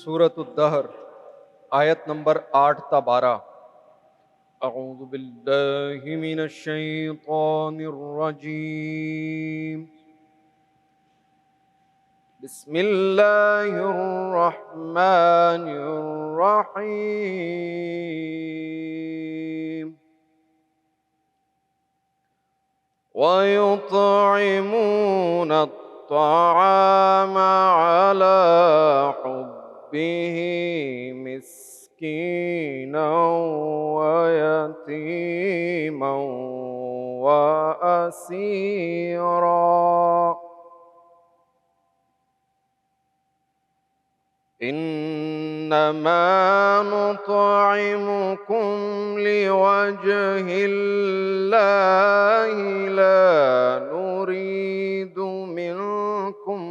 सूरत उद्दहर आयत नंबर 8 ता 12। अऊज़ु बिल्लाहि मिनश शैतानिर रजीम। बिस्मिल्लाहिर रहमानिर रहीम। व युतइमून अत्तआम अला हुब्बिही मिस्कीनन व यतीमन व असीरा। इन्नमा नुतइमुकुम लिवजहिल्लाहि ला नुरीदु मिनकुम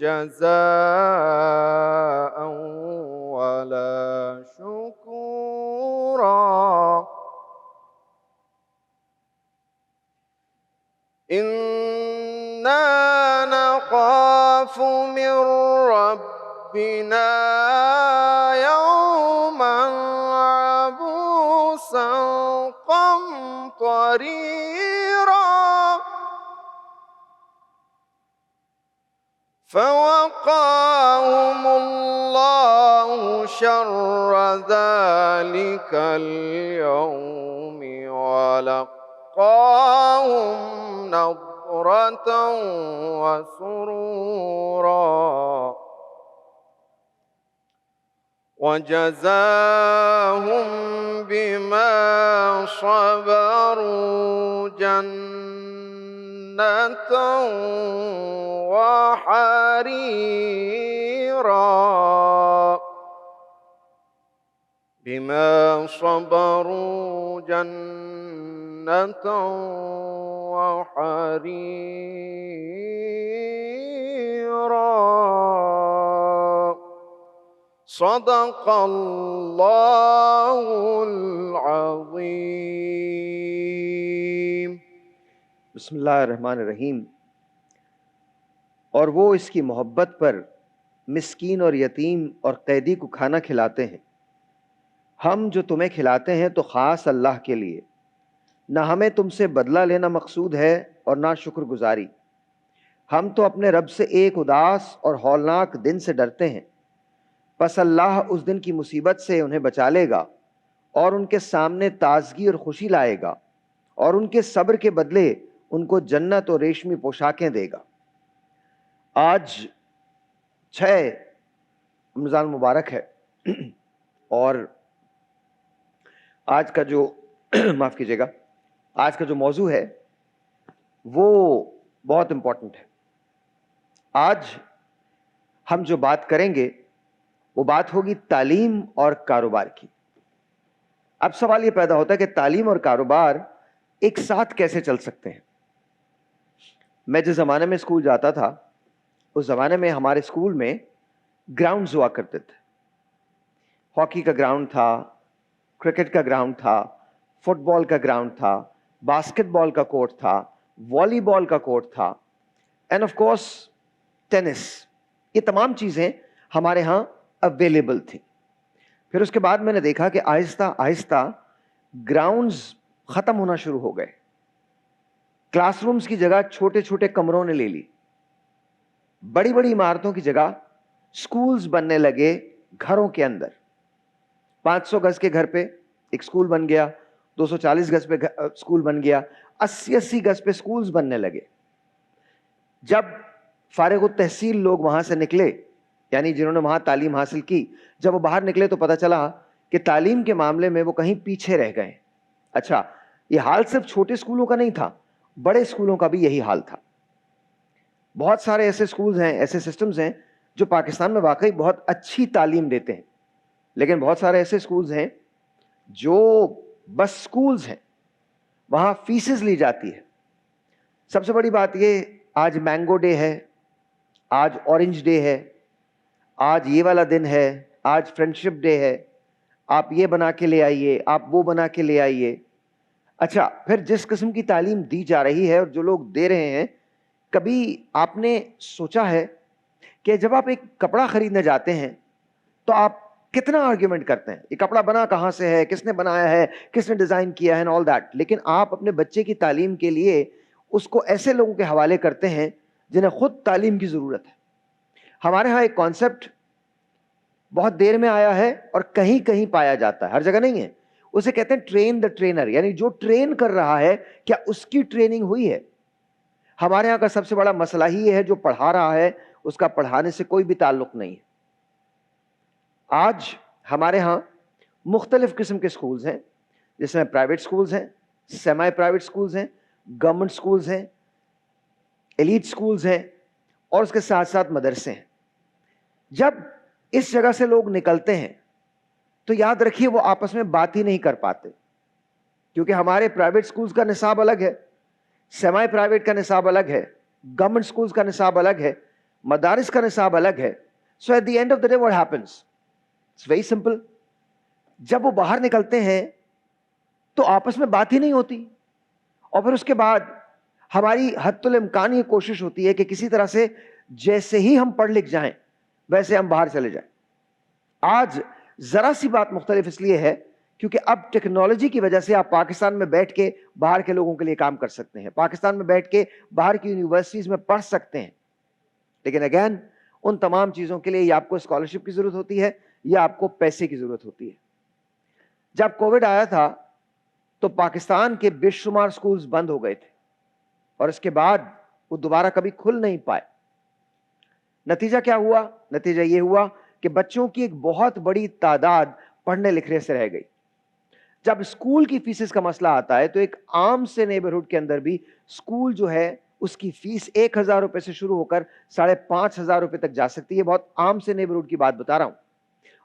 जज़ाअन वला शुकूरा। इन्ना नख़ाफु मिन रब्बिना यौमन अबूसन क़मतरीरा। फ़वक़ाहुमुल्लाहु शर्र ज़ालिकल यौमि व लक़्क़ाहुम नज़रतन व सुरूरा व जज़ाहुम बिमा सबरू जन्नतन व हरीरा। बिमा सबरू जन्नतन व हरीरा। सदक़ल्लाहुल अज़ीम। बिस्मिल्लाहिर्रहमानिर्रहीम। और वो इसकी मोहब्बत पर मिस्कीन और यतीम और कैदी को खाना खिलाते हैं। हम जो तुम्हें खिलाते हैं तो ख़ास अल्लाह के लिए, ना हमें तुमसे बदला लेना मकसूद है और ना शुक्रगुजारी। हम तो अपने रब से एक उदास और हौलनाक दिन से डरते हैं। बस अल्लाह उस दिन की मुसीबत से उन्हें बचा लेगा और उनके सामने ताजगी और खुशी लाएगा और उनके सब्र के बदले उनको जन्नत और रेशमी पोशाकें देगा। आज 6 रमज़ान मुबारक है और आज का जो माफ़ कीजिएगा, आज का जो मौजू है वो बहुत इम्पोर्टेंट है। आज हम जो बात करेंगे वो बात होगी तालीम और कारोबार की। अब सवाल ये पैदा होता है कि तालीम और कारोबार एक साथ कैसे चल सकते हैं। मैं जिस ज़माने में स्कूल जाता था उस ज़माने में हमारे स्कूल में ग्राउंड्स हुआ करते थे। हॉकी का ग्राउंड था, क्रिकेट का ग्राउंड था, फुटबॉल का ग्राउंड था, बास्केटबॉल का कोर्ट था, वॉलीबॉल का कोर्ट था एंड ऑफ कोर्स टेनिस। ये तमाम चीज़ें हमारे यहाँ अवेलेबल थी। फिर उसके बाद मैंने देखा कि आहिस्ता आहिस्ता ग्राउंड्स ख़त्म होना शुरू हो गए। क्लासरूम्स की जगह छोटे छोटे कमरों ने ले ली। बड़ी बड़ी इमारतों की जगह स्कूल्स बनने लगे घरों के अंदर। 500 गज के घर पे एक स्कूल बन गया, 240 गज पे स्कूल बन गया, 80-80 गज पे स्कूल्स बनने लगे। जब फारिग तहसील लोग वहां से निकले, यानी जिन्होंने वहां तालीम हासिल की, जब वो बाहर निकले तो पता चला कि तालीम के मामले में वो कहीं पीछे रह गए। अच्छा, ये हाल सिर्फ छोटे स्कूलों का नहीं था, बड़े स्कूलों का भी यही हाल था। बहुत सारे ऐसे स्कूल्स हैं, ऐसे सिस्टम्स हैं जो पाकिस्तान में वाकई बहुत अच्छी तालीम देते हैं, लेकिन बहुत सारे ऐसे स्कूल्स हैं जो बस स्कूल्स हैं, वहां फीसेस ली जाती है। सबसे बड़ी बात ये, आज मैंगो डे है, आज ऑरेंज डे है, आज ये वाला दिन है, आज फ्रेंडशिप डे है, आप ये बना के ले आइए, आप वो बना के ले आइए। अच्छा, फिर जिस किस्म की तालीम दी जा रही है और जो लोग दे रहे हैं, कभी आपने सोचा है कि जब आप एक कपड़ा खरीदने जाते हैं तो आप कितना आर्ग्यूमेंट करते हैं, ये कपड़ा बना कहां से है, किसने बनाया है, किसने डिजाइन किया है, एंड ऑल दैट। लेकिन आप अपने बच्चे की तालीम के लिए उसको ऐसे लोगों के हवाले करते हैं जिन्हें खुद तालीम की जरूरत है। हमारे यहाँ एक कॉन्सेप्ट बहुत देर में आया है और कहीं कहीं पाया जाता है, हर जगह नहीं है। उसे कहते हैं ट्रेन द ट्रेनर, यानी जो ट्रेन कर रहा है क्या उसकी ट्रेनिंग हुई है। हमारे यहाँ का सबसे बड़ा मसला ही है जो पढ़ा रहा है उसका पढ़ाने से कोई भी ताल्लुक नहीं है। आज हमारे यहाँ मुख्तलिफ किस्म के स्कूल्स हैं, जिसमें प्राइवेट स्कूल्स हैं, सेमी प्राइवेट स्कूल्स हैं, गवर्नमेंट स्कूल्स हैं, एलीट स्कूल्स हैं और उसके साथ साथ मदरसे हैं। जब इस जगह से लोग निकलते हैं तो याद रखिए वो आपस में बात ही नहीं कर पाते, क्योंकि हमारे प्राइवेट स्कूल्स का निसाब अलग है, सेमी प्राइवेट का निसाब अलग है, गवर्नमेंट स्कूल्स का निसाब अलग है, मदारिस का निसाब अलग है। So at the end of the day what happens, it's very simple, जब वो बाहर निकलते हैं तो आपस में बात ही नहीं होती। और फिर उसके बाद हमारी हद्दुल इम्कान ये कोशिश होती है कि किसी तरह से जैसे ही हम पढ़ लिख जाएं वैसे हम बाहर चले जाएं। आज जरा सी बात मुख्तलिफ इसलिए है क्योंकि अब टेक्नोलॉजी की वजह से आप पाकिस्तान में बैठ के बाहर के लोगों के लिए काम कर सकते हैं, पाकिस्तान में बैठ के बाहर की यूनिवर्सिटीज में पढ़ सकते हैं। लेकिन अगेन उन तमाम चीजों के लिए या आपको स्कॉलरशिप की जरूरत होती है या आपको पैसे की जरूरत होती है। जब कोविड आया था तो पाकिस्तान के बेशुमार स्कूल्स बंद हो गए थे और इसके बाद वो दोबारा कभी खुल नहीं पाए। नतीजा क्या हुआ? नतीजा ये हुआ कि बच्चों की एक बहुत बड़ी तादाद पढ़ने लिखने से रह गई। जब स्कूल की फीसेस का मसला आता है तो एक आम से नेबरहुड के अंदर भी स्कूल जो है उसकी फीस 1,000 रुपए से शुरू होकर 5,500 रुपए तक जा सकती है। बहुत आम से नेबरहुड की बात बता रहा हूं।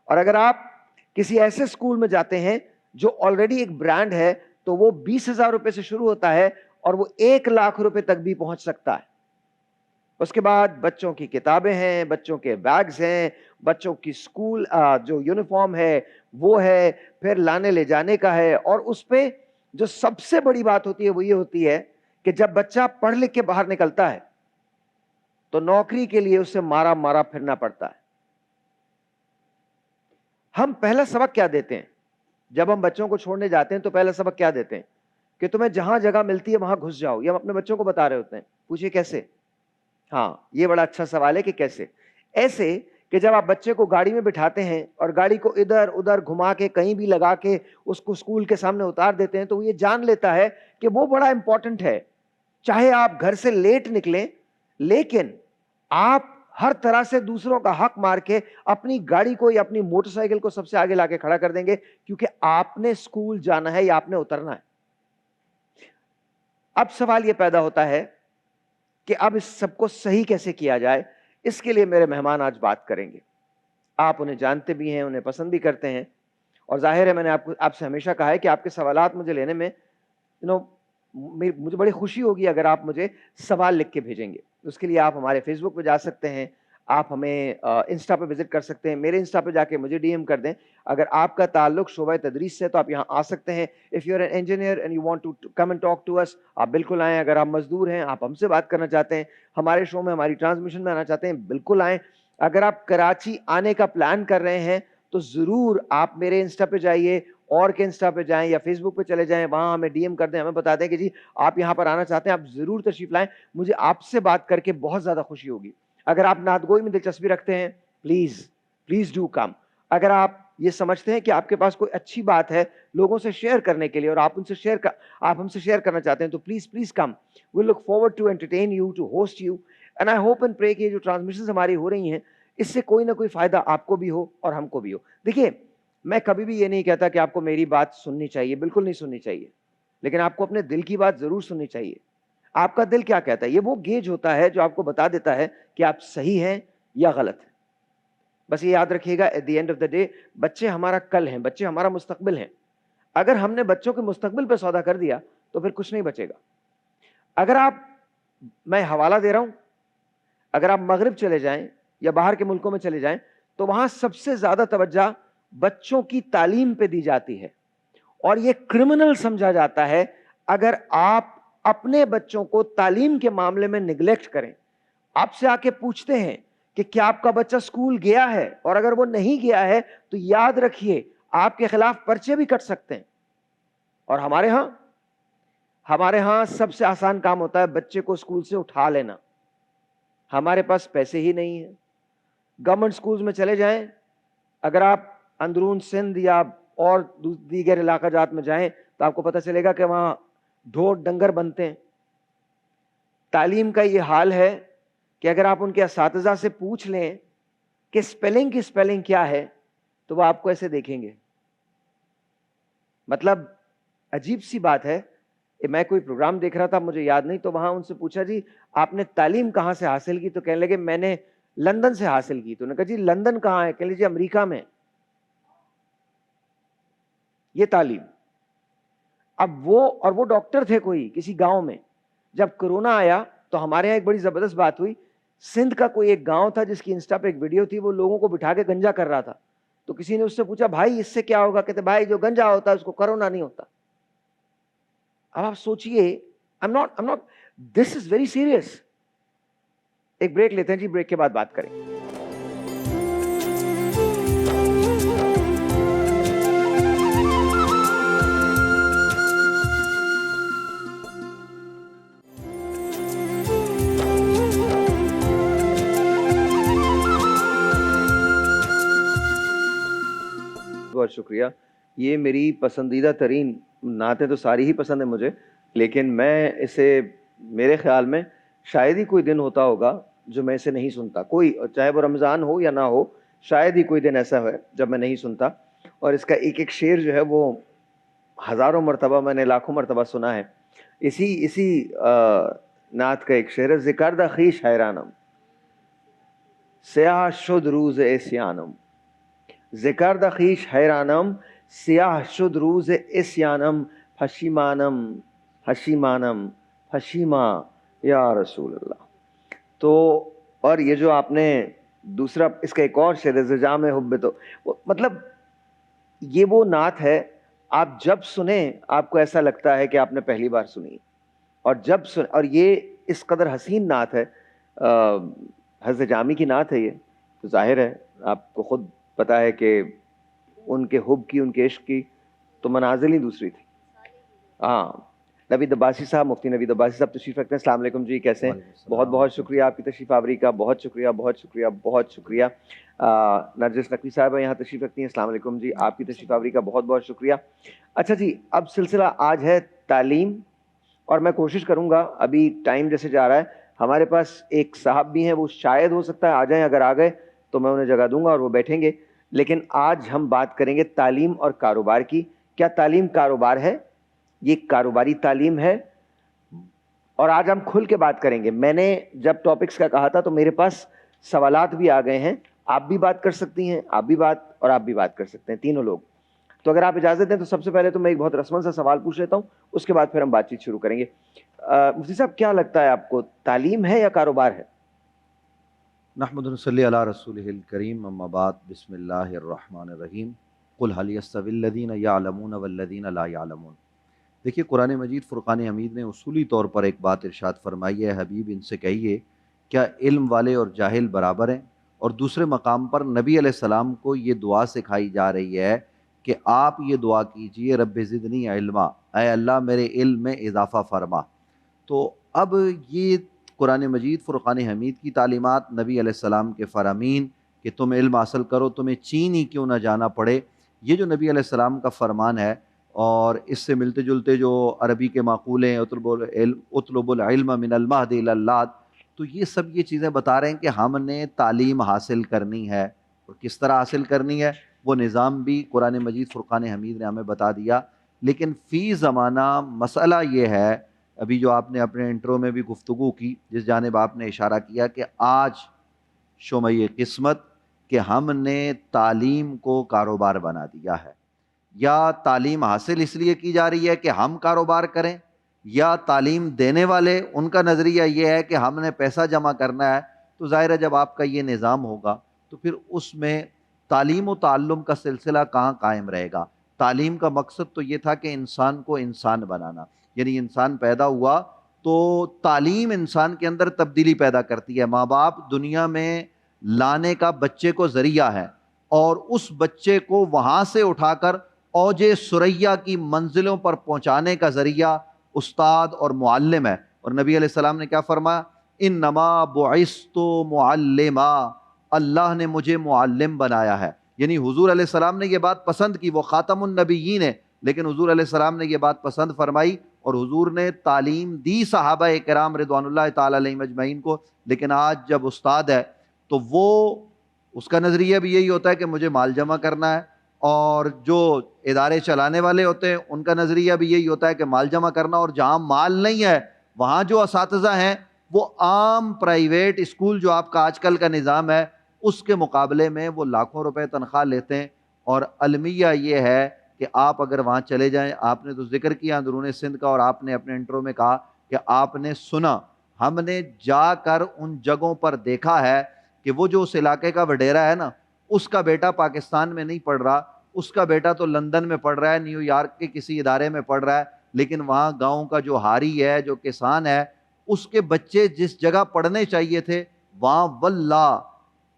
और अगर आप किसी ऐसे स्कूल में जाते हैं जो ऑलरेडी एक ब्रांड है तो वो 20,000 रुपए से शुरू होता है और वो 1,00,000 रुपए तक भी पहुंच सकता है। उसके बाद बच्चों की किताबें हैं, बच्चों के बैग्स हैं, बच्चों की स्कूल जो यूनिफॉर्म है वो है, फिर लाने ले जाने का है। और उस पे जो सबसे बड़ी बात होती है वो ये होती है कि जब बच्चा पढ़ लिख के बाहर निकलता है तो नौकरी के लिए उसे मारा मारा फिरना पड़ता है। हम पहला सबक क्या देते हैं जब हम बच्चों को छोड़ने जाते हैं? तो पहला सबक क्या देते हैं कि तुम्हें जहां जगह मिलती है वहां घुस जाओ। ये हम अपने बच्चों को बता रहे होते हैं। पूछिए कैसे? हाँ, ये बड़ा अच्छा सवाल है कि कैसे। ऐसे कि जब आप बच्चे को गाड़ी में बिठाते हैं और गाड़ी को इधर उधर घुमा के कहीं भी लगा के उसको स्कूल के सामने उतार देते हैं तो वो ये जान लेता है कि वो बड़ा इंपॉर्टेंट है। चाहे आप घर से लेट निकलें लेकिन आप हर तरह से दूसरों का हक मार के अपनी गाड़ी को या अपनी मोटरसाइकिल को सबसे आगे लाके खड़ा कर देंगे, क्योंकि आपने स्कूल जाना है या आपने उतरना है। अब सवाल यह पैदा होता है कि अब इस सबको सही कैसे किया जाए। इसके लिए मेरे मेहमान आज बात करेंगे। आप उन्हें जानते भी हैं, उन्हें पसंद भी करते हैं और जाहिर है मैंने आपसे हमेशा कहा है कि आपके सवालात मुझे लेने में मुझे बड़ी खुशी होगी अगर आप मुझे सवाल लिख के भेजेंगे। उसके लिए आप हमारे फेसबुक पे जा सकते हैं, आप हमें इंस्टा पे विजिट कर सकते हैं, मेरे इंस्टा पे जाके मुझे डीएम कर दें। अगर आपका ताल्लुक शोबा तदरीस से तो आप यहाँ आ सकते हैं। If you are an engineer and you want to come and talk to us, आप बिल्कुल आएँ। अगर आप मजदूर हैं, आप हमसे बात करना चाहते हैं, हमारे शो में हमारी ट्रांसमिशन में आना चाहते हैं, बिल्कुल आएँ। अगर आप कराची आने का प्लान कर रहे हैं तो ज़रूर आप मेरे इंस्टा पे जाइए और के इंस्टा पे जाएं या फेसबुक पे चले जाएं, वहां हमें डीएम कर दें, हमें बता दें कि जी आप यहां पर आना चाहते हैं, आप जरूर तशरीफ लाएं। मुझे आपसे बात करके बहुत ज्यादा खुशी होगी। अगर आप नातगोई में दिलचस्पी रखते हैं प्लीज प्लीज डू कम। अगर आप ये समझते हैं कि आपके पास कोई अच्छी बात है लोगों से शेयर करने के लिए और आप हमसे शेयर करना चाहते हैं तो please please come. We look forward to entertain you, to host you and I hope and pray कि जो ट्रांसमिशन हमारी हो रही हैं इससे कोई ना कोई फायदा आपको भी हो और हमको भी हो। देखिए, मैं कभी भी ये नहीं कहता कि आपको मेरी बात सुननी चाहिए, बिल्कुल नहीं सुननी चाहिए, लेकिन आपको अपने दिल की बात जरूर सुननी चाहिए। आपका दिल क्या कहता है, ये वो गेज होता है जो आपको बता देता है कि आप सही हैं या गलत हैं। बस ये याद रखिएगा, eight the end of the day बच्चे हमारा कल हैं, बच्चे हमारा मुस्तकबिल हैं। अगर हमने बच्चों के मुस्तकबिल पर सौदा कर दिया तो फिर कुछ नहीं बचेगा। अगर आप, मैं हवाला दे रहा हूं, अगर आप मगरिब चले जाएं या बाहर के मुल्कों में चले जाएं तो वहां सबसे ज्यादा तवज्जो बच्चों की तालीम पे दी जाती है और यह क्रिमिनल समझा जाता है अगर आप अपने बच्चों को तालीम के मामले में निगलेक्ट करें। आपसे आके पूछते हैं कि क्या आपका बच्चा स्कूल गया है, और अगर वो नहीं गया है तो याद रखिए आपके खिलाफ पर्चे भी कट सकते हैं। और हमारे यहां सबसे आसान काम होता है बच्चे को स्कूल से उठा लेना। हमारे पास पैसे ही नहीं है। गवर्नमेंट स्कूल्स में चले जाएं, अगर आप अंदरून सिंध या और दीगर इलाका जात में जाएं तो आपको पता चलेगा कि वहां ढोर डंगर बनते हैं। तालीम का ये हाल है कि अगर आप उनके असातिज़ा से पूछ लें कि स्पेलिंग की स्पेलिंग क्या है, तो वो आपको ऐसे देखेंगे। मतलब अजीब सी बात है। मैं कोई प्रोग्राम देख रहा था, मुझे याद नहीं, तो वहां उनसे पूछा, जी आपने तालीम कहां से हासिल की? तो कहने लगे मैंने लंदन से हासिल की। तो उन्होंने कहा जी लंदन कहां है? कह लीजिए अमेरिका में। ये तालीम। अब वो डॉक्टर थे कोई किसी गांव में। जब कोरोना आया तो हमारे यहाँ एक बड़ी जबरदस्त बात हुई। सिंध का कोई एक गांव था जिसकी इंस्टा पे एक वीडियो थी, वो लोगों को बिठा के गंजा कर रहा था। तो किसी ने उससे पूछा भाई इससे क्या होगा? कहते भाई जो गंजा होता है उसको कोरोना नहीं होता। अब आप सोचिए, I am not this is very serious. एक ब्रेक लेते हैं जी, ब्रेक के बाद बात करें। बहुत शुक्रिया। ये मेरी पसंदीदा तरीन नातें तो सारी ही पसंद है मुझे, लेकिन मैं इसे, मेरे ख्याल में शायद ही कोई दिन होता होगा जो मैं इसे नहीं सुनता। कोई, चाहे वो रमज़ान हो या ना हो, शायद ही कोई दिन ऐसा है जब मैं नहीं सुनता। और इसका एक एक शेर जो है वो हज़ारों मरतबा, मैंने लाखों मरतबा सुना है। इसी नात का एक शेर है, ज़िकर्द खीश हैरानम स्याह शुद रूज़ एसियानम। ज़िकर्द खीश हैरानम स्याह शुद रूज़ एसियानम हशीमानम हशीमानम हशीमा या रसूल अल्लाह। तो और ये जो आपने दूसरा, इसका एक और शेर ज़िजाम हुब्ब, तो मतलब ये वो नात है, आप जब सुने आपको ऐसा लगता है कि आपने पहली बार सुनी। और जब सुन, और ये इस कदर हसीन नात है, हज़रत जामी की नात है ये, तो जाहिर है आपको खुद पता है कि उनके हुब की, उनके इश्क की तो मनाजिल ही दूसरी थी। हाँ, नवीद अब्बासी साहब, मुफ्ती नवीद अब्बासी साहब तशरीफ़ रखते हैं। अस्सलाम वालेकुम जी, कैसे हैं? बहुत बहुत शुक्रिया आपकी तशरीफ़ आवरी का, बहुत शुक्रिया, बहुत शुक्रिया, बहुत शुक्रिया। नरजिस नकवी साहब यहाँ तशरीफ़ रखती हैं। अस्सलाम वालेकुम जी, आपकी तशरीफ़ आवरी का बहुत बहुत शुक्रिया। अच्छा जी, अब सिलसिला आज है तालीम, और मैं कोशिश करूँगा, अभी टाइम जैसे जा रहा है, हमारे पास एक साहब भी हैं, वो शायद हो सकता है आ जाएँ, अगर आ गए तो मैं उन्हें जगह दूंगा और वो बैठेंगे। लेकिन आज हम बात करेंगे तालीम और कारोबार की। क्या तालीम कारोबार है? ये कारोबारी तालीम है, और आज हम खुल के बात करेंगे। मैंने जब टॉपिक्स का कहा था तो मेरे पास सवालात भी आ गए हैं। आप भी बात कर सकती हैं, आप भी बात, और आप भी बात कर सकते हैं, तीनों लोग। तो अगर आप इजाज़त दें तो सबसे पहले तो मैं एक बहुत रस्मन सा सवाल पूछ लेता हूँ, उसके बाद फिर हम बातचीत शुरू करेंगे। मुफ्ती साहब, क्या लगता है आपको, तालीम है या कारोबार है? नहमदुन व नसल्ली अला रसूलिहिल करीम, अम्मा बाद, बिस्मिल्लाहिर्रहमानिर्रहीम, कुल हल यस्तविल्लज़ीना यअलमून वल्लज़ीना ला यअलमून। देखिए, कुरान मजीद फ़ुरक़ान हमीद ने उसूली तौर पर एक बात इरशाद फरमाई है, हबीब इनसे कहिए क्या इल्म वाले और जाहिल बराबर हैं? और दूसरे मकाम पर नबी अलैहिस्सलाम को ये दुआ सिखाई जा रही है कि आप ये दुआ कीजिए, रब्बि ज़िदनी इल्मा, ऐ अल्लाह मेरे इल्म में इजाफ़ा फरमा। तो अब ये कुरान मजीद फ़ुरक़ान हमीद की तालीमात, नबी अलैहिस्सलाम के फ़रामीन कि तुम इल्म हासिल करो, तुम्हें चीन ही क्यों ना जाना पड़े, ये जो नबी अलैहिस्सलाम का फ़रमान है, और इससे मिलते जुलते जो अरबी के माक़ूले हैं, उतलुबुल इल्म मिनल महदि इलल लाद, तो ये सब ये चीज़ें बता रहे हैं कि हमने तालीम हासिल करनी है, और किस तरह हासिल करनी है वो निज़ाम भी कुरान मजीद फ़ुरक़ान हमीद ने हमें बता दिया। लेकिन फ़ी ज़माना मसला ये है, अभी जो आपने अपने इंट्रो में भी गुफ्तगू की, जिस जानिब आपने इशारा किया कि आज शुमाए किस्मत कि हमने तालीम को कारोबार बना दिया है। या तालीम हासिल इसलिए की जा रही है कि हम कारोबार करें, या तालीम देने वाले उनका नज़रिया ये है कि हमने पैसा जमा करना है। तो ज़ाहिर है जब आपका ये निज़ाम होगा तो फिर उसमें तालीम व ताल्लुम का सिलसिला कहाँ कायम रहेगा? तालीम का मकसद तो ये था कि इंसान को इंसान बनाना, यानी इंसान पैदा हुआ तो तालीम इंसान के अंदर तब्दीली पैदा करती है। माँ बाप दुनिया में लाने का बच्चे को जरिया है, और उस बच्चे को वहाँ से उठाकर औजे सुरैया की मंजिलों पर पहुँचाने का जरिया उस्ताद और मुअल्लिम है। और नबी अलैहिस्सलाम ने क्या फरमाया, इन्नमा बुइस्तु मुअल्लिमा, अल्लाह ने मुझे मुअल्लिम बनाया है। यानी हुजूर अलैहिस्सलाम ने ये बात पसंद की, वो खातमुन नबिय्यीन है, लेकिन हुजूर अलैहिस्सलाम ने ये बात पसंद फरमाई और हुजूर ने तालीम दी सहाबा किराम रिदवानुल्लाह ताला अलैहिम अजमईन को। लेकिन आज जब उस्ताद है तो वो उसका नज़रिया भी यही होता है कि मुझे माल जमा करना है, और जो इदारे चलाने वाले होते हैं उनका नज़रिया भी यही होता है कि माल जमा करना। और जहाँ माल नहीं है वहाँ जो असातिज़ा हैं वो आम प्राइवेट स्कूल जो आपका आजकल का निज़ाम है उसके मुकाबले में वो लाखों रुपए तनख्वाह लेते हैं। और अलमिया ये है कि आप अगर वहाँ चले जाएं, आपने तो जिक्र किया अंदरून सिंध का, और आपने अपने इंट्रो में कहा कि आपने सुना, हमने जाकर उन जगहों पर देखा है कि वो जो उस इलाके का वडेरा है ना, उसका बेटा पाकिस्तान में नहीं पढ़ रहा, उसका बेटा तो लंदन में पढ़ रहा है, न्यूयॉर्क के किसी इदारे में पढ़ रहा है, लेकिन वहाँ गाँव का जो हारी है, जो किसान है, उसके बच्चे जिस जगह पढ़ने चाहिए थे वहाँ वल्लाह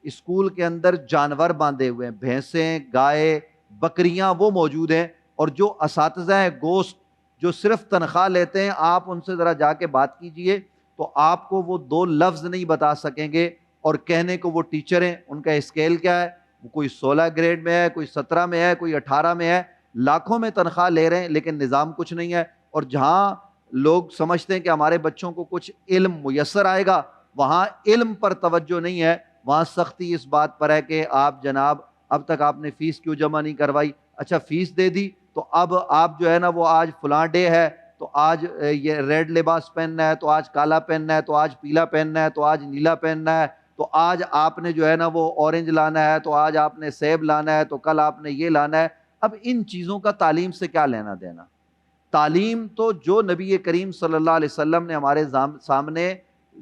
स्कूल के अंदर जानवर बांधे हुए हैं, भैंसें, गाय, बकरियां वो मौजूद हैं। और जो असातिज़ा हैं गोश्त जो सिर्फ तनख्वाह लेते हैं, आप उनसे ज़रा जाके बात कीजिए तो आपको वो दो लफ्ज़ नहीं बता सकेंगे। और कहने को वो टीचर हैं, उनका स्केल क्या है, वो कोई 16 ग्रेड में है, कोई 17 में है, कोई 18 में है, लाखों में तनख्वाह ले रहे हैं लेकिन निज़ाम कुछ नहीं है। और जहाँ लोग समझते हैं कि हमारे बच्चों को कुछ इल्म मुयस्सर आएगा, वहाँ इल्म पर तवज्जो नहीं है, वहाँ सख्ती इस बात पर है कि आप जनाब अब तक आपने फ़ीस क्यों जमा नहीं करवाई, अच्छा फ़ीस दे दी तो अब आप जो है ना वो आज फलां डे है तो आज ये रेड लिबास पहनना है, तो आज काला पहनना है, तो आज पीला पहनना है, तो आज नीला पहनना है, तो आज आपने जो है ना वो ऑरेंज लाना है, तो आज आपने सेब लाना है, तो कल आपने ये लाना है। अब इन चीज़ों का तालीम से क्या लेना देना। तालीम तो जो नबी करीम सल्लल्लाहु अलैहि वसल्लम ने हमारे सामने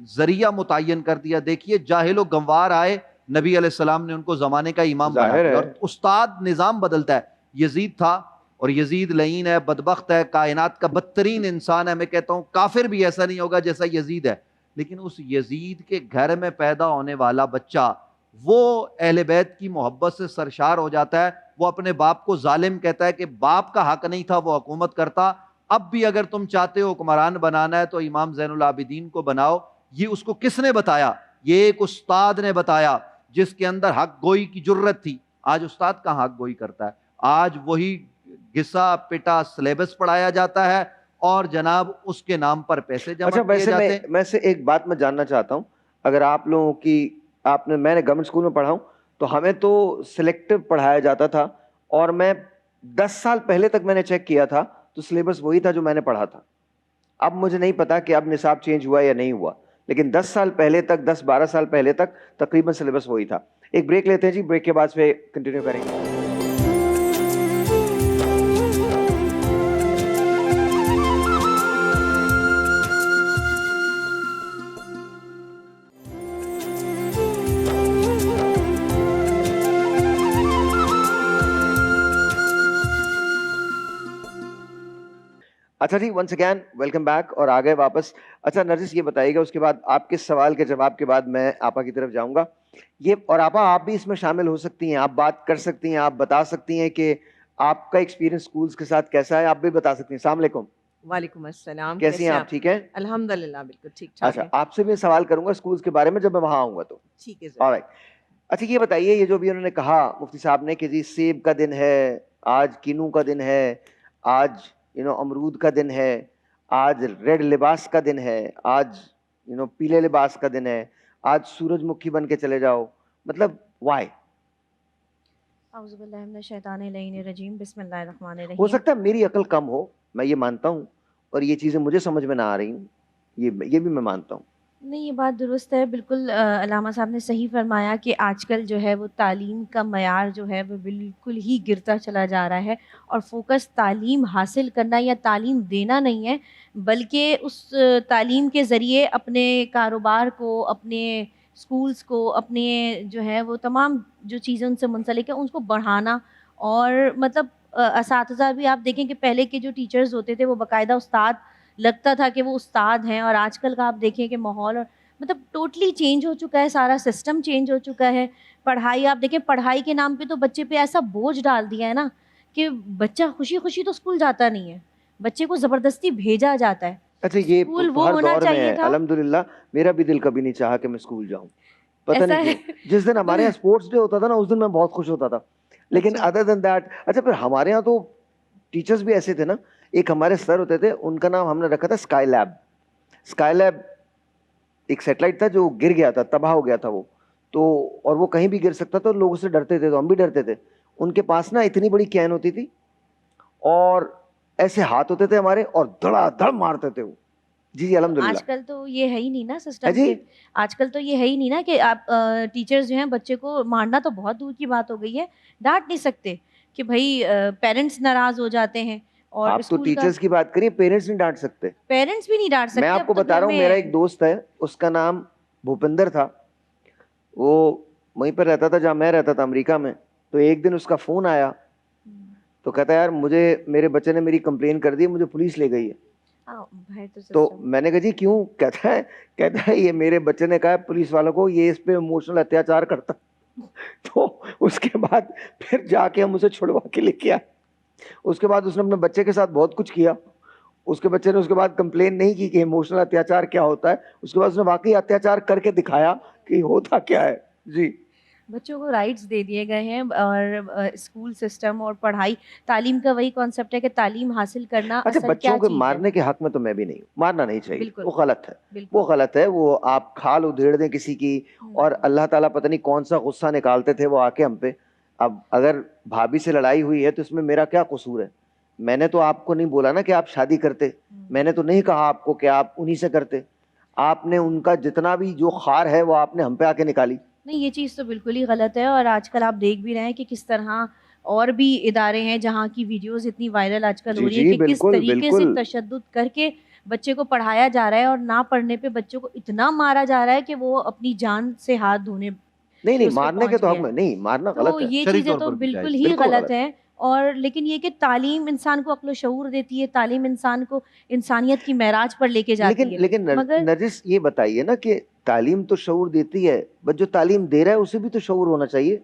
जरिया मुतय्यन कर दिया। देखिए जाहिल गंवार आए, नबी अलैहिस्सलाम ने उनको ज़माने का इमाम बना दिया, और उस्ताद निज़ाम बदलता है। यजीद था और यजीद लईन है, बदबख्त है, कायनात का बदतरीन इंसान है। मैं कहता हूँ काफिर भी ऐसा नहीं होगा जैसा यजीद है, लेकिन उस यजीद के घर में पैदा होने वाला बच्चा वो अहले बैत की मोहब्बत से सरशार हो जाता है। वो अपने बाप को जालिम कहता है कि बाप का हक नहीं था वो हुकूमत करता, अब भी अगर तुम चाहते हो हुक्मरान बनाना है तो इमाम ज़ैनुल आबिदीन को बनाओ। ये उसको किसने बताया? ये एक उस्ताद ने बताया जिसके अंदर हक गोई की जुर्रत थी। आज उस्ताद कहाँ हक गोई करता है? आज वही घिसा पिटा सिलेबस पढ़ाया जाता है और जनाब उसके नाम पर पैसे जमा किए जाते हैं। मैं से एक बात मैं जानना चाहता हूँ, अगर आप लोगों की मैंने गवर्नमेंट स्कूल में पढ़ा हूँ तो हमें तो सिलेक्टिव पढ़ाया जाता था, और मैं 10 साल पहले तक मैंने चेक किया था तो सिलेबस वही था जो मैंने पढ़ा था। अब मुझे नहीं पता कि अब निसाब चेंज हुआ या नहीं हुआ, लेकिन 10 साल पहले तक, 10-12 साल पहले तक तकरीबन सिलेबस वही था। एक ब्रेक लेते हैं जी, ब्रेक के बाद फिर कंटिन्यू करेंगे। अच्छा जी, वंस अगैन वेलकम बैक और आ गए वापस। अच्छा नरजिस, ये बताइएगा, उसके बाद आपके सवाल के जवाब के बाद मैं आपा की तरफ जाऊंगा। ये और आपा, आप भी इसमें शामिल हो सकती हैं, आप बात कर सकती हैं, आप बता सकती हैं कि आपका एक्सपीरियंस स्कूल्स के साथ कैसा है, आप भी बता सकती हैं। अस्सलाम वालेकुम। वालेकुम अस्सलाम। कैसी हैं आप? ठीक है अल्हम्दुलिल्लाह, बिल्कुल ठीक ठाक अच्छा, है। आपसे भी सवाल करूंगा स्कूल्स के बारे में जब मैं वहां आऊंगा तो। ठीक है ऑलराइट। अच्छा ये बताइए, ये जो भी उन्होंने कहा मुफ्ती साहब ने कि जी सेब का दिन है, आज किनू का दिन है, आज अमरूद का दिन है, आज रेड लिबास का दिन है, आज पीले लिबास का दिन है, आज सूरजमुखी बन के चले जाओ, मतलब वाई? औज़ुबिल्लाहिमिनश्शैतानिर्रजीम, बिस्मिल्लाहिर्रहमानिर्रहीम। हो सकता है मेरी अकल कम हो, मैं ये मानता हूँ, और ये चीज़ें मुझे समझ में ना आ रही हूँ, ये भी मैं मानता हूँ। नहीं, ये बात दुरुस्त है बिल्कुल। अल्लामा साहब ने सही फरमाया कि आजकल जो है वो तालीम का मयार जो है वो बिल्कुल ही गिरता चला जा रहा है, और फोकस तालीम हासिल करना या तालीम देना नहीं है, बल्कि उस तालीम के ज़रिए अपने कारोबार को, अपने स्कूल्स को, अपने जो है वो तमाम जो चीज़ें उनसे मुंसलिक है उनको बढ़ाना। और मतलब असातिज़ा भी आप देखें कि पहले के जो टीचर्स होते थे वो बाकायदा उस्ताद लगता था कि वो उस्ताद हैं, और आजकल का आप देखें कि माहौल और मतलब टोटली चेंज हो चुका है, सारा सिस्टम चेंज हो चुका है। पढ़ाई आप देखें, पढ़ाई के नाम पे तो बच्चे पे ऐसा बोझ डाल दिया है ना कि बच्चा खुशी-खुशी तो स्कूल जाता नहीं है। बच्चे को ज़बरदस्ती भेजा जाता है। अच्छा, ये स्कूल वो हर होना दौर में चाहिए है, था। अल्हम्दुलिल्लाह। मेरा भी दिल कभी नहीं चाहा कि मैं स्कूल जाऊं, पता ऐसा नहीं है। क्यों। जिस दिन हमारे यहाँ स्पोर्ट्स डे होता था ना, उस दिन मैं बहुत खुश होता था, लेकिन अच्छा। Other than that. अच्छा, फिर हमारे यहाँ तो टीचर्स भी ऐसे थे ना। एक हमारे सर होते थे, उनका नाम हमने रखा था स्काई लैब। स्काई लैब एक सैटेलाइट था जो गिर गया था, तबाह हो गया था वो। तो और वो कहीं भी गिर सकता था, लोग उससे डरते थे, तो हम भी डरते थे। उनके पास ना इतनी बड़ी कैन होती थी और ऐसे हाथ होते थे हमारे, और धड़ाधड़ मारते थे वो। जी जी, अल्हम्दुलिल्लाह। आजकल तो ये है ही नहीं ना है सिस्टम जी। के। आजकल तो ये है ही नहीं ना कि आप टीचर्स जो हैं बच्चे को मारना तो बहुत दूर की बात हो गई है, डाँट नहीं सकते कि भई पेरेंट्स नाराज़ हो जाते हैं और आप तो स्कूल का टीचर्स की बात करिए, पेरेंट्स नहीं डांट सकते। पेरेंट्स भी नहीं डाँट मैं सकते, अब आपको तो बता घर रहा हूँ, मेरा एक में दोस्त है, उसका नाम भूपिंदर था। वो वहीं पर रहता था जहाँ मैं रहता था, अमेरिका में। तो एक दिन उसका फोन आया, हुँ। तो कहता है यार, मुझे मेरे बच्चे ने मेरी कंप्लेन कर दी, मुझे पुलिस ले गई है। हाँ, है तो तो सिस्टम। मैंने कहा जी क्यों? कहता है ये मेरे बच्चे ने कहा पुलिस वालों को ये इस पे इमोशनल अत्याचार करता। तो उसके बाद फिर जाके हम उसे छुड़वा के लेके आए। उसके बाद उसने अपने बच्चे के साथ बहुत कुछ किया। उसके बच्चे ने उसके बाद कंप्लेन नहीं की कि इमोशनल अत्याचार क्या होता है। उसके बाद उसने वाकई अत्याचार करके दिखाया कि होता क्या है। जी। बच्चों को राइट्स दे दिए गए हैं और स्कूल सिस्टम और पढ़ाई, तालीम का वही कॉन्सेप्ट है कि तालीम हासिल करना अच्छा, असल बच्चों क्या के चीज़ है। मारने के हक में तो मैं भी नहीं हूँ, मारना नहीं चाहिए, बिल्कुल, वो गलत है। वो बिल्कुल। गलत है, वो आप खाल उधेड़ दें किसी की, और हुँ। अल्लाह ताला पता नहीं कौन सा गुस्सा निकालते थे वो आके हम पे। अब अगर भाभी से लड़ाई हुई है तो इसमें मेरा क्या कसूर है? मैंने तो आपको नहीं बोला ना कि आप शादी करते। हुँ। मैंने तो नहीं कहा आपको कि आप उन्हीं से करते। आपने उनका जितना भी जो खार है वो आपने हम पे आके निकाली। नहीं, ये चीज़ तो बिल्कुल ही गलत है और आजकल आप देख भी रहे हैं कि किस तरह और भी इदारे हैं जहाँ की वीडियोज़ इतनी वायरल आजकल हो जी रही जी, हैं कि किस बिल्कुल तरीके से बिल्कुल। तशद्दुद करके बच्चे को पढ़ाया जा रहा है और ना पढ़ने पे बच्चों को इतना मारा जा रहा है कि वो अपनी जान से हाथ धोने नहीं पे नहीं, उस पे मारने के पहुँच तो हक गया में है। नहीं, मारना गलत तो है। ये शरई चीज़ें तौर तो पर भी बिल्कुल जायज़ नहीं। ही बिल्कुल गलत गलत है। हैं और लेकिन ये कि तालीम इंसान को अक्ल-ओ-शऊर देती है, तालीम इंसान को इंसानियत की महराज पर लेके जाती लेकिन है। लेकिन मगर नरजिस, ये बताइए ना कि तालीम तो शऊर देती है, बट जो तालीम दे रहा है उसे भी तो शऊर होना चाहिए।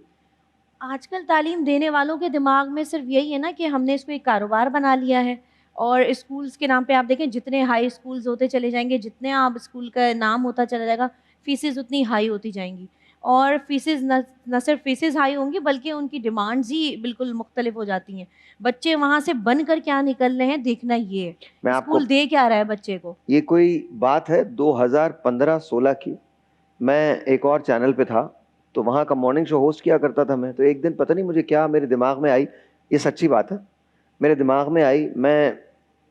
आजकल तालीम देने वालों के दिमाग में सिर्फ़ यही है ना कि हमने इसको एक कारोबार बना लिया है और स्कूल्स के नाम पे आप देखें जितने हाई स्कूल्स होते चले जाएँगे, जितने आप स्कूल का नाम होता चला जाएगा, फ़ीसेज़ उतनी हाई होती जाएँगी और फ़ीसेज़ न सिर्फ़ फ़ीसेज़ हाई होंगी बल्कि उनकी डिमांड्स ही बिल्कुल मुख्तलिफ़ हो जाती हैं। बच्चे वहाँ से बनकर क्या निकल रहे हैं देखना ये मैं है। आपको, स्कूल दे क्या रहा है बच्चे को? ये कोई बात है 2015-16 की। मैं एक और चैनल पे था, तो वहाँ का मॉर्निंग शो होस्ट किया करता था मैं। तो एक दिन पता नहीं मुझे क्या मेरे दिमाग में आई, ये सच्ची बात है, मेरे दिमाग में आई, मैं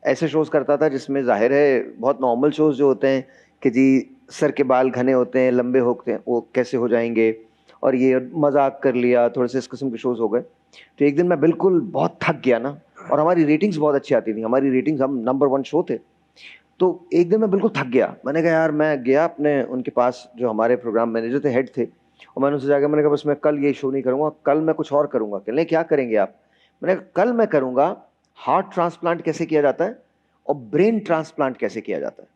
ऐसे शोज़ करता था जिसमें ज़ाहिर है बहुत नॉर्मल शोज़ जो होते हैं कि जी सर के बाल घने होते हैं, लंबे होते हैं, वो कैसे हो जाएँगे, और ये मज़ाक कर लिया, थोड़े से इस किस्म के शोज़ हो गए। तो एक दिन मैं बिल्कुल बहुत थक गया ना, और हमारी रेटिंग्स बहुत अच्छी आती थी, हमारी रेटिंग्स, हम नंबर 1 शो थे। तो एक दिन मैं बिल्कुल थक गया। मैंने कहा यार, मैं गया अपने उनके पास जो हमारे प्रोग्राम मैनेजर थे, हेड थे, और मैंने उनसे जाकर मैंने कहा बस मैं कल ये शो नहीं करूँगा, कल मैं कुछ और करूँगा। कहने क्या करेंगे आप? मैंने कहा कल मैं करूँगा हार्ट ट्रांसप्लांट कैसे किया जाता है और ब्रेन ट्रांसप्लांट कैसे किया जाता है।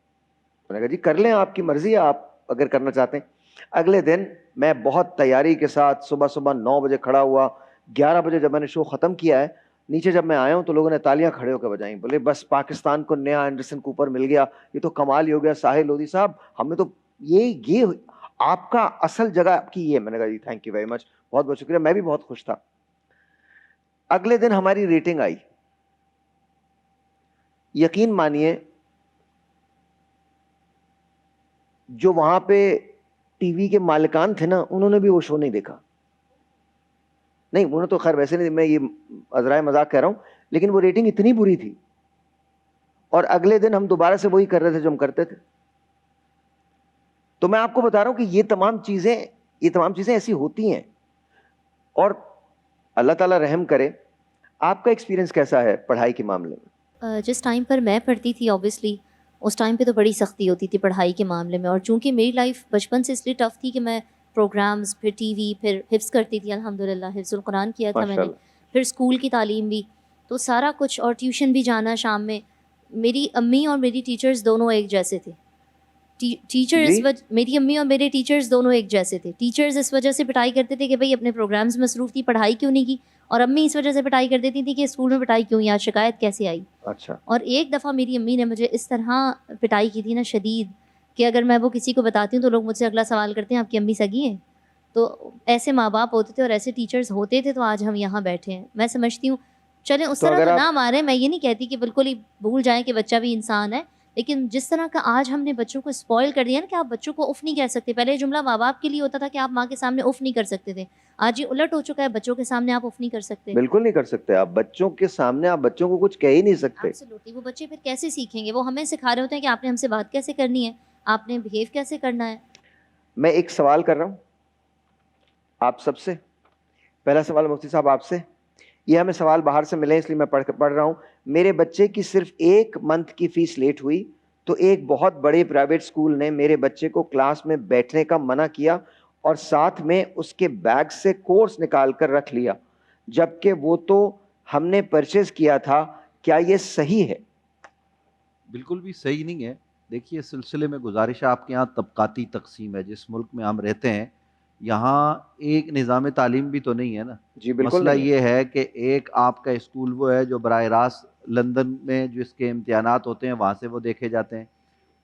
मैंने कहा जी कर लें, आपकी मर्जी है, आप अगर करना चाहते हैं। अगले दिन मैं बहुत तैयारी के साथ सुबह सुबह 9 बजे खड़ा हुआ। 11 बजे जब मैंने शो ख़त्म किया है, नीचे जब मैं आया हूँ तो लोगों ने तालियां खड़े होकर बजाई, बोले बस पाकिस्तान को नया एंडरसन कूपर मिल गया, ये तो कमाल ही हो गया। साहिल लोधी साहब, हमें तो ये आपका असल जगह आपकी ये। मैंने कहा जी थैंक यू वेरी मच, बहुत बहुत शुक्रिया, मैं भी बहुत खुश था। अगले दिन हमारी रेटिंग आई, यकीन मानिए जो वहां पे टीवी के मालिकान थे ना, उन्होंने भी वो शो नहीं देखा। नहीं, उन्होंने तो खैर वैसे नहीं, मैं ये अजराए मजाक कह रहा हूं, लेकिन वो रेटिंग इतनी बुरी थी। और अगले दिन हम दोबारा से वही कर रहे थे जो हम करते थे। तो मैं आपको बता रहा हूं कि ये तमाम चीजें ऐसी होती हैं। और अल्लाह ताला रहम करे। आपका एक्सपीरियंस कैसा है पढ़ाई के मामले में? जिस टाइम पर मैं पढ़ती थी ऑब्वियसली उस टाइम पे तो बड़ी सख्ती होती थी पढ़ाई के मामले में, और चूंकि मेरी लाइफ बचपन से इसलिए टफ़ थी कि मैं प्रोग्राम्स, फिर टीवी, फिर हिफ्ज़ करती थी, अल्हम्दुलिल्लाह हिफ्ज़ुल कुरान किया था मैंने, माशाल्लाह। फिर स्कूल की तालीम भी, तो सारा कुछ, और ट्यूशन भी जाना शाम में। मेरी अम्मी और मेरी टीचर्स दोनों एक जैसे थे। टीचर्स जी मेरी अम्मी और मेरे टीचर्स दोनों एक जैसे थे। टीचर्स इस वजह से पिटाई करते थे कि भाई अपने प्रोग्राम्स में मसरूफ़ थी, पढ़ाई क्यों नहीं की, और अम्मी इस वजह से पिटाई कर देती थी कि स्कूल में पिटाई क्यों हुई, आज शिकायत कैसे आई। अच्छा और एक दफ़ा मेरी अम्मी ने मुझे इस तरह पिटाई की थी ना शदीद, कि अगर मैं वो किसी को बताती हूँ तो लोग मुझसे अगला सवाल करते हैं आपकी अम्मी सगी है। तो ऐसे माँ बाप होते थे और ऐसे टीचर्स होते थे, तो आज हम यहाँ बैठे हैं। मैं समझती हूँ चलें उस तो तरह अगर तो आप ना मारें, मैं ये नहीं कहती कि बिल्कुल ही भूल जाएं कि बच्चा भी इंसान है, लेकिन जिस तरह का आज हमने बच्चों को स्पॉइल कर दिया ना कि आप बच्चों को उफ़ नहीं कह सकते। पहले ये जुमला माँ बाप के लिए होता था कि आप माँ के सामने उफ़ नहीं कर सकते थे, आज ये उलट हो चुका है, बच्चों के सामने आप उफ़ नहीं कर सकते। बिल्कुल नहीं कर सकते, आप बच्चों के सामने आप बच्चों को कुछ कह ही नहीं सकते। एब्सोल्युटली, वो बच्चे फिर कैसे सीखेंगे? वो हमें सिखा रहे होते हैं कि आपने हमसे बात कैसे करनी है, आपने बिहेव कैसे करना है। मैं एक सवाल कर रहा हूँ आप सबसे। पहला सवाल मुफ्ती साहब आपसे, ये हमें सवाल बाहर से मिले इसलिए मैं पढ़ रहा हूँ। मेरे बच्चे की सिर्फ 1 मंथ की फीस लेट हुई तो एक बहुत बड़े प्राइवेट स्कूल ने मेरे बच्चे को क्लास में बैठने का मना किया और साथ में उसके बैग से कोर्स निकाल कर रख लिया, जबकि वो तो हमने परचेज किया था। क्या ये सही है? बिल्कुल भी सही नहीं है। देखिए, इस सिलसिले में गुजारिश है, आपके यहाँ तबकाती तकसीम है, जिस मुल्क में हम रहते हैं यहाँ एक निज़ाम तालीम भी तो नहीं है ना। जी बिल्कुल मसला नहीं है। ये है कि एक आपका स्कूल वो है जो बराह रास्त लंदन में जिसके इम्तिहानात होते हैं वहाँ से वो देखे जाते हैं,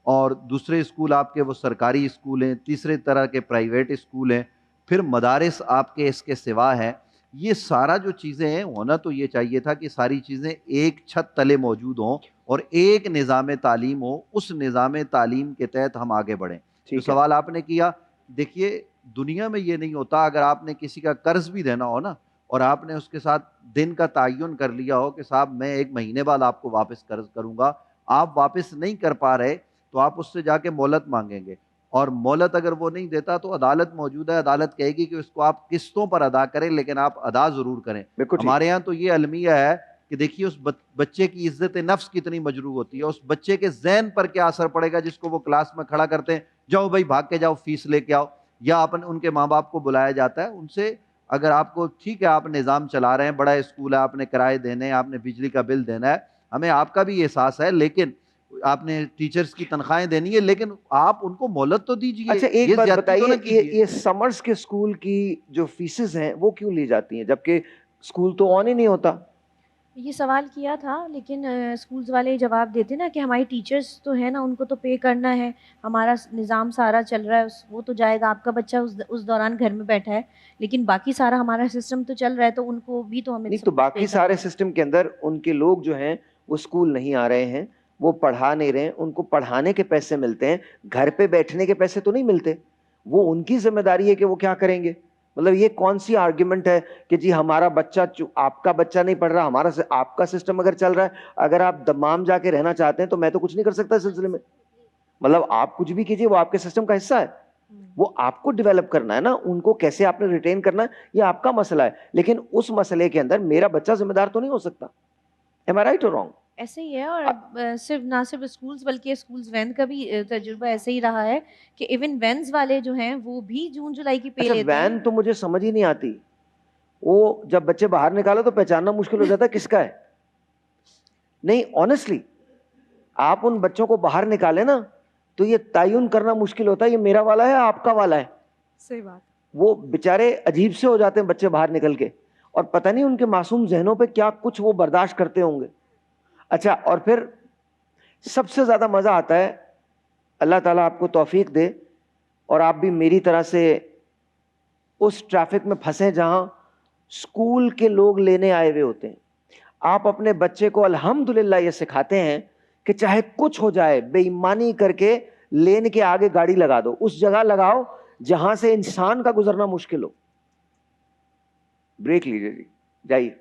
और दूसरे स्कूल आपके वो सरकारी स्कूल हैं, तीसरे तरह के प्राइवेट स्कूल हैं, फिर मदारिस आपके इसके सिवा हैं। ये सारा जो चीज़ें हैं, होना तो ये चाहिए था कि सारी चीज़ें एक छत तले मौजूद हों और एक निज़ाम तालीम हो, उस निज़ाम तालीम के तहत हम आगे बढ़ें। जो ठीक है। सवाल आपने किया, देखिए दुनिया में ये नहीं होता, अगर आपने किसी का कर्ज भी देना हो ना और आपने उसके साथ दिन का तयन कर लिया हो कि साहब मैं 1 महीने बाद आपको वापस कर्ज करूँगा, आप वापस नहीं कर पा रहे तो आप उससे जाके मोहलत मांगेंगे, और मोहलत अगर वो नहीं देता तो अदालत मौजूद है, अदालत कहेगी कि उसको आप किस्तों पर अदा करें लेकिन आप अदा ज़रूर करें। बिल्कुल ठीक। हमारे यहाँ तो ये अलमिया है कि देखिए उस बच्चे की इज्जत नफ्स कितनी मजरूह होती है, उस बच्चे के जहन पर क्या असर पड़ेगा जिसको वो क्लास में खड़ा करते हैं, जाओ भाई भाग के जाओ फीस लेके आओ, या अपन उनके माँ बाप को बुलाया जाता है उनसे, अगर आपको ठीक है आप निज़ाम चला रहे हैं, बड़ा स्कूल है, आपने किराए देने हैं, आपने बिजली का बिल देना है, हमें आपका भी एहसास है, लेकिन आपने टीचर्स की तनख्वाहें देनी है, लेकिन आप उनको मोहलत तो दीजिए। अच्छा एक ये बात ज्यादती तो बताइए, ना कीजिए। ये समर्स के स्कूल की जो फीसेस हैं वो क्यों ली जाती हैं जबकि स्कूल तो ऑन ही नहीं होता? ये सवाल किया था लेकिन स्कूल्स वाले जवाब देते ना कि हमारी टीचर्स तो है ना, उनको तो पे करना है, हमारा निज़ाम सारा चल रहा है, वो तो जाएगा, आपका बच्चा उस दौरान घर में बैठा है, लेकिन बाकी सारा हमारा सिस्टम तो चल रहा है, तो उनको भी तो हमें नहीं सब तो कुछ पे बाकी करना सारे है। सिस्टम के अंदर उनके लोग जो हैं वो स्कूल नहीं आ रहे हैं, वो पढ़ा नहीं रहे हैं, उनको पढ़ाने के पैसे मिलते हैं, घर पे बैठने के पैसे तो नहीं मिलते। वो उनकी जिम्मेदारी है कि वो क्या करेंगे। मतलब ये कौन सी आर्ग्यूमेंट है कि जी हमारा बच्चा, आपका बच्चा नहीं पढ़ रहा, आपका सिस्टम अगर चल रहा है, अगर आप दमाम जाके रहना चाहते हैं तो मैं तो कुछ नहीं कर सकता इस सिलसिले में। मतलब आप कुछ भी कीजिए, वो आपके सिस्टम का हिस्सा है, वो आपको डेवलप करना है ना, उनको कैसे आपने रिटेन करना है ये आपका मसला है, लेकिन उस मसले के अंदर मेरा बच्चा जिम्मेदार तो नहीं हो सकता। एम आई राइट और रॉन्ग? ऐसे ही है। और अब सिर्फ ना सिर्फ स्कूल्स बल्कि स्कूल्स वैन का भी तजुर्बा ऐसे ही रहा है कि इवन वैन्स वाले जो हैं वो भी जून जुलाई की पे अच्छा लेते वैन हैं। तो मुझे समझ ही नहीं आती, वो जब बच्चे बाहर निकालो तो पहचानना मुश्किल हो जाता है किसका है। नहीं ऑनेस्टली, आप उन बच्चों को बाहर निकाले ना तो ये तयन करना मुश्किल होता है ये मेरा वाला है आपका वाला है। सही बात। वो बेचारे अजीब से हो जाते हैं बच्चे बाहर निकल के, और पता नहीं उनके मासूम जहनों पे क्या कुछ वो बर्दाश्त करते होंगे। अच्छा, और फिर सबसे ज्यादा मजा आता है, अल्लाह ताला आपको तौफीक दे और आप भी मेरी तरह से उस ट्रैफिक में फंसे जहां स्कूल के लोग लेने आए हुए होते हैं। आप अपने बच्चे को अल्हम्दुलिल्लाह ये सिखाते हैं कि चाहे कुछ हो जाए, बेईमानी करके लेन के आगे गाड़ी लगा दो, उस जगह लगाओ जहां से इंसान का गुजरना मुश्किल हो। ब्रेक लीजिए जी, जाइए।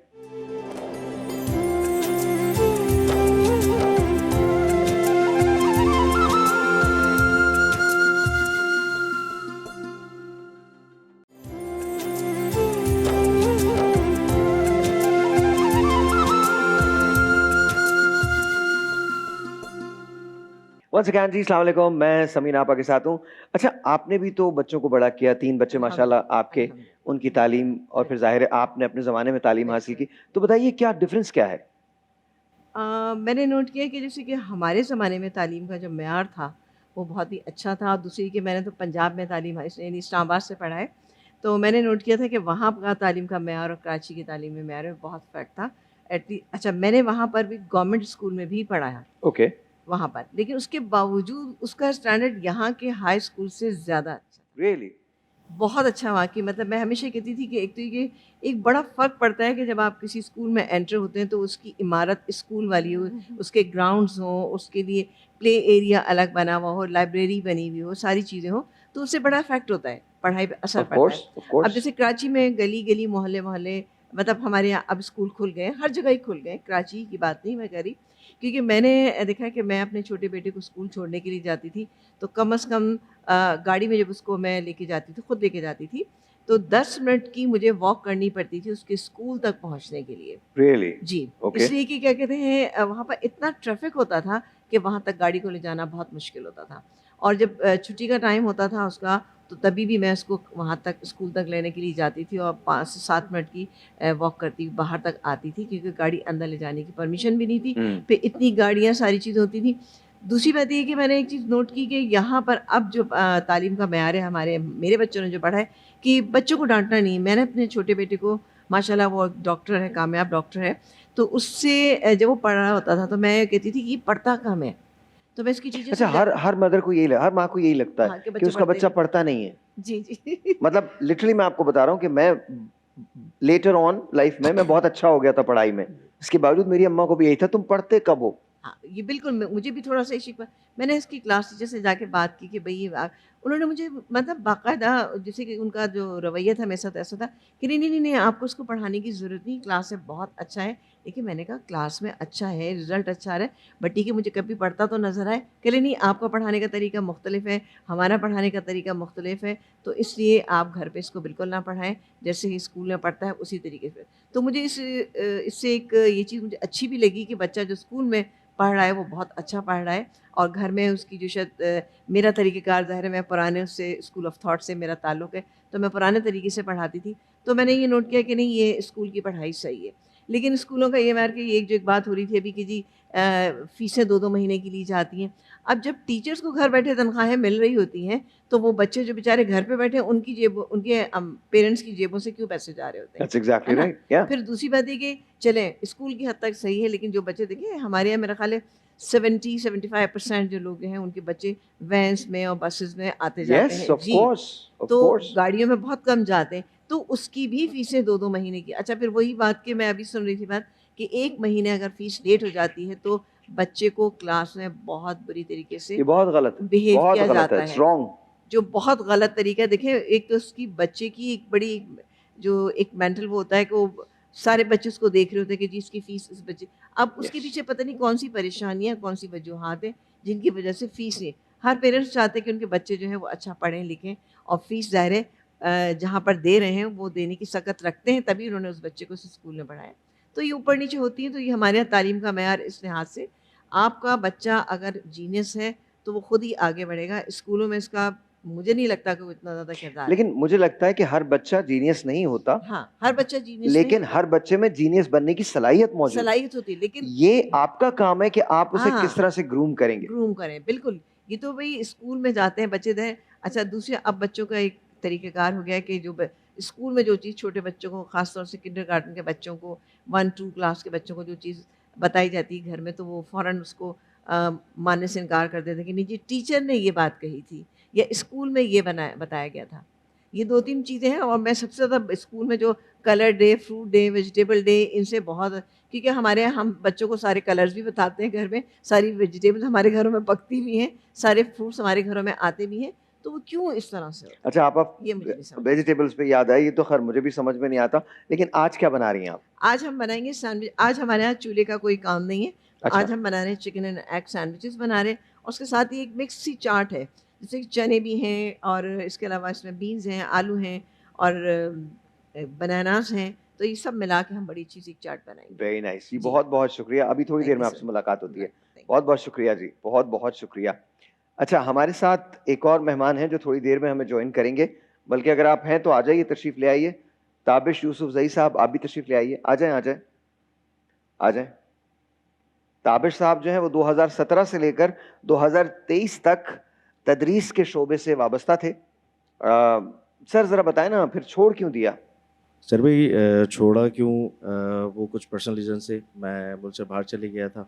वंस अगैन जी, अस्सलाम वालेकुम, मैं समीन आपा के साथ हूँ। अच्छा, आपने भी तो बच्चों को बड़ा किया, 3 बच्चे माशाल्लाह आपके, उनकी तालीम और फिर ज़ाहिर है आपने अपने ज़माने में तालीम हासिल की, तो बताइए क्या डिफरेंस क्या है? मैंने नोट किया कि जैसे कि हमारे ज़माने में तालीम का जो मेयार था वो बहुत ही अच्छा था। दूसरी कि मैंने तो पंजाब में तालीम हासिल यानी इस्लामाबाद से पढ़ा है, तो मैंने नोट किया था कि वहाँ का तालीम का मेयार और कराची की तालीम में मेयार में बहुत फ़र्क था। अच्छा, मैंने वहाँ पर भी गवर्नमेंट स्कूल में भी पढ़ा है ओके, वहाँ पर, लेकिन उसके बावजूद उसका स्टैंडर्ड यहाँ के हाई स्कूल से ज़्यादा अच्छा, रियली? बहुत अच्छा वहाँ की। मतलब मैं हमेशा कहती थी कि एक तो ये एक बड़ा फ़र्क पड़ता है कि जब आप किसी स्कूल में एंटर होते हैं तो उसकी इमारत स्कूल वाली हो, उसके ग्राउंड्स हों, उसके लिए प्ले एरिया अलग बना हुआ हो, लाइब्रेरी बनी हुई हो, सारी चीज़ें हों, तो उससे बड़ा इफ़ेक्ट होता है, पढ़ाई पे असर ऑफ पड़ता है। कोर्स, ऑफ अब कोर्स। जैसे कराची में गली-गली, मोहल्ले-मोहल्ले, मतलब हमारे यहाँ अब स्कूल खुल गए हैं, हर जगह ही खुल गए हैं, कराची की बात नहीं मैं कर रही। क्योंकि मैंने देखा है कि मैं अपने छोटे बेटे को स्कूल छोड़ने के लिए जाती थी, तो कम से कम गाड़ी में जब उसको मैं लेके जाती थी, खुद लेके जाती थी, तो 10 मिनट की मुझे वॉक करनी पड़ती थी उसके स्कूल तक पहुँचने के लिए। रियली? जी, ओके। इसलिए कि क्या कहते हैं वहाँ पर इतना ट्रैफ़िक होता था कि वहाँ तक गाड़ी को ले जाना बहुत मुश्किल होता था। और जब छुट्टी का टाइम होता था उसका, तो तभी भी मैं उसको वहाँ तक स्कूल तक लेने के लिए जाती थी और 5 से 7 मिनट की वॉक करती बाहर तक आती थी, क्योंकि गाड़ी अंदर ले जाने की परमिशन भी नहीं थी। फिर इतनी गाड़ियाँ, सारी चीज़ें होती थी। दूसरी बात ये है कि मैंने एक चीज़ नोट की कि यहाँ पर अब जो तालीम का मेयार है, मेरे बच्चों ने जो पढ़ा है कि बच्चों को डाँटना नहीं। मैंने अपने छोटे बेटे को, माशाल्लाह वो डॉक्टर है, कामयाब डॉक्टर है, तो उससे जब वो पढ़ रहा होता था तो मैं कहती थी कि ये पढ़ता कम है। तो मैं इसकी चीज़ें अच्छा, हर मदर को यही हर माँ को यही लगता हाँ, है कि कि बच्चे उसका पढ़ते बच्चा पढ़ता नहीं है। जी, जी। मतलब लिटरली मैं आपको बता रहा हूँ कि मैं लेटर ऑन लाइफ में मैं बहुत अच्छा हो गया था पढ़ाई में। इसके बावजूद मेरी अम्मा को भी यही था, तुम पढ़ते कब हो? हाँ, ये बिल्कुल मुझे भी थोड़ा-सा ये शिकवा। मैंने इसकी क्लास टीचर से जाके बात की कि भई उन्होंने मुझे मतलब बाकायदा, जैसे कि उनका जो रवैया था मेरे साथ ऐसा था कि नहीं, नहीं, नहीं, नहीं, आपको इसको पढ़ाने की ज़रूरत नहीं, क्लास में बहुत अच्छा है। देखिए मैंने कहा क्लास में अच्छा है, रिज़ल्ट अच्छा आ रहा है, बट ठीक है मुझे कभी पढ़ता तो नज़र आए। कह रहे नहीं, आपका पढ़ाने का तरीका मुख्तलिफ है, हमारा पढ़ाने का तरीका मुख्तलिफ है, तो इसलिए आप घर पे इसको बिल्कुल ना पढ़ाएँ, जैसे ही स्कूल में पढ़ता है उसी तरीके से। तो मुझे इससे एक ये चीज़ मुझे अच्छी भी लगी कि बच्चा जो स्कूल में पढ़ रहा है वो बहुत अच्छा पढ़ रहा है, और घर में उसकी जो शायद मेरा तरीक़ेकार ज़ाहिर है, मैं पुराने उससे स्कूल ऑफ थॉट से मेरा ताल्लुक़ है, तो मैं पुराने तरीके से पढ़ाती थी। तो मैंने ये नोट किया कि नहीं, ये स्कूल की पढ़ाई सही है। लेकिन स्कूलों का ये मार के एक जो एक बात हो रही थी अभी कि जी फ़ीसें 2-2 महीने की ली जाती हैं। अब जब टीचर्स को घर बैठे तनख्वाहें मिल रही होती हैं, तो वो बच्चे जो बेचारे घर पे बैठे हैं उनके पेरेंट्स की जेबों से क्यों पैसे जा रहे होते हैं? दैट्स एग्ज़ैक्टली है ना? राइट, या। फिर दूसरी बात ये कि चलें स्कूल की हद तक सही है, लेकिन जो बच्चे देखिए हमारे यहाँ मेरा ख़्याल है 70-75% जो लोग हैं उनके बच्चे वैन्स में और बसेस में आते जाते यस, हैं। ऑफ जी, कोर्स, ऑफ तो कोर्स। गाड़ियों में बहुत कम जाते हैं, तो उसकी भी फ़ीसें 2-2 महीने की। अच्छा, फिर वही बात कि मैं अभी सुन रही थी बात कि 1 महीने अगर फ़ीस लेट हो जाती है तो बच्चे को क्लास में बहुत बुरी तरीके से ये बहुत गलत है, बिहेव बहुत किया गलत है, जाता इट्स है। रॉन्ग। जो बहुत गलत तरीका है। देखिए एक तो उसकी बच्चे की एक बड़ी जो एक मेंटल वो होता है कि वो सारे बच्चे उसको देख रहे होते हैं कि जी इसकी फ़ीस इस बच्चे, अब उसके यस। पीछे पता नहीं कौन-सी परेशानियाँ, कौन-सी वजूहात हैं जिनकी वजह से फ़ीस नहीं। हर पेरेंट्स चाहते हैं कि उनके बच्चे जो हैं वो अच्छा पढ़ें-लिखें, और फ़ीस ज़ाहिर है जहाँ पर दे रहे हैं वो देने की सकत रखते हैं, तभी उन्होंने उस बच्चे को उस स्कूल में पढ़ाया। तो ये ऊपर-नीचे होती है, तो ये हमारे यहाँ तालीम का मेयार इस लिहाज से, आपका बच्चा अगर जीनियस है तो वो खुद ही आगे बढ़ेगा। स्कूलों में इसका मुझे नहीं लगता कि वो इतना ज़्यादा किरदार है। लेकिन मुझे लगता है कि हर बच्चा जीनियस नहीं होता, हाँ, हर बच्चा जीनियस नहीं लेकिन होता, हर बच्चे में जीनियस बनने की सलाहियत मौजूद है। सलाहियत होती है, लेकिन ये आपका काम है कि आप उसे हाँ, किस तरह से ग्रूम करेंगे। ग्रूम करें, बिल्कुल। ये तो भई स्कूल में जाते हैं बच्चे दें। अच्छा, दूसरे अब बच्चों का एक तरीक़ेकार हो गया है कि जो स्कूल में जो चीज़ छोटे बच्चों को, ख़ास तौर से किंडरगार्टन के बच्चों को, 1-2 क्लास के बच्चों को जो चीज़ बताई जाती है घर में, तो वो फ़ौरन उसको मानने से इनकार कर देते हैं कि नहीं जी टीचर ने ये बात कही थी या स्कूल में ये बताया गया था। ये 2-3 चीज़ें हैं, और मैं सबसे ज़्यादा स्कूल में जो colour day, fruit day, vegetable day, इनसे बहुत, क्योंकि हमारे यहाँ हम बच्चों को सारे कलर्स भी बताते हैं घर में, सारी वेजिटेबल्स हमारे घरों में पकती भी हैं, सारे फ्रूट्स हमारे घरों में आते भी हैं, तो वो क्यों इस तरह से होता है? अच्छा, आप ये मुझे नहीं समझ। वेजिटेबल्स पे याद आया, ये तो खैर मुझे भी समझ में नहीं आता, लेकिन आज क्या बना रही हैं आप? आज हम बनाएँगे सैंडविच। आज हमारे यहाँ चूल्हे का कोई काम नहीं है, तो अच्छा। आज हम बना रहे हैं चिकन एंड एग सैंडविचेस बना रहे हैं, और उसके साथ ही एक मिक्स सी चाट है, जैसे कि चने भी हैं और इसके अलावा इसमें बीन्स हैं, आलू हैं और बनानास हैं, तो ये सब मिला के हम बड़ी अच्छी सी एक चाट बनाएँगे। वेरी नाइस, जी जी, बहुत-बहुत शुक्रिया। अभी थोड़ी देर थैंक में यू आपसे सर। मुलाकात होती है। Thank you. बहुत-बहुत शुक्रिया जी, बहुत-बहुत शुक्रिया। अच्छा, हमारे साथ एक और मेहमान हैं जो थोड़ी देर में हमें जॉइन करेंगे, बल्कि अगर आप हैं तो आ जाइए, तशरीफ़ ले आइए। ताबिश यूसुफ़ज़ई साहब, आप भी तशरीफ़ ले आइए। आ जाएँ, आ जाएँ, आ जाएँ। ताबिश साहब जो हैं वो 2017 से लेकर 2023 तक तदरीस के शोबे से वाबस्ता थे। सर ज़रा बताएं ना, फिर छोड़ क्यों दिया? सर भाई छोड़ा क्यों, वो कुछ पर्सनल रीज़न से मैं मुल्क से बाहर चले गया था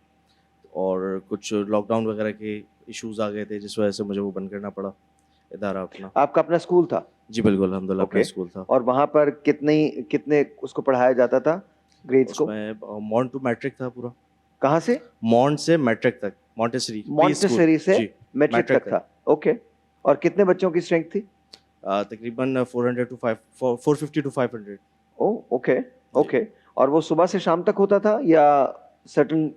और कुछ लॉकडाउन वगैरह के इश्यूज़ आ गए थे जिस वजह से मुझे वो बंद करना पड़ा इदारा अपना। आपका अपना स्कूल था? जी बिल्कुल, अल्हम्दुलिल्लाह अपना ओके। स्कूल था। और वहाँ पर कितने उसको पढ़ाया जाता था, ग्रेड्स को? उसमें मॉन्ट टू मैट्रिक था पूरा। कहाँ से? मॉन्ट से मैट्रिक तक, मॉन्टेसरी मॉन्टेसरी से जी, मैट्रिक मैट्रिक तक था। ओके। और कितने बच्चों की स्ट्रेंथ थी? तकरीबन 450 to 500। Oh okay okay. और वो सुबह से शाम तक होता था या सर्टेन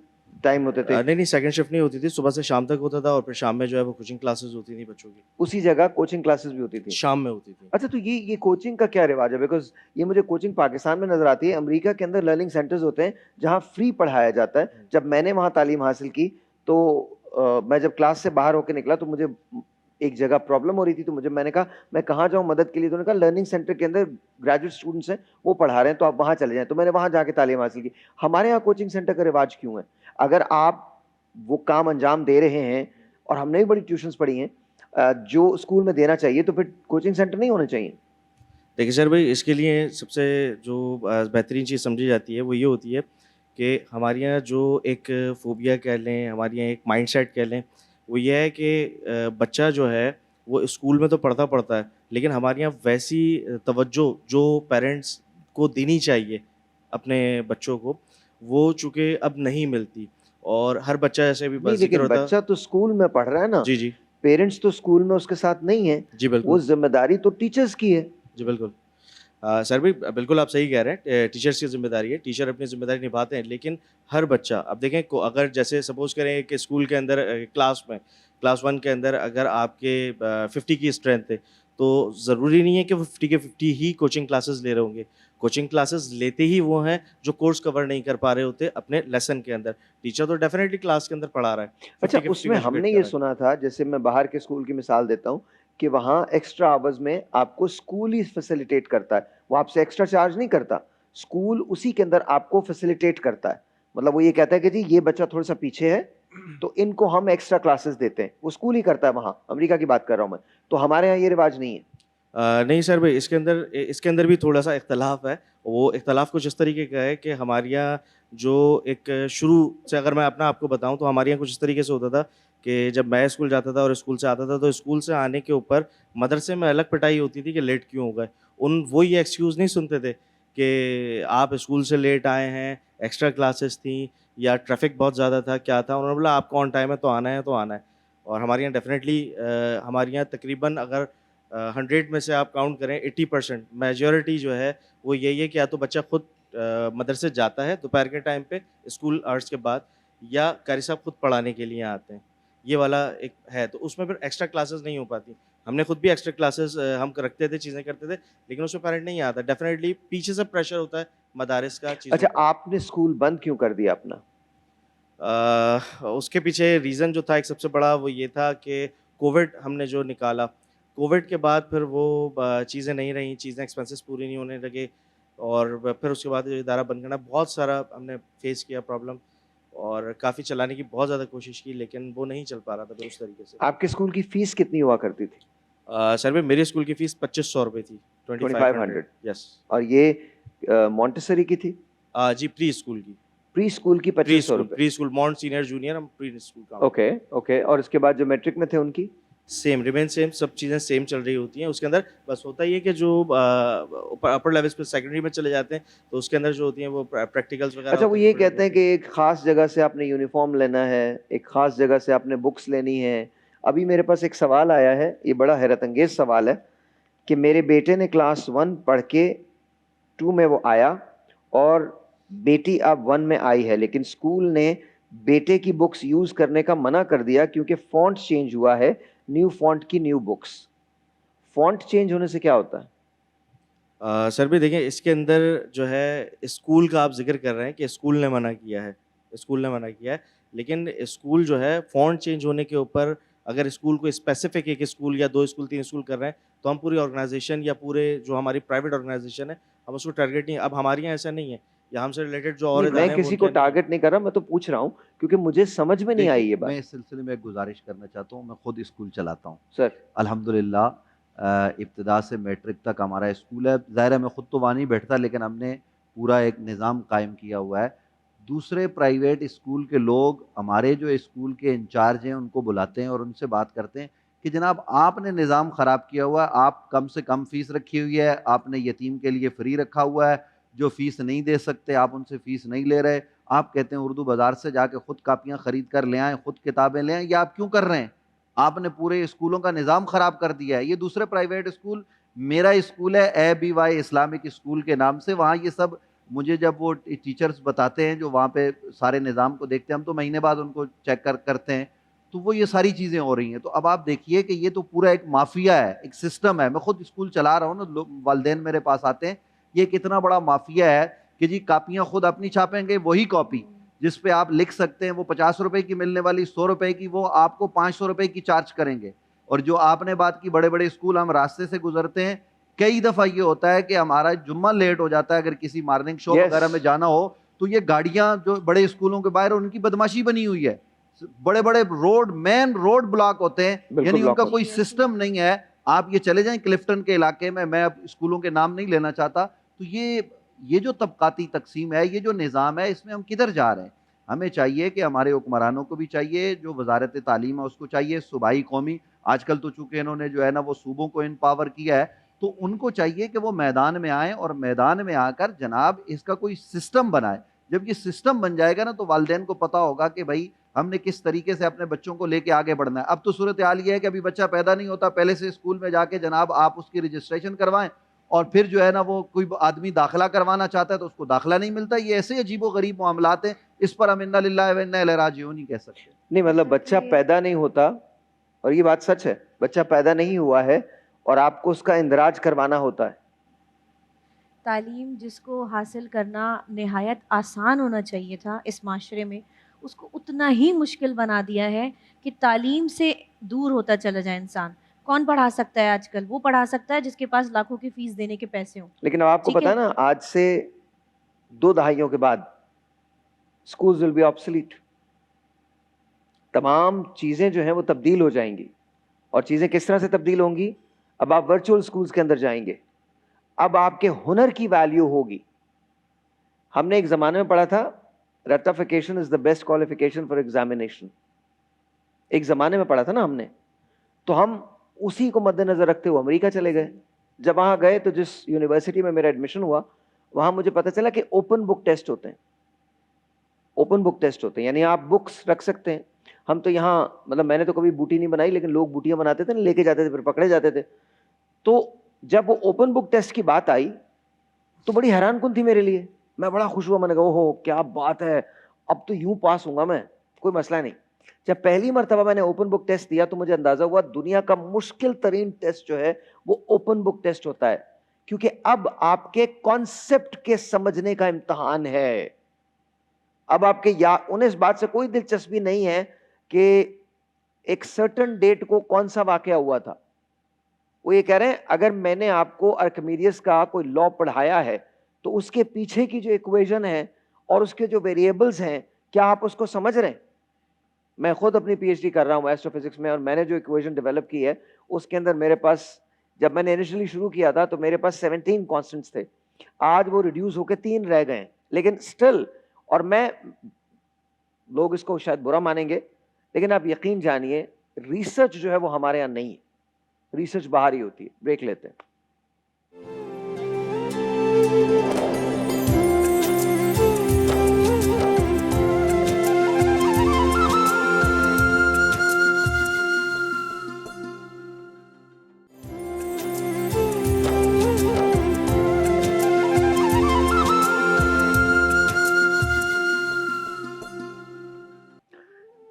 टाइम होते थे? नहीं, सेकंड शिफ्ट नहीं होती थी, सुबह से शाम तक होता था और फिर शाम में जो है वो कोचिंग क्लासेस होती थी बच्चों की। उसी जगह कोचिंग क्लासेस भी होती थी? शाम में होती थी। अच्छा, तो ये कोचिंग का क्या रिवाज है? बिकॉज ये मुझे कोचिंग पाकिस्तान में नजर आती है, अमेरिका के अंदर लर्निंग सेंटर्स होते हैं जहाँ फ्री पढ़ाया जाता है। जब मैंने वहाँ तालीम हासिल की तो मैं जब क्लास से बाहर होकर निकला तो मुझे एक जगह प्रॉब्लम हो रही थी, तो मैंने कहा मैं कहाँ जाऊँ मदद के लिए? तो उन्होंने कहा लर्निंग सेंटर के अंदर ग्रेजुएट स्टूडेंट्स हैं, वो पढ़ा रहे हैं, तो आप वहाँ चले जाएं। तो मैंने वहाँ जाके तालीम हासिल की। हमारे यहाँ कोचिंग सेंटर का रिवाज क्यों है? अगर आप वो काम अंजाम दे रहे हैं और हमने भी बड़ी ट्यूशन्स पढ़ी हैं जो स्कूल में देना चाहिए, तो फिर कोचिंग सेंटर नहीं होने चाहिए? देखिए सर भाई, इसके लिए सबसे जो बेहतरीन चीज़ समझी जाती है वो ये होती है कि हमारे यहाँ जो एक फ़ोबिया कह लें, हमारे यहाँ एक माइंडसेट कह लें, वो ये है कि बच्चा जो है वो स्कूल में तो पढ़ता है, लेकिन हमारे यहाँ वैसी तवज्जो जो पेरेंट्स को देनी चाहिए अपने बच्चों को, वो चूँकि अब नहीं मिलती। और हर बच्चा ऐसे भी नहीं, ज़िक्र लेकिन होता। बच्चा तो स्कूल में पढ़ रहा है ना, जी, जी। पेरेंट्स तो स्कूल में उसके साथ नहीं है, जी वो बिल्कुल। जिम्मेदारी तो टीचर्स की है। जी बिल्कुल। सर भी बिल्कुल आप सही कह रहे हैं, टीचर्स की ज़िम्मेदारी है, टीचर अपनी ज़िम्मेदारी निभाते हैं, लेकिन हर बच्चा अब देखें अगर जैसे सपोज़ करें कि स्कूल के अंदर क्लास 1 के अंदर अगर आपके 50 की स्ट्रेंथ है, तो ज़रूरी नहीं है कि वो 50 के 50 ही कोचिंग क्लासेस ले रहे होंगे। कोचिंग क्लासेस लेते ही वो हैं जो कोर्स कवर नहीं कर पा रहे होते अपने लेसन के अंदर। टीचर तो डेफिनेटली क्लास के अंदर पढ़ा रहा है। अच्छा, 50 के 50 उसमें का एजुकेट हमने कर ये रहा है। सुना था, जैसे मैं बाहर के स्कूल की मिसाल देता हूँ कि वहाँ एक्स्ट्रा आवर्स में आपको स्कूल ही फैसिलिटेट करता है, वो आपसे एक्स्ट्रा चार्ज नहीं करता, स्कूल उसी के अंदर आपको फैसिलिटेट करता है। मतलब वो ये कहता है कि जी ये बच्चा थोड़ा सा पीछे है तो इनको हम एक्स्ट्रा क्लासेस देते हैं, वो स्कूल ही करता है वहाँ। अमेरिका की बात कर रहा हूँ मैं, तो हमारे यहाँ ये रिवाज नहीं है। नहीं सर भाई, इसके अंदर भी थोड़ा सा इख्तलाफ है। वो इख्तलाफ कुछ इस तरीके का है कि हमारे यहाँ जो एक शुरू से अगर मैं अपना आपको बताऊं तो हमारे यहाँ कुछ इस तरीके से होता था कि जब मैं स्कूल जाता था और स्कूल से आता था तो स्कूल से आने के ऊपर मदरसे में अलग पिटाई होती थी कि लेट क्यों हो गए। वो ये एक्सक्यूज़ नहीं सुनते थे कि आप स्कूल से लेट आए हैं, एक्स्ट्रा क्लासेस थी या ट्रैफिक बहुत ज़्यादा था, क्या था। उन्होंने बोला आपको ऑन टाइम है तो आना है तो आना है। और हमारे यहाँ डेफिनेटली हमारे यहाँ तकरीबन अगर 100 में से आप काउंट करें 80% मेजॉरिटी जो है वो यही है कि या तो बच्चा खुद मदरसे जाता है दोपहर के टाइम पे स्कूल आवर्स के बाद, या कारी साहब खुद पढ़ाने के लिए आते हैं। ये वाला एक है, तो उसमें फिर एक्स्ट्रा क्लासेस नहीं हो पाती। हमने खुद भी एक्स्ट्रा क्लासेस हम रखते थे, चीज़ें करते थे, लेकिन उसमें पेरेंट नहीं आता। डेफिनेटली पीछे से प्रेशर होता है मदारिस का, चीज़ों अच्छा, का। आपने स्कूल बंद क्यों कर दिया अपना? उसके पीछे रीज़न जो था एक सबसे बड़ा वो ये था कि कोविड हमने जो निकाला, कोविड के बाद फिर वो चीज़ें नहीं रहीं, चीज़ें एक्सपेंसेस पूरी नहीं होने लगे और फिर उसके बाद जो इदारा बंद करना, बहुत सारा हमने फेस किया प्रॉब्लम और काफ़ी चलाने की बहुत ज़्यादा कोशिश की, लेकिन वो नहीं चल पा रहा था फिर उस तरीके से। आपके स्कूल की फीस कितनी हुआ करती थी? सर भाई मेरे स्कूल की फ़ीस 2500 रुपये थी, 2500। यस। और ये मॉन्टेसरी की थी? जी प्री स्कूल की। प्री स्कूल की 2500 रुपए? प्री स्कूल मॉन्ट सीनियर जूनियर हम प्री स्कूल का। Okay okay. और उसके बाद जो मैट्रिक में थे उनकी? सेम रिमेन सेम, सब चीज़ें सेम चल रही होती हैं। उसके अंदर बस होता ही है कि जो अपर लेवल्स पे सेकेंडरी में चले जाते हैं तो उसके अंदर जो होती हैं वो प्रैक्टिकल्स वगैरह अच्छा, वो होते ये हैं, कहते हैं कि एक खास जगह से आपने यूनिफॉर्म लेना है, एक खास जगह से आपने बुक्स लेनी है। अभी मेरे पास एक सवाल आया है, ये बड़ा हैरत अंगेज सवाल है कि मेरे बेटे ने क्लास 1 पढ़ के 2 में वो आया और बेटी अब 1 में आई है, लेकिन स्कूल ने बेटे की बुक्स यूज करने का मना कर दिया क्योंकि फॉन्ट चेंज हुआ है, न्यू फॉन्ट की न्यू बुक्स। फॉन्ट चेंज होने से क्या होता है? सर भी देखें इसके अंदर जो है स्कूल का आप जिक्र कर रहे हैं कि स्कूल ने मना किया है, लेकिन स्कूल जो है फ़ॉन्ट चेंज होने के ऊपर अगर स्कूल को स्पेसिफिक एक स्कूल या 2 स्कूल 3 स्कूल कर रहे हैं तो हम पूरी ऑर्गेनाइजेशन या पूरे जो हमारी प्राइवेट ऑर्गेनाइजेशन है हम उसको टारगेट नहीं। अब हमारे यहाँ ऐसा नहीं है, या हमसे रिलेटेड जो और नहीं, इदारे मैं हैं वो किसी उनके को अंदर टारगेट नहीं कर रहा, मैं तो पूछ रहा हूँ क्योंकि मुझे समझ में नहीं आई देखिए ये बात। मैं इस सिलसिले में एक गुजारिश करना चाहता हूँ। मैं खुद स्कूल चलाता हूँ सर अल्हम्दुलिल्लाह। इब्तिदा से मैट्रिक तक हमारा स्कूल है। ज़ाहिर है मैं खुद तो वहाँ नहीं बैठता, लेकिन हमने पूरा एक निज़ाम कायम किया हुआ है। दूसरे प्राइवेट स्कूल के लोग हमारे जो स्कूल के इंचार्ज हैं उनको बुलाते हैं और उनसे बात करते हैं कि जनाब आपने निज़ाम ख़राब किया हुआ है, आप कम से कम फ़ीस रखी हुई है, आपने यतीम के लिए फ्री रखा हुआ है, जो फ़ीस नहीं दे सकते आप उनसे फ़ीस नहीं ले रहे, आप कहते हैं उर्दू बाज़ार से जाके खुद कापियाँ ख़रीद कर ले आएँ, खुद किताबें ले आएँ, ये आप क्यों कर रहे हैं? आपने पूरे स्कूलों का निज़ाम ख़राब कर दिया है। ये दूसरे प्राइवेट स्कूल, मेरा स्कूल है ABY इस्लामिक स्कूल के नाम से, वहाँ ये सब मुझे जब वो टीचर्स बताते हैं जो वहाँ पे सारे निज़ाम को देखते हैं, हम तो महीने बाद उनको चेक करते हैं, तो वो ये सारी चीज़ें हो रही हैं। तो अब आप देखिए कि ये तो पूरा एक माफिया है, एक सिस्टम है। मैं खुद स्कूल चला रहा हूँ ना, लोग वालिदैन मेरे पास आते हैं, ये कितना बड़ा माफिया है कि जी कापियाँ खुद अपनी छापेंगे, वही कॉपी जिस पे आप लिख सकते हैं वो 50 रुपए की मिलने वाली 100 रुपए की वो आपको 500 रुपए की चार्ज करेंगे। और जो आपने बात की बड़े बड़े स्कूल, हम रास्ते से गुजरते हैं, कई दफ़ा ये होता है कि हमारा जुम्मा लेट हो जाता है, अगर किसी मॉर्निंग शो Yes. वगैरह में जाना हो तो ये गाड़ियां जो बड़े स्कूलों के बाहर, उनकी बदमाशी बनी हुई है। बड़े बड़े रोड, मेन रोड ब्लॉक होते हैं, बिल्कुल यानी block उनका होते कोई सिस्टम नहीं है। आप ये चले जाएं क्लिफ्टन के इलाके में, मैं अब स्कूलों के नाम नहीं लेना चाहता, तो ये जो तबकाती तकसीम है, ये जो निज़ाम है, इसमें हम किधर जा रहे हैं? हमें चाहिए कि हमारे हुक्मरानों को भी चाहिए, जो वजारत तालीम है उसको चाहिए, सूबाई कौमी, आजकल तो चूंकि इन्होंने जो है ना वो सूबों को इनपावर किया है, तो उनको चाहिए कि वो मैदान में आएँ और मैदान में आकर जनाब इसका कोई सिस्टम बनाए। जब ये सिस्टम बन जाएगा ना तो वालिदैन को पता होगा कि भाई हमने किस तरीके से अपने बच्चों को लेके आगे बढ़ना है। अब तो सूरत हाल ये है कि अभी बच्चा पैदा नहीं होता, पहले से स्कूल में जाके जनाब आप उसकी रजिस्ट्रेशन करवाएं, और फिर जो है ना वो कोई आदमी दाखिला करवाना चाहता है तो उसको दाखिला नहीं मिलता। ये ऐसे अजीबो गरीब मामलात हैं, इस पर हम इन्ना लिल्लाहि व इन्ना इलैहि राजिऊन नहीं कह सकते। नहीं, मतलब बच्चा पैदा नहीं होता, और ये बात सच है, बच्चा पैदा नहीं हुआ है और आपको उसका इंदराज करवाना होता है। तालीम जिसको हासिल करना नहायत आसान होना चाहिए था इस माशरे में, उसको उतना ही मुश्किल बना दिया है कि तालीम से दूर होता चला जाए इंसान। कौन पढ़ा सकता है आजकल? वो पढ़ा सकता है जिसके पास लाखों की फीस देने के पैसे हों। लेकिन अब आपको ठीक पता है। है ना, आज से 2 दहाइयों के बाद स्कूल्स विल बी ऑब्सोलीट। तमाम चीजें जो हैं वो तब्दील हो जाएंगी। और चीजें किस तरह से तब्दील होंगी? अब आप वर्चुअल स्कूल्स के अंदर जाएंगे, अब आपके हुनर की वैल्यू होगी। हमने एक जमाने में पढ़ा था, ratification is the best qualification for examination. एक जमाने में पढ़ा था ना हमने, तो हम उसी को मद्देनजर रखते हुए अमेरिका चले गए। जब वहां गए तो जिस यूनिवर्सिटी में मेरा एडमिशन हुआ, वहां मुझे पता चला कि ओपन बुक टेस्ट होते हैं। ओपन बुक टेस्ट होते हैं यानी आप बुक्स रख सकते हैं। हम तो यहाँ, मतलब मैंने तो कभी बूटी नहीं बनाई, लेकिन लोग बूटियां बनाते थे, लेके जाते थे, फिर पकड़े जाते थे। तो जब वो ओपन बुक टेस्ट की बात आई तो बड़ी हैरान कुन थी मेरे लिए। मैं बड़ा खुश हुआ, मैंने कहा ओहो क्या बात है, अब तो यूं पास होऊंगा मैं, कोई मसला नहीं। जब पहली मरतबा मैंने ओपन बुक टेस्ट दिया तो मुझे अंदाजा हुआ दुनिया का मुश्किल तरीन टेस्ट जो है वो ओपन बुक टेस्ट होता है, क्योंकि अब आपके कॉन्सेप्ट के समझने का इम्तहान है। अब आपके या उन्हें इस बात से कोई दिलचस्पी नहीं है कि एक सर्टेन डेट को कौन सा वाकया हुआ था। वो ये कह रहे हैं अगर मैंने आपको आर्किमिडीज का कोई लॉ पढ़ाया है तो उसके पीछे की जो इक्वेशन है और उसके जो वेरिएबल्स हैं, क्या आप उसको समझ रहे हैं? मैं खुद अपनी पीएचडी कर रहा हूँ एस्ट्रोफिजिक्स में, और मैंने जो इक्वेशन डेवलप की है उसके अंदर मेरे पास, जब मैंने इनिशियली शुरू किया था तो मेरे पास 17 कॉन्स्टेंट्स थे। आज वो रिड्यूस होकर 3 रह गए हैं, लेकिन स्टिल, और मैं, लोग इसको शायद बुरा मानेंगे, लेकिन आप यकीन जानिए रिसर्च जो है वो हमारे यहाँ नहीं है, रिसर्च बाहर ही होती है। ब्रेक लेते हैं।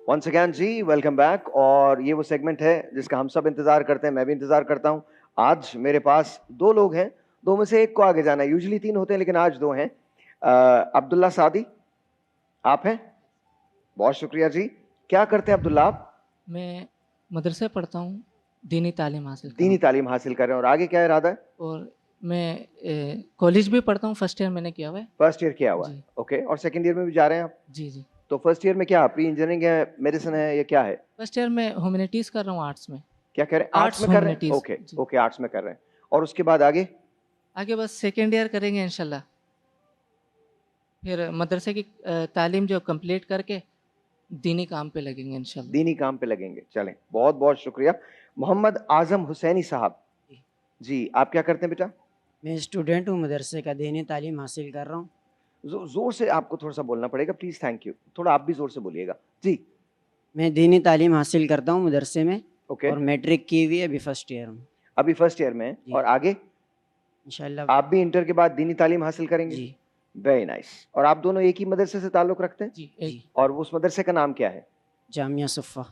वंस अगेन जी, वेलकम बैक। और ये वो सेगमेंट है जिसका हम सब इंतजार करते हैं, मैं भी इंतजार करता हूं। आज मेरे पास 2 लोग हैं, 2 में से एक को आगे जाना है। यूजुअली 3 होते हैं लेकिन आज 2 हैं। अब्दुल्ला सादी आप हैं? बहुत शुक्रिया जी। क्या करते हैं अब्दुल्ला आप? मैं मदरसे पढ़ता हूँ, दीनी तालीम हासिल कर दीनी रहा तालीम हासिल कर रहे हैं, और आगे क्या इरादा है? हूँ और मैं कॉलेज भी पढ़ता हूँ, फर्स्ट ईयर मैंने किया हुआ है। फर्स्ट ईयर किया हुआ है, जी। ओके। और सेकंड ईयर में भी जा रहे हैं आप? जी जी। तो फर्स्ट ईयर में क्या प्री इंजीनियरिंग है, मेडिसिन है, ये क्या है? फर्स्ट ईयर में ह्यूमैनिटीज़ कर रहा हूँ, आर्ट्स में। क्या कह रहे हैं? आर्ट्स आर्ट्स में कर रहे हैं, ह्यूमैनिटीज़। ओके जी। ओके, आर्ट्स में कर रहे हैं। और उसके बाद आगे? आगे बस सेकेंड ईयर करेंगे इंशाल्लाह, फिर मदरसे की तालीम जो कंप्लीट करके दीनी काम पे लगेंगे इंशाल्लाह। दीनी काम पे लगेंगे। चलें, बहुत बहुत शुक्रिया। मोहम्मद आजम हुसैनी साहब जी, आप क्या करते हैं बेटा? मैं स्टूडेंट हूँ, मदरसे का दीनी तालीम हासिल कर रहा हूँ। जोर से आपको थोड़ा सा बोलना पड़ेगा प्लीज, थैंक यू। थोड़ा आप भी जोर से बोलिएगा जी। मैं दीनी तालीम हासिल करता हूँ मदरसे में, ओके। और मैट्रिक की हुई है, अभी फर्स्ट ईयर हूँ अभी फर्स्ट ईयर में हैं। जी। और आगे इंशाल्लाह। आप भी इंटर के बाद दीनी तालीम हासिल करेंगे? जी वेरी नाइस। और आप दोनों एक ही मदरसे से ताल्लुक रखते हैं? जी। जी। और उस मदरसे का नाम क्या है? जामिया सुफ़ा।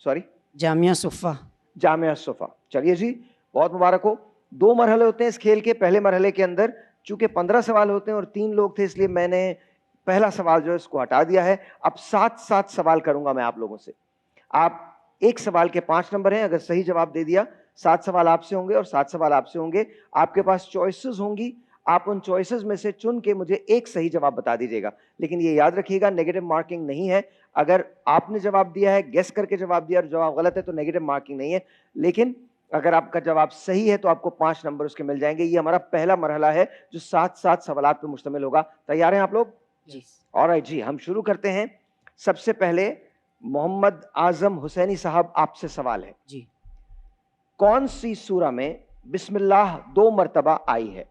सॉरी? जामिया सुफ़ा। जामिया सुफ़ा। चलिए जी, बहुत मुबारक हो। 2 मरहले होते हैं इस खेल के। पहले मरहले के अंदर चूंकि 15 सवाल होते हैं और 3 लोग थे, इसलिए मैंने पहला सवाल जो है इसको हटा दिया है। अब 7 सवाल करूंगा मैं आप लोगों से। आप एक सवाल के 5 नंबर हैं, अगर सही जवाब दे दिया 7 सवाल आपसे होंगे और 7 सवाल आपसे होंगे। आपके पास चॉइसेस होंगी, आप उन चॉइसेस में से चुन के मुझे एक सही जवाब बता दीजिएगा। लेकिन ये याद रखिएगा, नेगेटिव मार्किंग नहीं है। अगर आपने जवाब दिया है, गेस करके जवाब दिया और जवाब गलत है तो नेगेटिव मार्किंग नहीं है। लेकिन अगर आपका जवाब सही है तो आपको 5 नंबर उसके मिल जाएंगे। ये हमारा पहला मरहला है जो 7 सवालात पे मुश्तमिल होगा। तैयार हैं आप लोग? जी। ऑलराइट जी, हम शुरू करते हैं। सबसे पहले मोहम्मद आजम हुसैनी साहब, आपसे सवाल है जी। कौन सी सूरा में बिस्मिल्लाह 2 मरतबा आई है?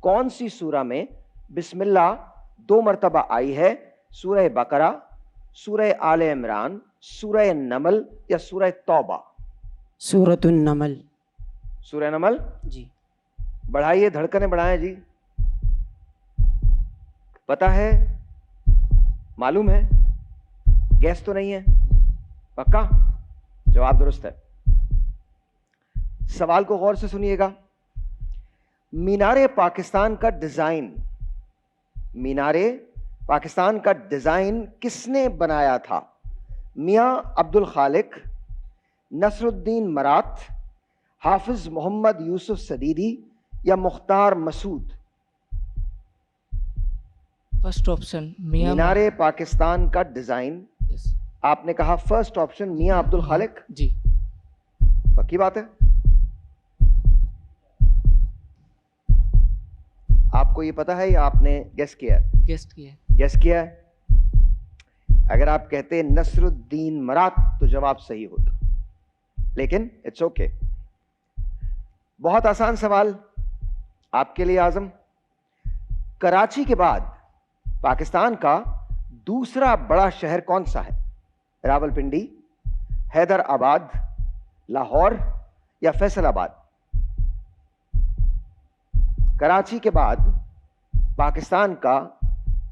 कौन सी सूरा में बिस्मिल्लाह 2 मरतबा आई है? सूरह बकरा, सूरह आले इमरान, सूरह नमल या सूरह तौबा? सूरतुन नमल। सूरह नमल। जी। बढ़ाइए, धड़कने बढ़ाएं जी। पता है? मालूम है? गैस तो नहीं है? पक्का? जवाब दुरुस्त है। सवाल को गौर से सुनिएगा। मीनारे पाकिस्तान का डिजाइन, मीनारे पाकिस्तान का डिजाइन किसने बनाया था? मियां अब्दुल खालिक, नसरुद्दीन मरात, हाफिज मोहम्मद यूसुफ सदीदी या मुख्तार मसूद? फर्स्ट ऑप्शन मीनारे पाकिस्तान का डिजाइन, यस। आपने कहा फर्स्ट ऑप्शन मियां अब्दुल खालिक, जी। पक्की बात है? आपको ये पता है या आपने गेस किया है? गेस्ट किया है। गेस किया है। अगर आप कहते नसरुद्दीन मरात तो जवाब सही होता, लेकिन इट्स ओके। बहुत आसान सवाल आपके लिए आजम। कराची के बाद पाकिस्तान का दूसरा बड़ा शहर कौन सा है? रावलपिंडी, हैदराबाद, लाहौर या फैसलाबाद? कराची के बाद पाकिस्तान का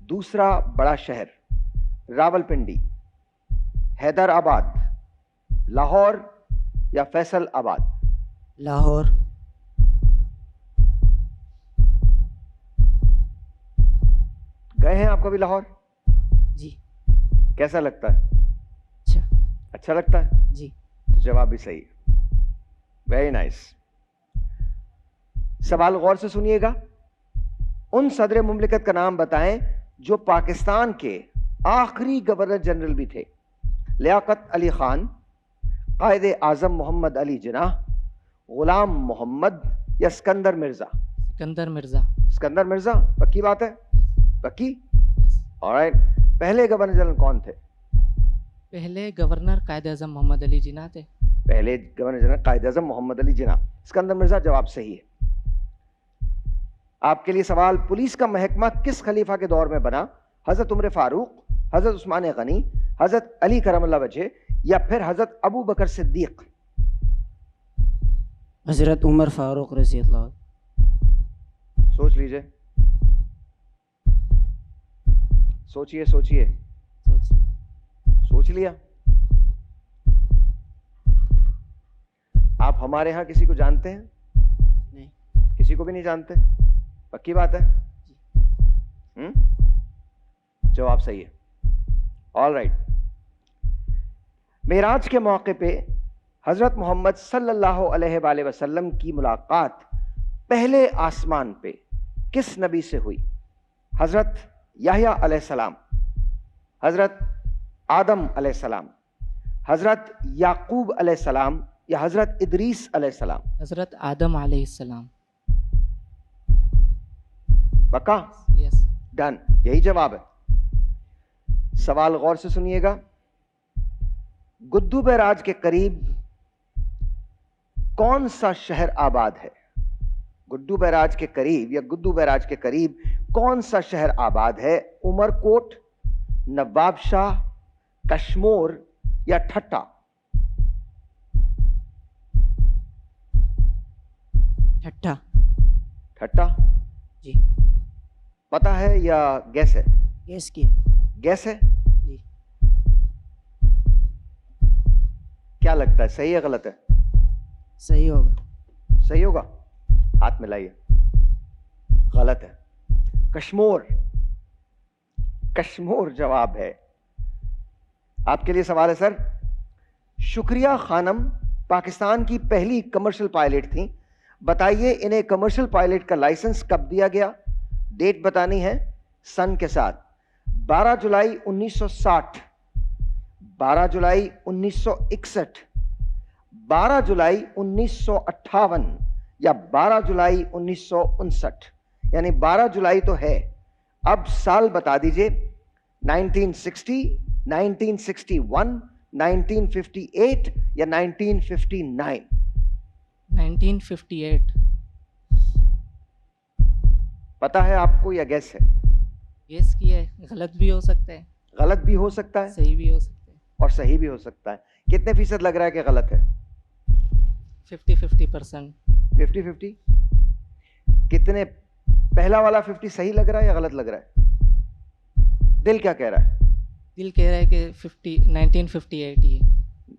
दूसरा बड़ा शहर रावलपिंडी, हैदराबाद, लाहौर या फैसलाबाद? लाहौर। गए हैं आप कभी लाहौर? जी। कैसा लगता है? अच्छा। अच्छा लगता है? जी। तो जवाब भी सही है। Very nice. सवाल गौर से सुनिएगा। उन सदर मुमलिकत का नाम बताएं जो पाकिस्तान के आखिरी गवर्नर जनरल भी थे। लियाकत अली खान, कायदे आजम मोहम्मद अली जिन्नाह, गुलाम मोहम्मद या सिकंदर मिर्जा? सिकंदर मिर्जा। सिकंदर मिर्जा, पक्की बात है? पक्की? यस। ऑलराइट। पहले गवर्नर जनरल कौन थे? पहले गवर्नर कायदे आज़म मोहम्मद अली जिन्नाह थे। पहले गवर्नर जनरल कायदे आजम मोहम्मद अली जिन्नाह। सिकंदर मिर्जा जवाब सही है। आपके लिए सवाल, पुलिस का महकमा किस खलीफा के दौर में बना? हजरत उमर फारूक, हजरत उस्मान गनी, हजरत अली करमल्लाह वजह या फिर हजरत अबू बकर सिद्दीक? हजरत उमर फारूक रज़ी अल्लाह। सोच लीजिए, सोचिए सोचिए। सोच लिया? आप हमारे यहां किसी को जानते हैं? नहीं। किसी को भी नहीं जानते? पक्की बात है? जवाब सही है। All right. मेराज के मौके पे हजरत मोहम्मद सल्लल्लाहु अलैहि वसल्लम की मुलाकात पहले आसमान पे किस नबी से हुई? हजरत याह्या अलैहिस्सलाम, हजरत आदम अलैहिस्सलाम, हजरत याकूब अलैहिस्सलाम या हजरत इदरीस अलैहिस्सलाम? हज़रत आदम अलैहिस्सलाम। पक्का? यस। डन, यही जवाब है। सवाल गौर से सुनिएगा। गुद्दू बैराज के करीब कौन सा शहर आबाद है? गुड्डू बैराज के करीब या गुद्दू बैराज के करीब कौन सा शहर आबाद है? उमरकोट, नवाबशाह, कश्मोर या ठट्टा? ठट्ठा। ठट्टा जी। पता है या गैस है? गैस की है। गैस है? जी। क्या लगता है, सही है गलत है? सही होगा। सही होगा? हाथ मिलाइए। गलत है, कश्मोर। कश्मोर जवाब है। आपके लिए सवाल है सर। शुक्रिया खानम पाकिस्तान की पहली कमर्शियल पायलट थी। बताइए इन्हें कमर्शियल पायलट का लाइसेंस कब दिया गया? डेट बतानी है सन के साथ। 12 जुलाई 1960, 12 जुलाई 1961, 12 जुलाई 1958 या 12 जुलाई 1959? यानी 12 जुलाई तो है, अब साल बता दीजिए। 1960, 1961, 1958 या 1959? 1958। पता है आपको या गैस है? गेस किया है, गलत भी हो सकता है, गलत भी हो सकता है सही भी हो सकता है। और सही भी हो सकता है। कितने फीसद लग रहा है कि गलत है? 50-50%। 50-50? कितने? पहला वाला 50 सही लग रहा है या गलत लग रहा है? दिल क्या कह रहा है? दिल कह रहा है कि 1958 ही है।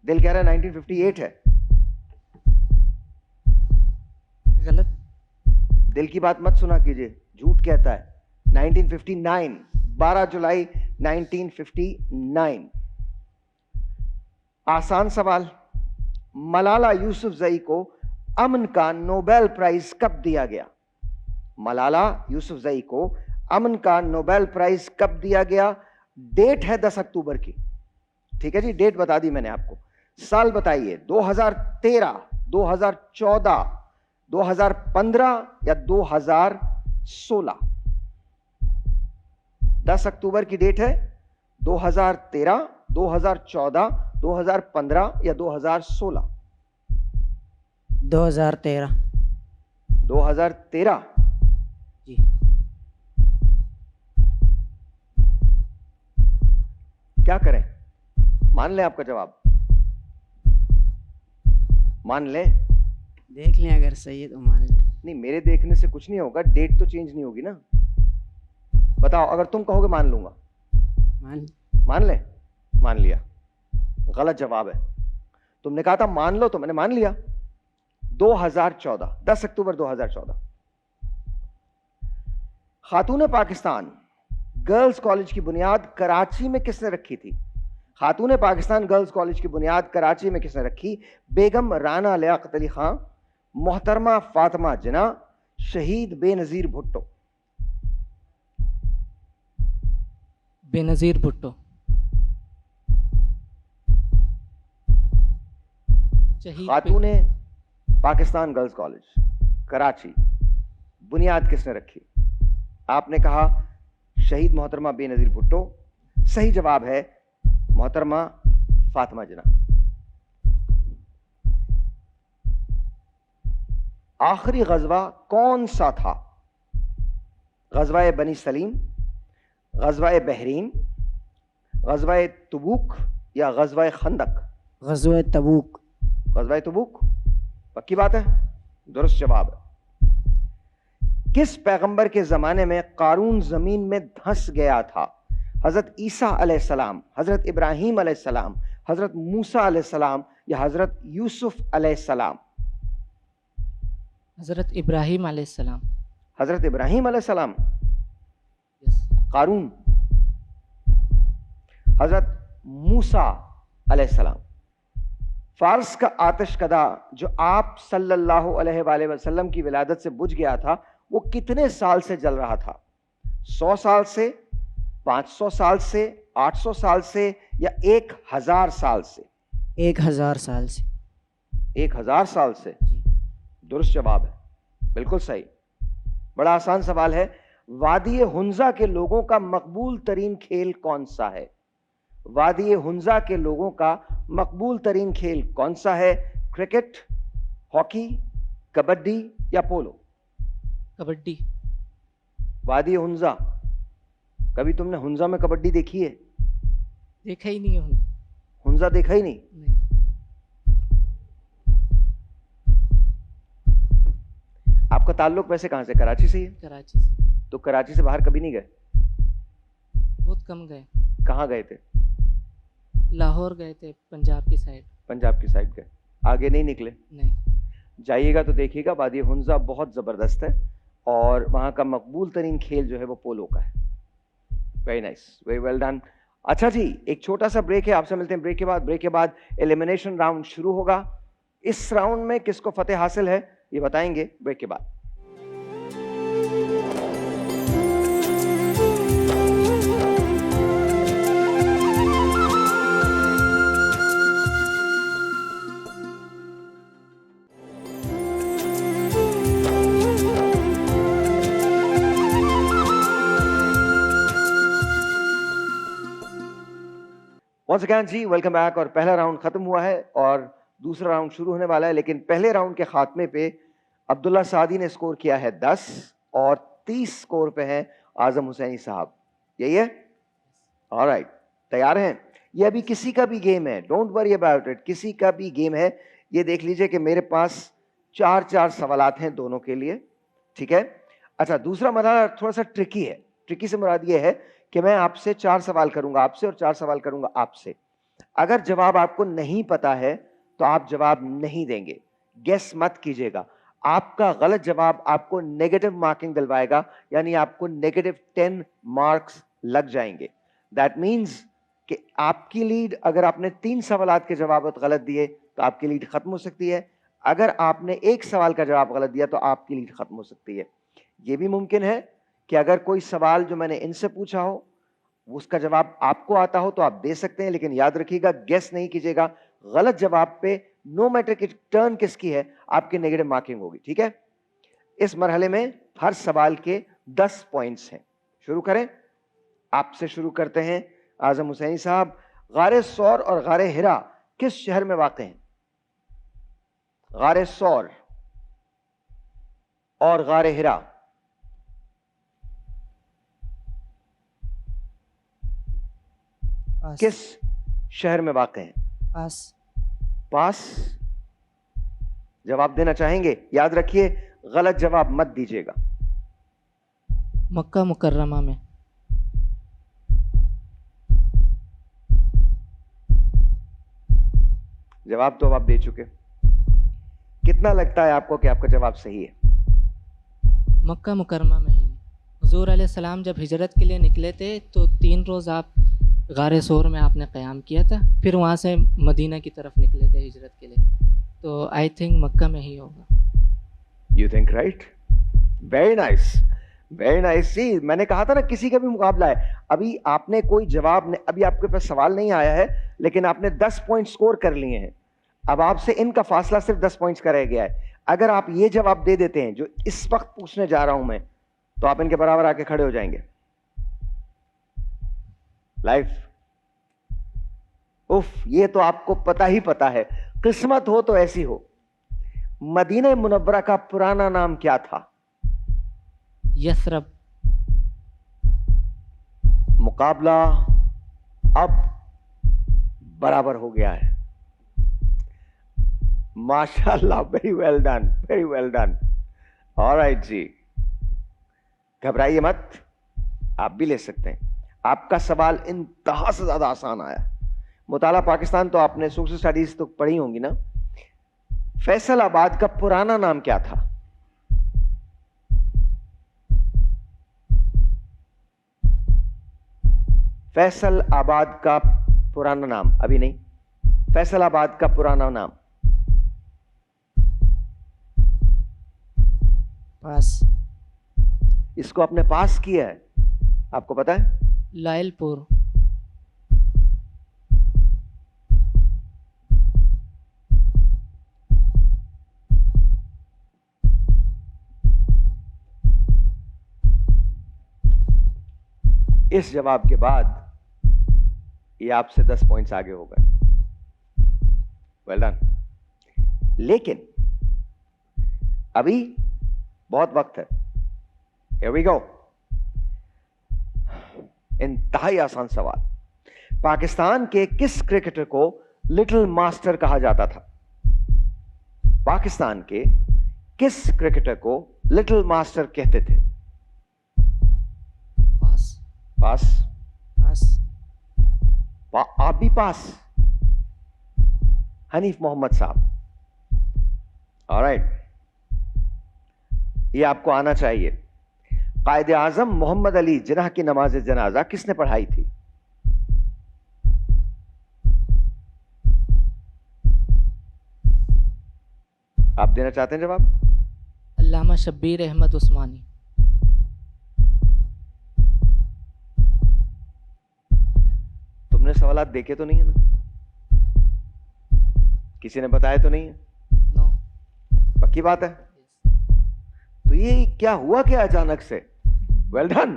दिल कह रहा है 1958 है। गलत। दिल की बात मत सुना कीजिए, झूठ कहता है। 1959, 12 जुलाई 1959। आसान सवाल। मलाला यूसुफजई को अमन का नोबेल प्राइज कब दिया गया? मलाला यूसुफजई को अमन का नोबेल प्राइज कब दिया गया? डेट है 10 अक्टूबर की। ठीक है जी, डेट बता दी मैंने आपको। साल बताइए, 2013, 2014, 2015 या 2016? 10 अक्टूबर की डेट है। 2013, 2014, 2015 या 2016? 2013। 2013? जी। क्या करें? मान लें आपका जवाब? मान लें? देख लें, अगर सही है तो मान लें। नहीं, मेरे देखने से कुछ नहीं होगा, डेट तो चेंज नहीं होगी ना। बताओ, अगर तुम कहोगे मान लूंगा। मान ले? मान लिया। गलत जवाब है। तुमने कहा था मान लो तो मैंने मान लिया। 2014, 10 अक्टूबर 2014। खातून पाकिस्तान गर्ल्स कॉलेज की बुनियाद कराची में किसने रखी थी? खातून पाकिस्तान गर्ल्स कॉलेज की बुनियाद कराची में किसने रखी? बेगम राना लियाकत अली खां, मोहतरमा फातिमा जिना, शहीद बेनजीर भुट्टो? बेनजीर भुट्टो। खातून पाकिस्तान गर्ल्स कॉलेज कराची, बुनियाद किसने रखी? आपने कहा शहीद मोहतरमा बेनजीर भुट्टो। सही जवाब है मोहतरमा फातिमा जिना। आखिरी गजवा कौन सा था? गजवा बनी सलीम, गजवा बहरीन, गजवा तबूक या गजवा खंदक? गजवा तबूक। गजवा तबूक? पक्की बात है? दुरुस्त जवाब है। किस पैगंबर के जमाने में कारून जमीन में धंस गया था? हजरत ईसा अलैहिस्सलाम, हजरत इब्राहीम अलैहिस्सलाम, हजरत मूसा अलैहिस्सलाम या हजरत यूसुफ अलैहिस्सलाम? हजरत इब्राहीम अलैहिस्सलाम। हजरत इब्राहीम अलैहिस्सलाम? यस। कारून? हजरत मूसा अलैहिस्सलाम? फारस का आतिशकदा जो आप सल्लल्लाहु अलैहि वसल्लम की विलादत से बुझ गया था, वो कितने साल से जल रहा था? 100 साल से, 500 साल से, 800 साल से या 1000 साल से? 1000 साल से। 1000 साल से दुरुस्त जवाब है, बिल्कुल सही। बड़ा आसान सवाल है। वादी हुंजा के लोगों का मकबूल तरीन खेल कौन सा है? वादी हुंजा के लोगों का मकबूल तरीन खेल कौन सा है? क्रिकेट, हॉकी, कबड्डी या पोलो? कबड्डी। वादी हुंजा, कभी तुमने हुंजा में कबड्डी देखी है? देखा ही नहीं है। हुंजा देखा ही नहीं? नहीं। आपका ताल्लुक वैसे कहां से? कराची से ही है? कराची से। तो कराची से बाहर कभी नहीं गए? बहुत कम गए। कहाँ गए थे? लाहौर गए थे, पंजाब की साइड। पंजाब की साइड गए, आगे नहीं निकले? नहीं। जाइएगा तो देखिएगा, वादी हुंजा बहुत ज़बरदस्त है और वहाँ का मकबूल तरीन खेल जो है वो पोलो का है। Very nice, very well done. अच्छा जी, एक छोटा सा ब्रेक है, आपसे मिलते हैं ब्रेक के बाद। ब्रेक के बाद एलिमिनेशन राउंड शुरू होगा। इस राउंड में किसको फतेह हासिल है ये बताएंगे ब्रेक के बाद। वंस अगेन जी, वेलकम बैक। और पहला राउंड खत्म हुआ है और दूसरा राउंड शुरू होने वाला है, लेकिन पहले राउंड के खात्मे पे अब्दुल्ला सादी ने स्कोर किया है 10 और 30 स्कोर पे हैं आजम हुसैनी साहब। यही है? ऑलराइट, तैयार हैं? ये अभी किसी का भी गेम है, डोंट वरी अबाउट इट, किसी का भी गेम है। ये देख लीजिए कि मेरे पास 4 सवालात हैं दोनों के लिए, ठीक है? अच्छा, दूसरा मरहला थोड़ा सा ट्रिकी है। ट्रिकी से मुराद ये है कि मैं आपसे 4 सवाल करूंगा आपसे और 4 सवाल करूंगा आपसे। अगर जवाब आपको नहीं पता है तो आप जवाब नहीं देंगे, गेस मत कीजिएगा। आपका गलत जवाब आपको नेगेटिव मार्किंग दिलवाएगा, यानी आपको नेगेटिव 10 मार्क्स लग जाएंगे। दैट मीन्स कि आपकी लीड, अगर आपने 3 सवालात के जवाब गलत दिए तो आपकी लीड खत्म हो सकती है। अगर आपने 1 सवाल का जवाब गलत दिया तो आपकी लीड खत्म हो सकती है। यह भी मुमकिन है कि अगर कोई सवाल जो मैंने इनसे पूछा हो उसका जवाब आपको आता हो तो आप दे सकते हैं, लेकिन याद रखिएगा गेस नहीं कीजिएगा। गलत जवाब पे नो मैटर कि टर्न किसकी है, आपकी नेगेटिव मार्किंग होगी, ठीक है? इस मरहले में हर सवाल के 10 पॉइंट्स हैं। शुरू करें, आपसे शुरू करते हैं आजम हुसैनी साहब। गारे सौर और गारे हिरा किस शहर में वाक़ हैं? गारे सौर और गारे हिरा किस शहर में वाक़ हैं? पास। पास जवाब देना चाहेंगे? याद रखिए गलत जवाब मत दीजिएगा। मक्का मुकर्रमा में। जवाब तो आप दे चुके। कितना लगता है आपको कि आपका जवाब सही है? मक्का मुकर्रमा में ही। हुजूर अलैहिस्सलाम जब हिजरत के लिए निकले थे तो 3 रोज़ आप गारे सोर में आपने क़याम किया था, फिर वहाँ से मदीना की तरफ निकले थे हिजरत के लिए, तो आई थिंक मक्का में ही होगा। You think right? Very nice, very nice. जी, मैंने कहा था ना किसी का भी मुकाबला है। अभी आपने कोई जवाब अभी आपके पास सवाल नहीं आया है, लेकिन आपने 10 पॉइंट स्कोर कर लिए हैं। अब आपसे इनका फासला सिर्फ 10 पॉइंट्स का रह गया है। अगर आप ये जवाब दे देते हैं जो इस वक्त पूछने जा रहा हूं मैं, तो आप इनके बराबर आके खड़े हो जाएंगे लाइफ। उफ, ये तो आपको पता ही पता है, किस्मत हो तो ऐसी हो। मदीना मुनव्वरा का पुराना नाम क्या था? यसरब। मुकाबला अब बराबर हो गया है। माशाल्लाह, very well done, very well done. Alright जी, घबराइए मत, आप भी ले सकते हैं। आपका सवाल इंतहा से ज्यादा आसान आया। मुताला पाकिस्तान तो आपने सोशल स्टडीज तो पढ़ी होंगी ना। फैसलाबाद का पुराना नाम क्या था? फैसलाबाद का पुराना नाम, अभी नहीं, फैसलाबाद का पुराना नाम? पास। इसको आपने पास किया है, आपको पता है? लायलपुर। इस जवाब के बाद ये आपसे 10 पॉइंट्स आगे हो गए। Well done. लेकिन अभी बहुत वक्त है। Here we go. इंतहाई आसान सवाल। पाकिस्तान के किस क्रिकेटर को लिटिल मास्टर कहा जाता था? पाकिस्तान के किस क्रिकेटर को लिटिल मास्टर कहते थे? पास। पास। पास। आप भी पास? हनीफ मोहम्मद साहब। ऑलराइट, ये आपको आना चाहिए। कायदे आजम मोहम्मद अली जिन्ना की नमाज जनाजा किसने पढ़ाई थी? आप देना चाहते हैं जवाब? अल्लामा शब्बीर अहमद उस्मानी। तुमने सवालात देखे तो नहीं है ना? किसी ने बताया तो नहीं है? नो। पक्की बात है? तो ये क्या हुआ क्या अचानक से? Well done.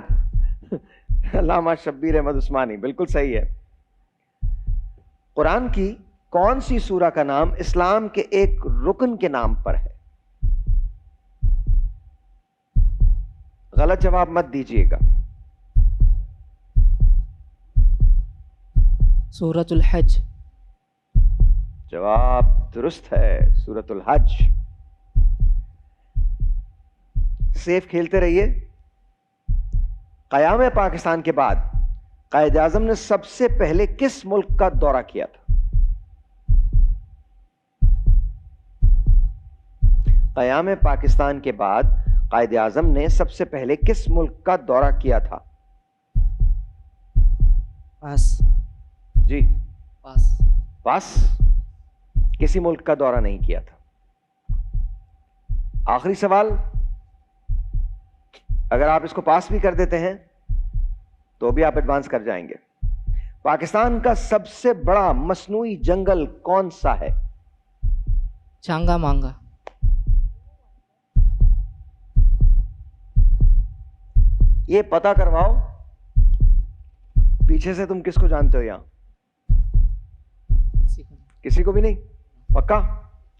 अल्लामा शब्बीर अहमद उस्मानी, बिल्कुल सही है। कुरान की कौन सी सूरा का नाम इस्लाम के एक रुकन के नाम पर है? गलत जवाब मत दीजिएगा। सूरतुल हज। जवाब दुरुस्त है, सूरतुल हज। सेफ खेलते रहिए। क़याम पाकिस्तान के बाद कायदे आज़म ने सबसे पहले किस मुल्क का दौरा किया था? क़याम पाकिस्तान के बाद कायदे आज़म ने सबसे पहले किस मुल्क का दौरा किया था? पास। जी पास। पास। किसी मुल्क का दौरा नहीं किया था। आखिरी सवाल, अगर आप इसको पास भी कर देते हैं तो भी आप एडवांस कर जाएंगे। पाकिस्तान का सबसे बड़ा मसनूई जंगल कौन सा है? चांगा मांगा। ये पता करवाओ, पीछे से तुम किसको जानते हो? यहां किसी को भी नहीं? पक्का?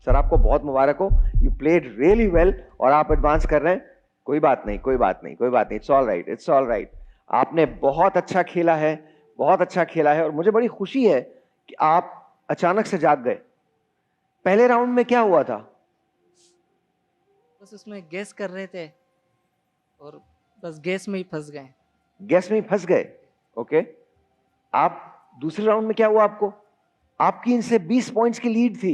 सर आपको बहुत मुबारक हो, यू प्लेड रियली वेल और आप एडवांस कर रहे हैं। कोई बात नहीं, कोई बात नहीं, कोई बात नहीं। It's all right, it's all right. आपने बहुत अच्छा खेला है, बहुत अच्छा खेला है और मुझे बड़ी खुशी है कि आप अचानक से जाग गए। पहले राउंड में क्या हुआ था? बस उसमें गैस कर रहे थे और बस गैस में ही फंस गए। गैस में ही फंस गए। ओके। आप दूसरे राउंड में क्या हुआ आपको? आपकी इनसे 20 पॉइंट्स की लीड थी।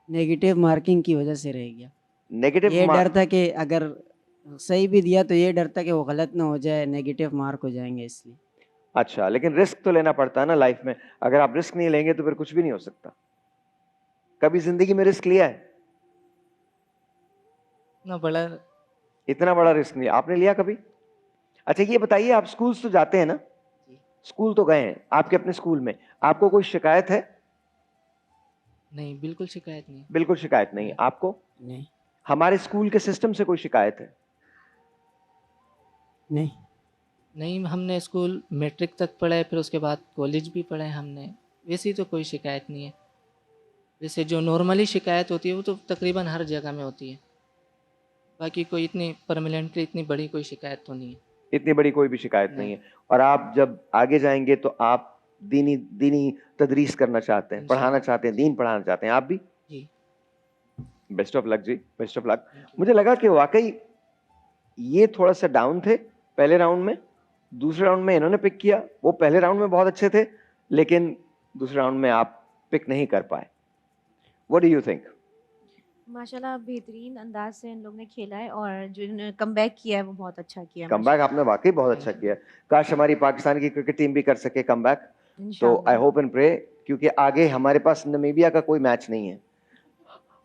नेगेटिव मार्किंग की वजह से रह गया। नेगेटिव ये डर था कि अगर सही भी दिया तो ये डर था कि वो गलत ना हो जाए, नेगेटिव मार्क हो जाएंगे, इसलिए। अच्छा, लेकिन रिस्क तो लेना पड़ता है ना लाइफ में। अगर आप रिस्क नहीं लेंगे तो फिर कुछ भी नहीं हो सकता। कभी जिंदगी में रिस्क लिया है? इतना बड़ा रिस्क नहीं आपने लिया कभी? अच्छा ये बताइए, आप स्कूल तो जाते हैं ना? स्कूल तो गए हैं, आपके अपने स्कूल में आपको कोई शिकायत है? नहीं, बिल्कुल शिकायत नहीं। बिल्कुल शिकायत नहीं। आपको? नहीं। हमारे स्कूल के सिस्टम से कोई शिकायत है? नहीं। नहीं, हमने स्कूल मैट्रिक तक पढ़ा है, फिर उसके बाद कॉलेज भी पढ़ा है हमने। वैसी तो कोई शिकायत नहीं है। वैसे जो नॉर्मली शिकायत होती है वो तो तकरीबन हर जगह में होती है। बाकी कोई इतनी परमानेंटली इतनी बड़ी कोई शिकायत तो नहीं है। इतनी बड़ी कोई भी शिकायत नहीं है। और आप जब आगे जाएंगे तो आप दीनी तदरीस करना चाहते हैं, पढ़ाना चाहते हैं, दीन पढ़ाना चाहते हैं आप भी? जी। बेस्ट ऑफ लक जी, बेस्ट ऑफ लक। मुझे लगा कि वाकई ये थोड़ा सा डाउन थे पहले राउंड में, दूसरे राउंड में इन्होंने पिक किया। वो पहले राउंड में बहुत अच्छे थे लेकिन दूसरे राउंड में आप पिक नहीं कर पाए। What do you think? माशाल्लाह बेहतरीन अंदाज से इन लोग ने खेला है और जो इन्होंने कमबैक किया है वो बहुत अच्छा किया है। कमबैक आपने वाकई बहुत अच्छा किया। काश हमारी पाकिस्तान की क्रिकेट टीम भी कर सके कमबैक। तो इंशाल्लाह। आई होप एंड प्रे क्योंकि आगे हमारे पास नामीबिया का कोई मैच नहीं है।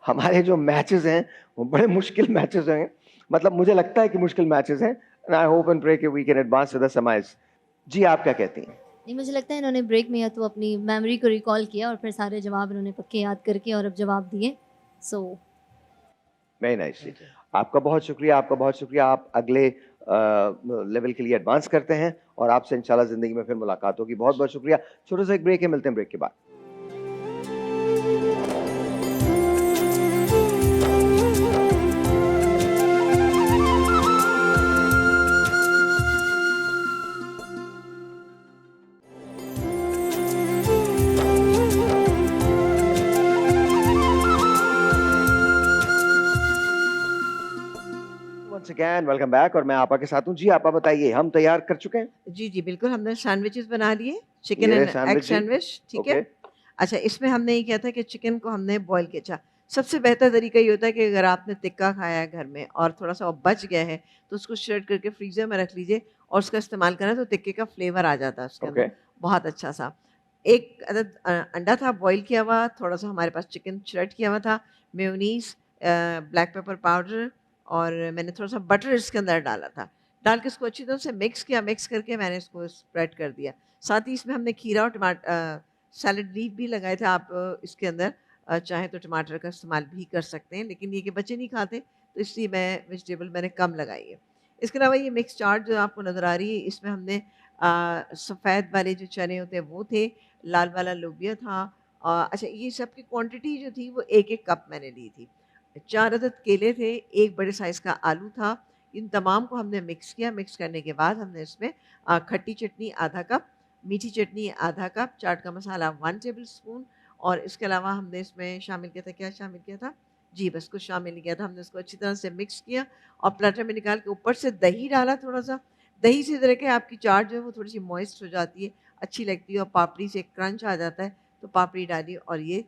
हमारे जो मैचेस हैं वो बड़े मुश्किल मैचेस हैं, मतलब मुझे लगता है कि मुश्किल मैचेस हैं। And I hope and pray कि we can advance to the semis. जी आप क्या कहती हैं? नहीं, मुझे लगता है इन्होंने ब्रेक में या तो अपनी मेमोरी को रिकॉल किया और फिर सारे जवाब इन्होंने पक्के याद करके और अब जवाब दिए। सो वेरी नाइस जी, आपका बहुत शुक्रिया, आपका बहुत शुक्रिया। आप अगले लेवल के लिए एडवांस करते हैं और आपसे इंशाल्लाह ज़िंदगी में फिर मुलाकात होगी। बहुत बहुत शुक्रिया। छोटा सा एक ब्रेक है, मिलते हैं ब्रेक के बाद। Once again, welcome back और मैं आपा के साथ हूँ। जी आपा बताइए, हम तैयार कर चुके हैं? जी, जी, बिल्कुल हमने सैंडविचेस बना लिए, चिकन ये एंड रहे एग सैंडविच जी। सैंडविच, ठीक है? ओके, अच्छा, इसमें हमने ये किया था कि चिकन को हमने बॉयल किया। अच्छा, सबसे बेहतर तरीका ये होता है कि अगर आपने टिक्का खाया है घर में और थोड़ा-सा वो बच गया है, तो उसको श्रेड करके फ्रीज़र में रख लीजिए और उसका इस्तेमाल करें तो टिक्के का फ्लेवर आ जाता है उसके ओके, अंदर, बहुत अच्छा-सा। एक अदद अंडा था बॉयल किया हुआ, थोड़ा-सा हमारे पास चिकन श्रेड किया हुआ था, मेयोनीज़, ब्लैक पेपर पाउडर और मैंने थोड़ा-सा बटर इसके अंदर डाला था। डाल के इसको अच्छी तरह से मिक्स किया, मिक्स करके मैंने इसको स्प्रेड कर दिया। साथ ही इसमें हमने खीरा और सैलड लीफ भी लगाए थे। आप इसके अंदर चाहें तो टमाटर का इस्तेमाल भी कर सकते हैं, लेकिन ये कि बच्चे नहीं खाते, तो इसलिए मैं वेजिटेबल मैंने कम लगाई है। इसके अलावा ये मिक्स चाट जो आपको नज़र आ रही है, इसमें हमने सफ़ेद वाले जो चने होते हैं वो थे, लाल वाला लोबिया था। अच्छा, ये सब की क्वांटिटी जो थी वो 1-1 कप मैंने ली थी। 4 अदद केले थे, 1 बड़े साइज़ का आलू था। इन तमाम को हमने मिक्स किया, मिक्स करने के बाद हमने इसमें खट्टी चटनी आधा कप, मीठी चटनी आधा कप, चाट का मसाला 1 टेबल स्पून और इसके अलावा हमने इसमें शामिल किया था, क्या शामिल किया था? जी, बस कुछ शामिल किया था। हमने इसको अच्छी तरह से मिक्स किया और प्लेटर में निकाल के ऊपर से दही डाला थोड़ा-सा। दही से तरह के आपकी चाट जो है वो थोड़ी-सी मॉइस्ट हो जाती है, अच्छी लगती है और पापड़ी से क्रंच आ जाता है, तो पापड़ी डाली और ये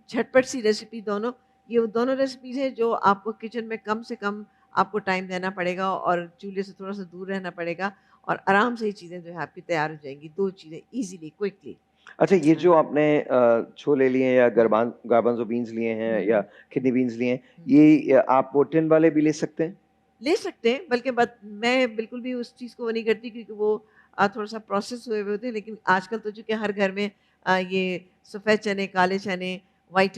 झटपट सी रेसिपी दोनों, ये वो दोनों रेसिपीज़ हैं जो आपको किचन में कम से कम आपको टाइम देना पड़ेगा और चूल्हे से थोड़ा-सा दूर रहना पड़ेगा और आराम से ये चीज़ें जो है आपकी तैयार हो जाएँगी। 2 चीज़ें ईज़िली, क्विकली। अच्छा ये जो आपने छोले लिए या गार्बान्ज़ो बीन्स लिए हैं हुँ, या हुँ। किडनी बीन्स लिए हैं, हुँ। ये आप वो टिन वाले भी ले सकते हैं? ले सकते हैं, बल्कि मैं बिल्कुल भी उस चीज़ को वो नहीं करती क्योंकि वो थोड़ा-सा प्रोसेस हुए हुए होते हैं, लेकिन आजकल तो चूँकि हर घर में ये सफ़ेद चने, काले चने, व्हाइट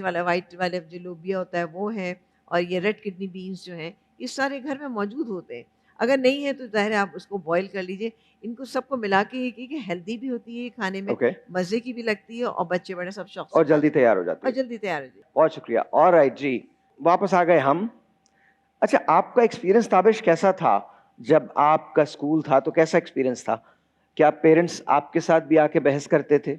वाला जो लोबिया होता है वो है और ये रेड किडनी बीन्स जो हैं, ये सारे घर में मौजूद होते हैं। अगर नहीं है तो ज़ाहिर है आप उसको बॉयल कर लीजिए। इनको सबको मिला के ये कि हेल्दी भी होती है ये खाने में, ओके, मज़े की भी लगती है और बच्चे बड़े सब शौक से और जल्दी खाते हैं तैयार हो जाती और है। जल्दी तैयार हो जाए। बहुत शुक्रिया। ऑलराइट जी, वापस आ गए हम। अच्छा आपका एक्सपीरियंस ताबिश कैसा था? जब आपका स्कूल था तो कैसा एक्सपीरियंस था? क्या पेरेंट्स आपके साथ भी आके बहस करते थे?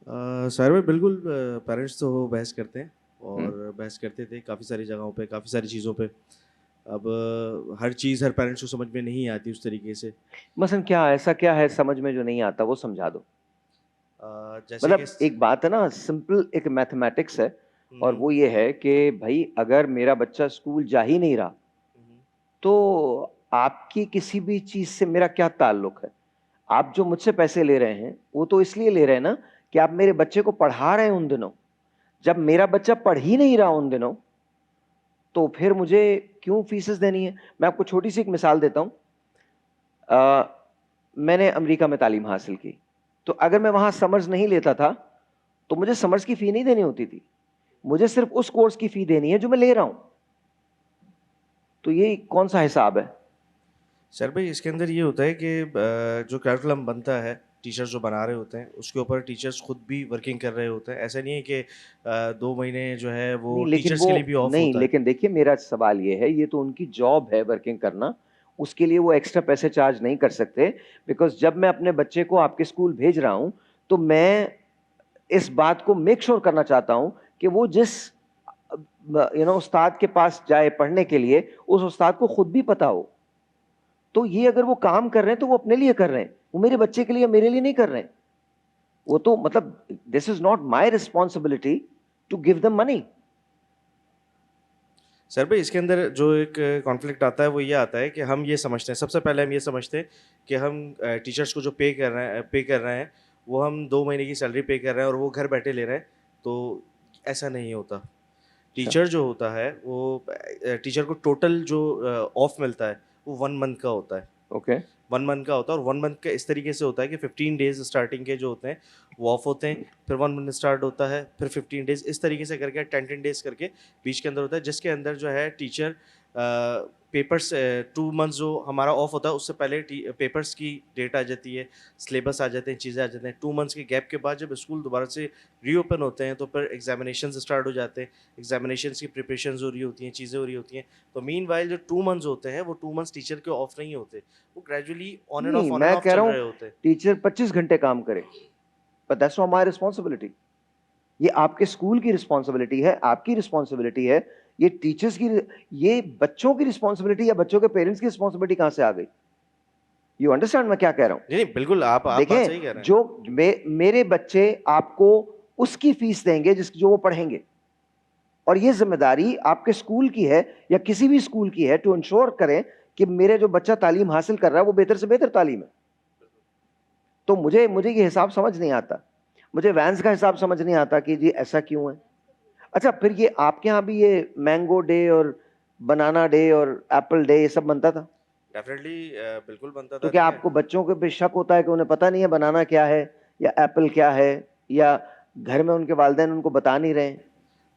सर में बिल्कुल पेरेंट्स तो बहस करते हैं हुँ, और बहस करते थे काफ़ी सारी जगहों पे, काफ़ी सारी चीज़ों पे। अब हर चीज़ हर पेरेंट्स को समझ में नहीं आती उस तरीके से। मसलन क्या ऐसा क्या है समझ में जो नहीं आता वो समझा दो? जैसे कि मतलब एक बात है ना, सिंपल एक मैथमेटिक्स है और हुँ, वो ये है कि भाई अगर मेरा बच्चा स्कूल जा ही नहीं रहा, हुँ, तो आपकी किसी भी चीज़ से मेरा क्या ताल्लुक है? आप जो मुझसे पैसे ले रहे हैं, वो तो इसलिए ले रहे हैं ना कि आप मेरे बच्चे को पढ़ा रहे हैं उन दिनों। जब मेरा बच्चा पढ़ ही नहीं रहा उन दिनों, तो फिर मुझे क्यों फीसेस देनी है? मैं आपको छोटी-सी एक मिसाल देता हूँ। मैंने अमेरिका में तालीम हासिल की, तो अगर मैं वहाँ समर्स नहीं लेता था, तो मुझे समर्स की फ़ी नहीं देनी होती थी। मुझे सिर्फ़ उस कोर्स की फ़ी देनी है जो मैं ले रहा हूँ। तो ये कौन-सा हिसाब है? सर भाई इसके अंदर ये होता है कि जो करिकुलम बनता है, टीचर्स जो बना रहे होते हैं, उसके ऊपर टीचर्स खुद भी वर्किंग कर रहे होते हैं। ऐसा नहीं है कि 2 महीने जो है वो नहीं, लेकिन टीचर्स वो के लिए भी ऑफ नहीं, होता है। लेकिन देखिए मेरा सवाल ये है, ये तो उनकी जॉब है वर्किंग करना, उसके लिए वो एक्स्ट्रा पैसे चार्ज नहीं कर सकते बिकॉज़ जब मैं अपने बच्चे को आपके स्कूल भेज रहा हूँ, तो मैं इस बात को मेक श्योर करना चाहता हूँ कि वो जिस उस्ताद के पास जाए पढ़ने के लिए, उस उस्ताद को खुद भी पता हो। तो ये अगर वो काम कर रहे हैं, तो वो अपने लिए कर रहे हैं, वो मेरे बच्चे के लिए, मेरे लिए नहीं कर रहे हैं। वो तो मतलब this is not my responsibility to give them money. Sir भाई इसके अंदर जो एक कॉन्फ्लिक्ट आता है वो ये आता है कि हम ये समझते हैं, सबसे पहले हम ये समझते हैं कि हम टीचर्स को जो पे कर रहे हैं वो हम 2 महीने की सैलरी पे कर रहे हैं और वो घर बैठे ले रहे हैं, तो ऐसा नहीं होता। टीचर जो होता है वो टीचर को टोटल जो ऑफ मिलता है वो 1 मंथ का होता है। ओके 1 मंथ का होता है और 1 मंथ का इस तरीके से होता है कि 15 डेज स्टार्टिंग के जो होते हैं वो ऑफ होते हैं, फिर 1 मंथ स्टार्ट होता है, फिर 15 डेज, इस तरीके से करके 10 डेज करके बीच के अंदर होता है, जिसके अंदर जो है टीचर पेपर्स 2 मंथ्स जो हमारा ऑफ होता है उससे पहले पेपर्स की डेट आ जाती है, सिलेबस आ जाते हैं, चीज़ें आ जाते हैं। 2 मंथ्स के गैप के बाद जब स्कूल दोबारा से रीओपन होते हैं तो फिर एग्जामिनेशन स्टार्ट हो जाते हैं, एग्जामिनेशन की प्रिपरेशन हो रही होती हैं, चीज़ें हो रही होती हैं। तो मीन वाइल जो 2 मंथ्स होते हैं वो 2 मंथ्स टीचर के ऑफ नहीं होते, वो ग्रेजुअली ऑन एंड नहीं, ऑफ मैं कह चल रहा रहे हूँ होते हैं। टीचर 25 घंटे काम करे, but that's not my responsibility. ये आपके स्कूल की रिस्पॉन्सिबिलिटी है, आपकी रिस्पॉन्सिबिलिटी है। ये टीचर्स की, ये बच्चों की रिस्पॉन्सिबिलिटी या बच्चों के पेरेंट्स की रिस्पॉन्सिबिलिटी कहां से आ गई? यू अंडरस्टैंड मैं क्या कह रहा हूं? नहीं नहीं, बिल्कुल आप बात सही कह रहे देखें, हैं। जो मेरे बच्चे आपको उसकी फीस देंगे जो वो पढ़ेंगे, और ये जिम्मेदारी आपके स्कूल की है या किसी भी स्कूल की है टू इंश्योर करें कि मेरे जो बच्चा तालीम हासिल कर रहा है वो बेहतर से बेहतर तालीम है। तो मुझे ये हिसाब समझ नहीं आता, मुझे वैन्स का हिसाब समझ नहीं आता कि जी ऐसा क्यों है। अच्छा, फिर ये आपके यहाँ भी ये मैंगो डे और बनाना डे और एप्पल डे ये सब बनता था? डेफिनेटली बिल्कुल बनता था। तो क्या देखिए, आपको बच्चों के पे शक होता है कि उन्हें पता नहीं है बनाना क्या है या एप्पल क्या है, या घर में उनके वालिदैन उनको बता नहीं रहे हैं?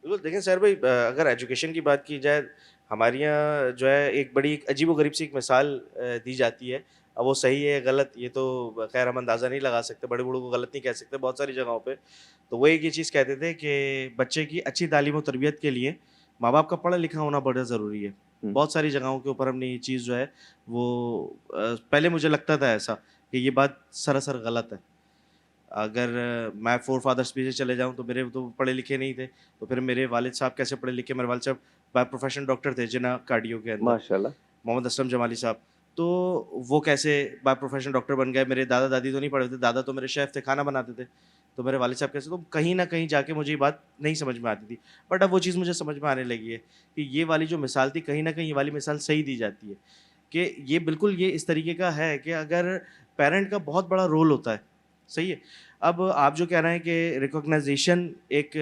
बिल्कुल देखें सर भाई, अगर एजुकेशन की बात की जाए, हमारे यहाँ जो है एक बड़ी अजीबोगरीब सी एक मिसाल दी जाती है। अब वो सही है गलत ये तो खैर हम अंदाज़ा नहीं लगा सकते, बड़े बूढ़ों को गलत नहीं कह सकते बहुत सारी जगहों पे। तो वो एक ये चीज़ कहते थे कि बच्चे की अच्छी तालीम और तरबियत के लिए माँ बाप का पढ़ा लिखा होना बड़ा ज़रूरी है। बहुत सारी जगहों के ऊपर हमने ये चीज़ जो है वो पहले मुझे लगता था ऐसा कि ये बात सरासर गलत है। अगर मैं फोर फादर्स पीछे चले जाऊं तो मेरे तो पढ़े लिखे नहीं थे, तो फिर मेरे वालिद साहब कैसे पढ़े लिखे? मेरे वालिद साहब बाय प्रोफेशन डॉक्टर थे जिना कार्डियो के अंदर, माशाल्लाह। मोहम्मद असलम जमाली साहब। तो वो कैसे बाय प्रोफेशन डॉक्टर बन गए? मेरे दादा दादी तो नहीं पढ़े थे, दादा तो मेरे शेफ थे, खाना बनाते थे। तो मेरे वालिद साहब कैसे? तो कहीं ना कहीं जाके मुझे ये बात नहीं समझ में आती थी, बट अब वो चीज़ मुझे समझ में आने लगी है कि ये वाली जो मिसाल थी कहीं ना कहीं ये वाली मिसाल सही दी जाती है कि ये बिल्कुल ये इस तरीके का है कि अगर पेरेंट का बहुत बड़ा रोल होता है, सही है। अब आप जो कह रहे हैं कि रिकॉग्नाइजेशन एक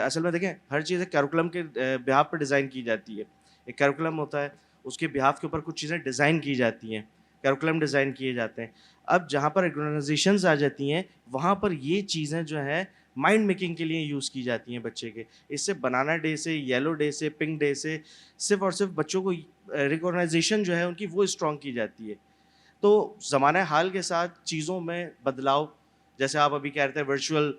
असल में देखें हर चीज़ एक कैरिकुलम के बिहाफ पर डिज़ाइन की जाती है। एक कैरिकुलम होता है, उसके बिहाफ के ऊपर कुछ चीज़ें डिज़ाइन की जाती हैं, कैरिकुलम डिज़ाइन किए जाते हैं। अब जहाँ पर रिकॉग्नाइजेशंस आ जाती हैं वहाँ पर ये चीज़ें जो हैं माइंड मेकिंग के लिए यूज़ की जाती हैं बच्चे के। इससे बनाना डे से, येलो डे से, पिंक डे से सिर्फ़ और सिर्फ बच्चों को रिकॉग्नाइजेशन जो है उनकी वो स्ट्रॉन्ग की जाती है। तो ज़माने हाल के साथ चीज़ों में बदलाव, जैसे आप अभी कह रहे थे वर्चुअल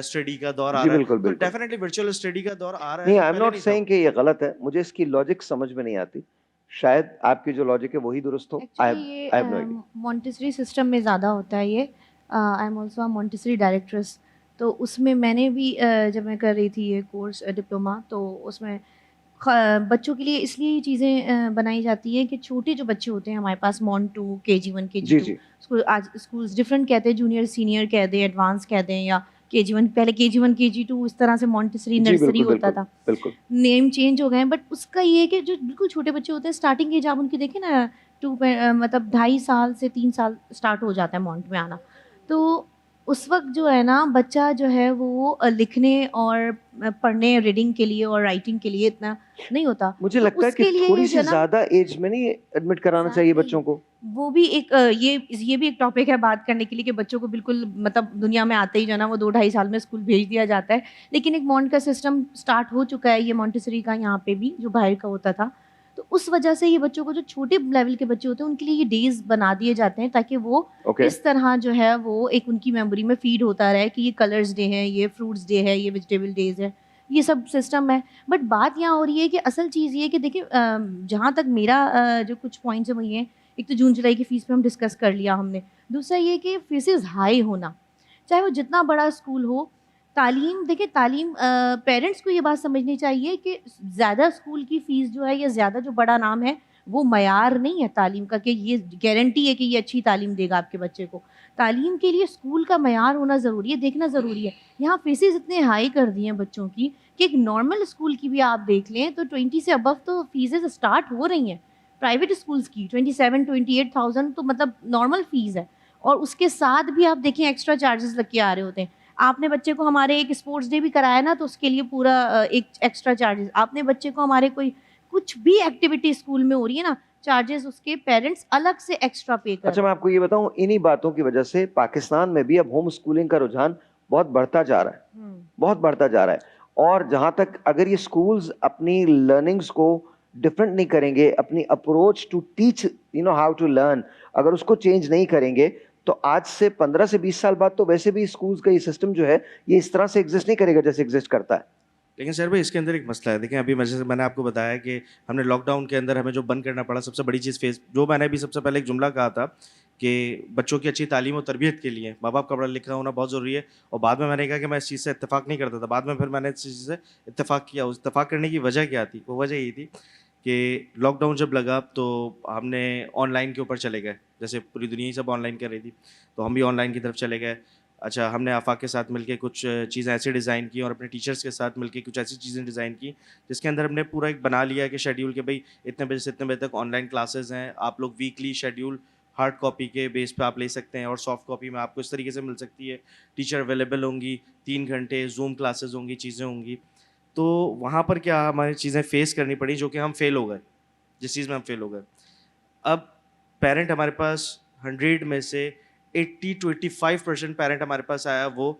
स्टडी का दौर आ जी रहा है, बिल्कुल तो बिल्कुल। डेफिनेटली वर्चुअल स्टडी का दौर आ रहा है, नहीं, तो आई एम पहले नॉट नहीं था। सेइंग कि ये गलत है, मुझे इसकी लॉजिक समझ में नहीं आती। शायद आपकी जो लॉजिक है वही दुरुस्त हो। एक्चुअली ये I have no idea. Montessori system में ज़्यादा होता है ये। I am also a Montessori directress. तो उसमें मैंने भी जब मैं कर रही थी ये कोर्स डिप्लोमा, तो उसमें बच्चों के लिए इसलिए ये चीज़ें बनाई जाती हैं कि छोटे जो बच्चे होते हैं हमारे पास मॉन 2 KG1 जी KG2 जी स्कूल, आज स्कूल्स डिफरेंट कहते हैं, जूनियर सीनियर कह दें, एडवांस कह दें, या KG1 पहले KG1 KG2 इस तरह से मॉन्टेसरी जी नर्सरी बिल्कुल होता बिल्कुल था। बिल्कुल। नेम चेंज हो गए हैं, बट उसका ये है कि जो बिल्कुल छोटे बच्चे होते हैं स्टार्टिंग एज आप उनकी देखें ना, मतलब 2.5 साल से 3 साल स्टार्ट हो जाता है मॉन्ट में आना। तो उस वक्त जो है ना बच्चा जो है वो लिखने और पढ़ने, रीडिंग के लिए और राइटिंग के लिए इतना नहीं होता। मुझे तो लगता है कि उसके लिए थोड़ी ये सी जो है ना, ज्यादा एज में नहीं एडमिट कराना चाहिए एग्जैक्टली बच्चों को। वो भी एक ये भी एक टॉपिक है बात करने के लिए कि बच्चों को बिल्कुल मतलब दुनिया में आते ही जो है ना वो 2-2.5 साल में स्कूल भेज दिया जाता है। लेकिन एक मॉन्ट का सिस्टम स्टार्ट हो चुका है, ये मॉन्टेसरी का यहाँ पे भी जो बाहर का होता था। तो उस वजह से ये बच्चों को, जो छोटे लेवल के बच्चे होते हैं उनके लिए ये डेज बना दिए जाते हैं ताकि वो ओके इस तरह जो है वो एक उनकी मेमोरी में फीड होता रहे कि ये कलर्स डे है, ये फ्रूट्स डे है, ये वेजिटेबल डेज है, ये सब सिस्टम है। बट बात यहाँ हो रही है कि असल चीज़ ये है कि देखिए जहाँ तक मेरा जो कुछ पॉइंट्स है वो ये हैं, एक तो जून जुलाई की फ़ीस पे हम डिस्कस कर लिया हमने। दूसरा ये कि फ़ीसेस हाई होना, चाहे वो जितना बड़ा स्कूल हो। तालीम देखिए, तालीम पेरेंट्स को ये बात समझनी चाहिए कि ज़्यादा स्कूल की फ़ीस जो है या ज़्यादा जो बड़ा नाम है वो मयार नहीं है तालीम का, कि ये गारंटी है कि ये अच्छी तालीम देगा आपके बच्चे को। तालीम के लिए स्कूल का मयार होना ज़रूरी है, देखना ज़रूरी है। यहाँ फ़ीसेस इतने हाई कर दी हैं बच्चों की कि एक नॉर्मल स्कूल की भी आप देख लें तो 20 से अबव तो फ़ीसेस स्टार्ट हो रही हैं। प्राइवेट स्कूल्स की 27-28,000 तो मतलब नॉर्मल फ़ीस है। और उसके साथ भी आप देखें एक्स्ट्रा चार्जेस लग के आ रहे होते हैं। आपने बच्चे को हमारे एक स्पोर्ट्स डे भी कराया ना, तो उसके लिए पूरा एक एक्स्ट्रा चार्जेस। आपने बच्चे को हमारे कोई कुछ भी एक्टिविटी स्कूल में हो रही है ना, चार्जेस उसके पेरेंट्स अलग से एक्स्ट्रा पे कर अच्छा, मैं आपको ये बताऊं, इन्हीं बातों की वजह से पाकिस्तान में भी अब होम स्कूलिंग का रुझान बहुत बढ़ता जा रहा है, बहुत बढ़ता जा रहा है। और जहां तक अगर ये स्कूल्स अपनी लर्निंग्स को डिफरेंट नहीं करेंगे, अपनी approach to teach how to learn, अगर उसको चेंज नहीं करेंगे, तो आज से 15 से 20 साल बाद तो वैसे भी स्कूल्स का ये सिस्टम जो है ये इस तरह से एग्जिस्ट नहीं करेगा जैसे एग्जिस्ट करता है। लेकिन सर भाई इसके अंदर एक मसला है। देखें अभी जैसे मैंने आपको बताया कि हमने लॉकडाउन के अंदर हमें जो बंद करना पड़ा, सबसे बड़ी चीज़ फेस जो मैंने अभी सबसे पहले एक जुमला कहा था कि बच्चों की अच्छी तालीम और तरबियत के लिए माँ बाप का पढ़ा लिखा होना बहुत ज़रूरी है। और बाद में मैंने कहा कि मैं इस चीज़ से इत्तेफाक नहीं करता था, बाद में फिर मैंने इस चीज़ से इत्तेफाक किया। उस इत्तेफाक करने की वजह क्या थी? वो वजह ये थी कि लॉकडाउन जब लगा तो हमने ऑनलाइन के ऊपर चले गए, जैसे पूरी दुनिया ही सब ऑनलाइन कर रही थी तो हम भी ऑनलाइन की तरफ चले गए। अच्छा, हमने आफाक के साथ मिलके कुछ चीज़ें ऐसे डिज़ाइन की और अपने टीचर्स के साथ मिलके कुछ ऐसी चीज़ें डिज़ाइन की जिसके अंदर हमने पूरा एक बना लिया कि शेड्यूल के भाई इतने बजे से इतने बजे तक ऑनलाइन क्लासेस हैं, आप लोग वीकली शेड्यूल हार्ड कॉपी के बेस पे आप ले सकते हैं और सॉफ्ट कॉपी में आपको इस तरीके से मिल सकती है। टीचर अवेलेबल होंगी, 3 घंटे जूम क्लासेस होंगी, चीज़ें होंगी। तो वहाँ पर क्या हमारी चीज़ें फेस करनी पड़ी जो कि हम फेल हो गए, जिस चीज़ में हम फेल हो गए। अब पेरेंट हमारे पास 100 में से 80 to 85% पेरेंट हमारे पास आया वो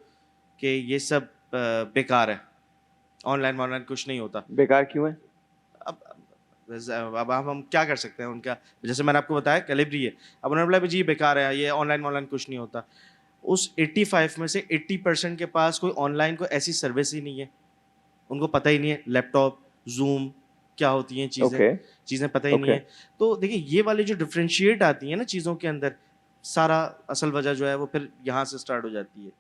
कि ये सब बेकार है, ऑनलाइन कुछ नहीं होता। बेकार क्यों है? अब हम क्या कर सकते हैं उनका? जैसे मैंने आपको बताया कैलिब्री है, अब उन्होंने बोला जी ये बेकार है, ये ऑनलाइन कुछ नहीं होता। उस 85 में से 80% के पास कोई ऑनलाइन कोई ऐसी सर्विस ही नहीं है, उनको पता ही नहीं है लैपटॉप जूम क्या होती हैं चीज़ें पता ही नहीं है। तो देखिए ये वाली जो डिफ्रेंशिएट आती है ना चीज़ों के अंदर, सारा असल वजह जो है वो फिर यहाँ से स्टार्ट हो जाती है।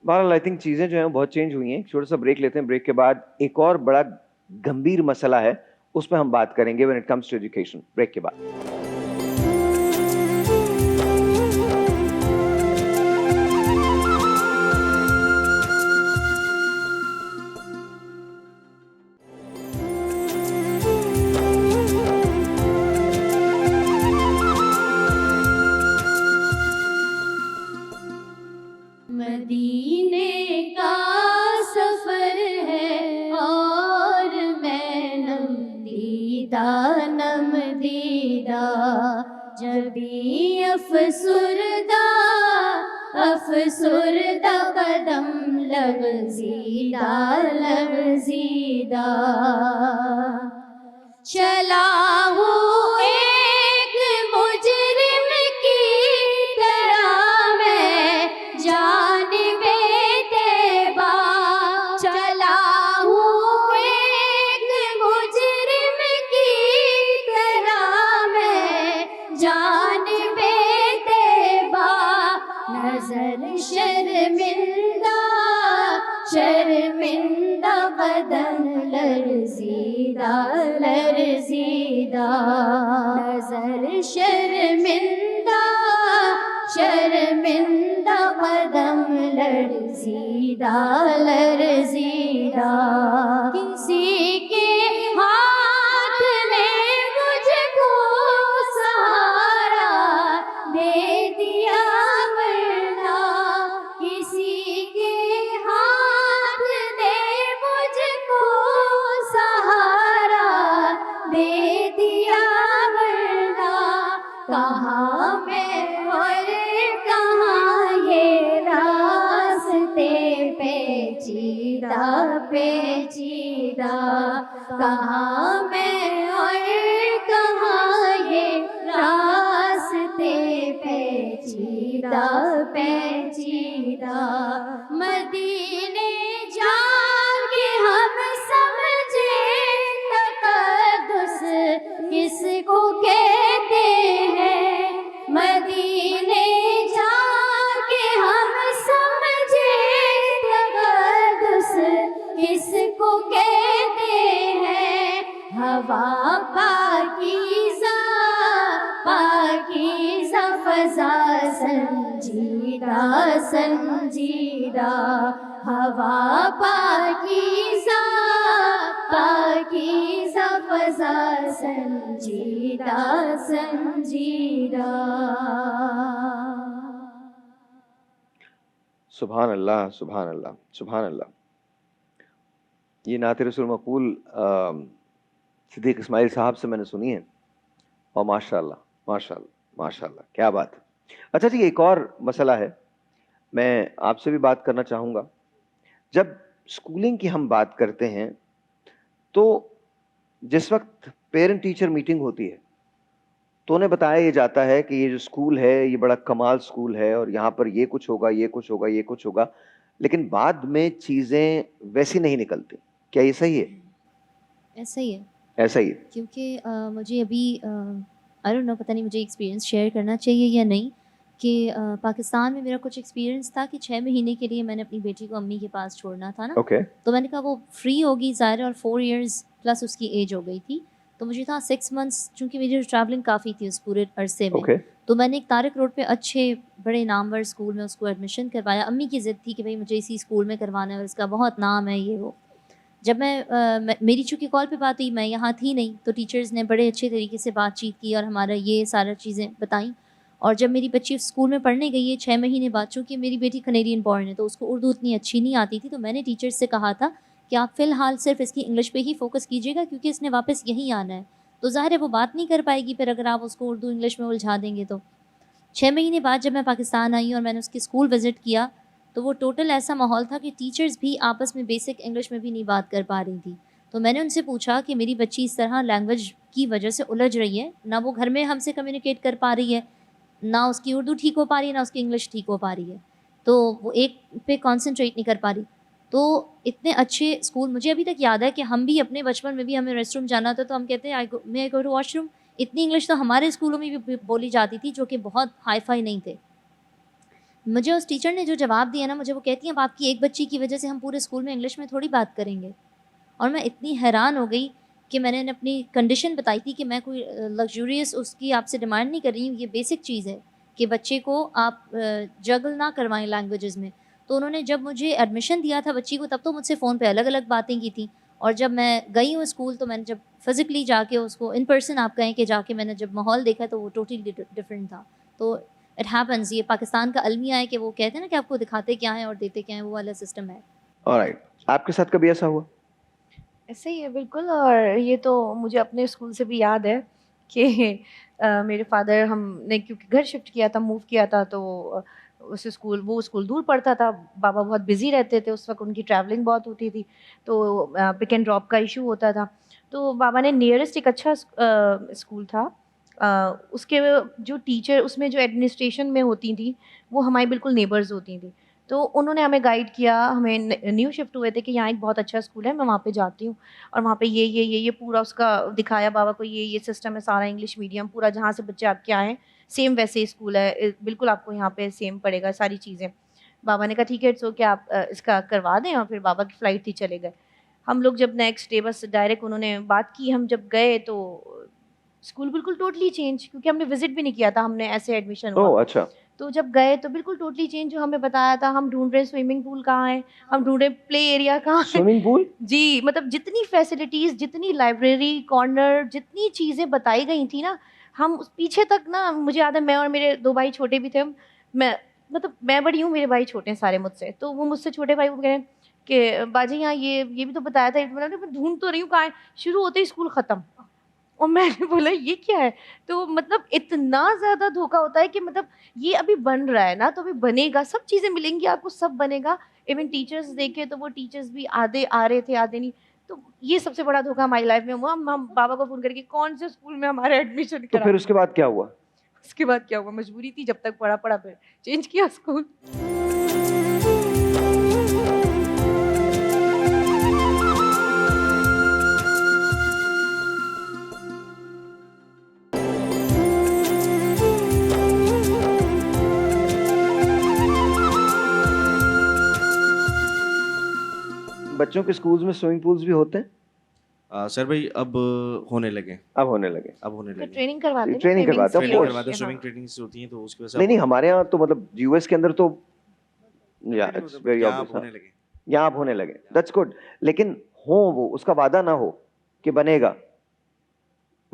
बहरहाल आई थिंक चीज़ें जो हैं बहुत चेंज हुई हैं। छोटा सा ब्रेक लेते हैं, ब्रेक के बाद एक और बड़ा गंभीर मसला है उस पर हम बात करेंगे when it comes to education. Break के बाद मदीने का सफर है और मैं नमदीदा जबी अफसुरदा कदम लग़ज़ीदा चला हूँ एक मुजरिम की तरह मैं जानिबे तैबा, चला हूँ एक मुजरिम की तरह मैं जानिबे तैबा, नजर शर्मिंदा बदन लर्ज़ीदा नजर शर्मिंदा कदम लर्ज़ीदा किसी के हाथ ने मुझको सहारा दे दिया, वरना किसी के हाथ ने मुझको सहारा दे दिया, वरना कहाँ मैं और कहाँ ये रास्ते पेचीदा कहाँ मैं और कहाँ ये रास्ते पेचीदा मदीने जाके हम समझे तक़द्दुस किसको कहते हैं, मदीने जाके हम समझे तक़द्दुस किसको कहते हैं, हवा पाकीज़ा फ़ज़ा संजीदा हवा पाकीज़ा फ़ज़ा संजीदा सुभान अल्लाह, सुभान अल्लाह, सुभान अल्लाह। ये नात रसूल मकबूल सिद्दीक इस्माइल साहब से मैंने सुनी है, और माशाल्लाह, माशाल्लाह, माशाल्लाह, क्या बात है। अच्छा जी, एक और मसला है, मैं आपसे भी बात करना चाहूँगा। जब स्कूलिंग की हम बात करते हैं, तो जिस वक्त पेरेंट टीचर मीटिंग होती है, तो उन्हें बताया ये जाता है कि ये जो स्कूल है, ये बड़ा कमाल स्कूल है, और यहाँ पर ये कुछ होगा, ये कुछ होगा, ये कुछ होगा, लेकिन बाद में चीज़ें वैसी नहीं निकलती। क्या ये सही है? ऐसा ही है, ऐसा ही है। क्योंकि मुझे अभी आई डोंट नो, पता नहीं मुझे एक्सपीरियंस शेयर करना चाहिए या नहीं, कि पाकिस्तान में मेरा कुछ एक्सपीरियंस था कि 6 महीने के लिए मैंने अपनी बेटी को अम्मी के पास छोड़ना था ना। ओके। तो मैंने कहा वो फ्री होगी ज़ाहिर है, और 4 इयर्स प्लस उसकी एज हो गई थी, तो मुझे था 6 मंथ्स, चूँकि मेरी ट्रैवलिंग काफ़ी थी उस पूरे अरसे में। ओके। तो मैंने एक तारिक रोड पे अच्छे बड़े नामवर स्कूल में उसको एडमिशन करवाया। अम्मी की ज़िद थी कि भाई मुझे इसी स्कूल में करवाना है और इसका बहुत नाम है ये वो। जब मेरी चूँकि कॉल पे बात हुई, मैं यहाँ थी नहीं, तो टीचर्स ने बड़े अच्छे तरीके से बातचीत की और हमारा ये सारा चीज़ें बताई। और जब मेरी बच्ची स्कूल में पढ़ने गई है 6 महीने बाद, चूँकि मेरी बेटी कनेडियन बॉर्न है तो उसको उर्दू उतनी अच्छी नहीं आती थी, तो मैंने टीचर्स से कहा था कि आप फ़िलहाल सिर्फ इसकी इंग्लिश पे ही फ़ोकस कीजिएगा, क्योंकि इसने वापस यहीं आना है। तो ज़ाहिर है वो बात नहीं कर पाएगी फिर अगर आप उसको उर्दू इंग्लिश में उलझा देंगे तो। 6 महीने बाद जब मैं पाकिस्तान आई और मैंने उसकी स्कूल विज़िट किया, तो वो टोटल ऐसा माहौल था कि टीचर्स भी आपस में बेसिक इंग्लिश में भी नहीं बात कर पा रही थी। तो मैंने उनसे पूछा कि मेरी बच्ची इस तरह लैंग्वेज की वजह से उलझ रही है, ना वो घर में हमसे कम्युनिकेट कर पा रही है, ना उसकी उर्दू ठीक हो पा रही है, ना उसकी इंग्लिश ठीक हो पा रही है, तो वो एक पे कॉन्सेंट्रेट नहीं कर पा रही। तो इतने अच्छे स्कूल, मुझे अभी तक याद है कि हम भी अपने बचपन में भी हमें रेस्ट रूम जाना था तो हम कहते हैं मे आई गो टू वॉशरूम। इतनी इंग्लिश तो हमारे स्कूलों में भी बोली जाती थी, जो कि बहुत हाई फाई नहीं थे। मुझे उस टीचर ने जो जवाब दिया ना, मुझे वो कहती हैं अब आपकी एक बच्ची की वजह से हम पूरे स्कूल में इंग्लिश में थोड़ी बात करेंगे। और मैं इतनी हैरान हो गई कि मैंने अपनी कंडीशन बताई थी कि मैं कोई लग्जूरियस उसकी आपसे डिमांड नहीं कर रही हूँ, ये बेसिक चीज़ है कि बच्चे को आप जगल ना करवाएं लैंग्वेजेस में। तो उन्होंने जब मुझे एडमिशन दिया था बच्ची को, तब तो मुझसे फ़ोन पे अलग अलग बातें की थी, और जब मैं गई हूँ स्कूल तो मैंने जब फिज़िकली जाके उसको इन पर्सन आप कहें कि जाके मैंने जब माहौल देखा तो वो टोटली डिफरेंट था। तो इट हैपन्स, ये पाकिस्तान का अलमिया है कि वो कहते हैं ना कि आपको दिखाते क्या है और देते क्या है, वो वाला सिस्टम है। ऑलराइट, आपके साथ कभी ऐसा हुआ? ऐसे ही है बिल्कुल। और ये तो मुझे अपने स्कूल से भी याद है कि मेरे फादर, हमने क्योंकि घर शिफ्ट किया था, मूव किया था, तो उस स्कूल वो स्कूल दूर पड़ता था। बाबा बहुत बिज़ी रहते थे उस वक्त, उनकी ट्रैवलिंग बहुत होती थी, तो पिक एंड ड्रॉप का इशू होता था। तो बाबा ने नियरेस्ट एक अच्छा स्कूल था, उसके जो टीचर उसमें जो एडमिनिस्ट्रेशन में होती थी वो हमारी बिल्कुल नेबर्स होती थी। तो उन्होंने हमें गाइड किया, हमें न्यू शिफ्ट हुए थे कि यहाँ एक बहुत अच्छा स्कूल है, मैं वहाँ पे जाती हूँ, और वहाँ पे ये पूरा उसका दिखाया बाबा को, ये सिस्टम है सारा, इंग्लिश मीडियम पूरा, जहाँ से बच्चे आपके आए हैं सेम वैसे ही स्कूल है, बिल्कुल आपको यहाँ पे सेम पड़ेगा सारी चीज़ें। बाबा ने कहा ठीक है, इट्स ओके, आप इसका करवा दें, और फिर बाबा की फ़्लाइट थी, चले गए। हम लोग जब नेक्स्ट डे बस डायरेक्ट उन्होंने बात की, हम जब गए तो स्कूल बिल्कुल टोटली चेंज, क्योंकि हमने विजिट भी नहीं किया था, हमने ऐसे एडमिशन हुआ। ओह अच्छा। तो जब गए तो बिल्कुल टोटली चेंज, जो हमें बताया था, हम ढूंढ रहे हैं स्विमिंग पूल कहाँ है, हम ढूंढ रहे हैं प्ले एरिया कहाँ है। Swimming pool? जी, मतलब जितनी फैसिलिटीज़, जितनी लाइब्रेरी, कॉर्नर, जितनी चीज़ें बताई गई थी ना, हम उस पीछे तक ना, मुझे याद है मैं और मेरे 2 भाई छोटे भी थे, मैं मतलब मैं बड़ी हूँ, मेरे भाई छोटे हैं सारे मुझसे, तो वो मुझसे छोटे भाई वो कह रहे हैं कि बाजी यहाँ ये भी तो बताया था, मैंने मैं ढूंढ तो रही हूँ कहाँ है, शुरू होते ही स्कूल ख़त्म। और मैंने बोला ये क्या है? तो मतलब इतना ज़्यादा धोखा होता है कि मतलब ये अभी बन रहा है ना, तो अभी बनेगा, सब चीज़ें मिलेंगी आपको, सब बनेगा। इवन टीचर्स देखें तो वो टीचर्स भी आधे आ रहे थे, आधे नहीं। तो ये सबसे बड़ा धोखा हमारी लाइफ में हुआ। हम बाबा को फ़ोन करके कौन से स्कूल में हमारा एडमिशन तो करा। फिर उसके बाद क्या हुआ? उसके बाद क्या हुआ, मजबूरी थी, जब तक पढ़ा फिर चेंज किया स्कूल। बच्चों के स्कूल्स में स्विमिंग पूल्स भी होते हैं? सर भाई अब होने लगे, अब होने लगे। अब होने तो लगे। ट्रेनिंग करवाते हैं ना, ट्रेनिंग swimming करवाते हैं, ट्रेनिंग of करवाते हैं, course। स्विमिंग ट्रेनिंग्स होती हैं, तो उसकी वजह से नहीं, हमारे यहाँ तो मतलब यूएस के अंदर तो या इट्स वेरी यहाँ अब ऑब्वियस, होने लगे। यहाँ अब होने लगे, दैट्स गुड। लेकिन हो वो, उसका वादा ना हो कि बनेगा,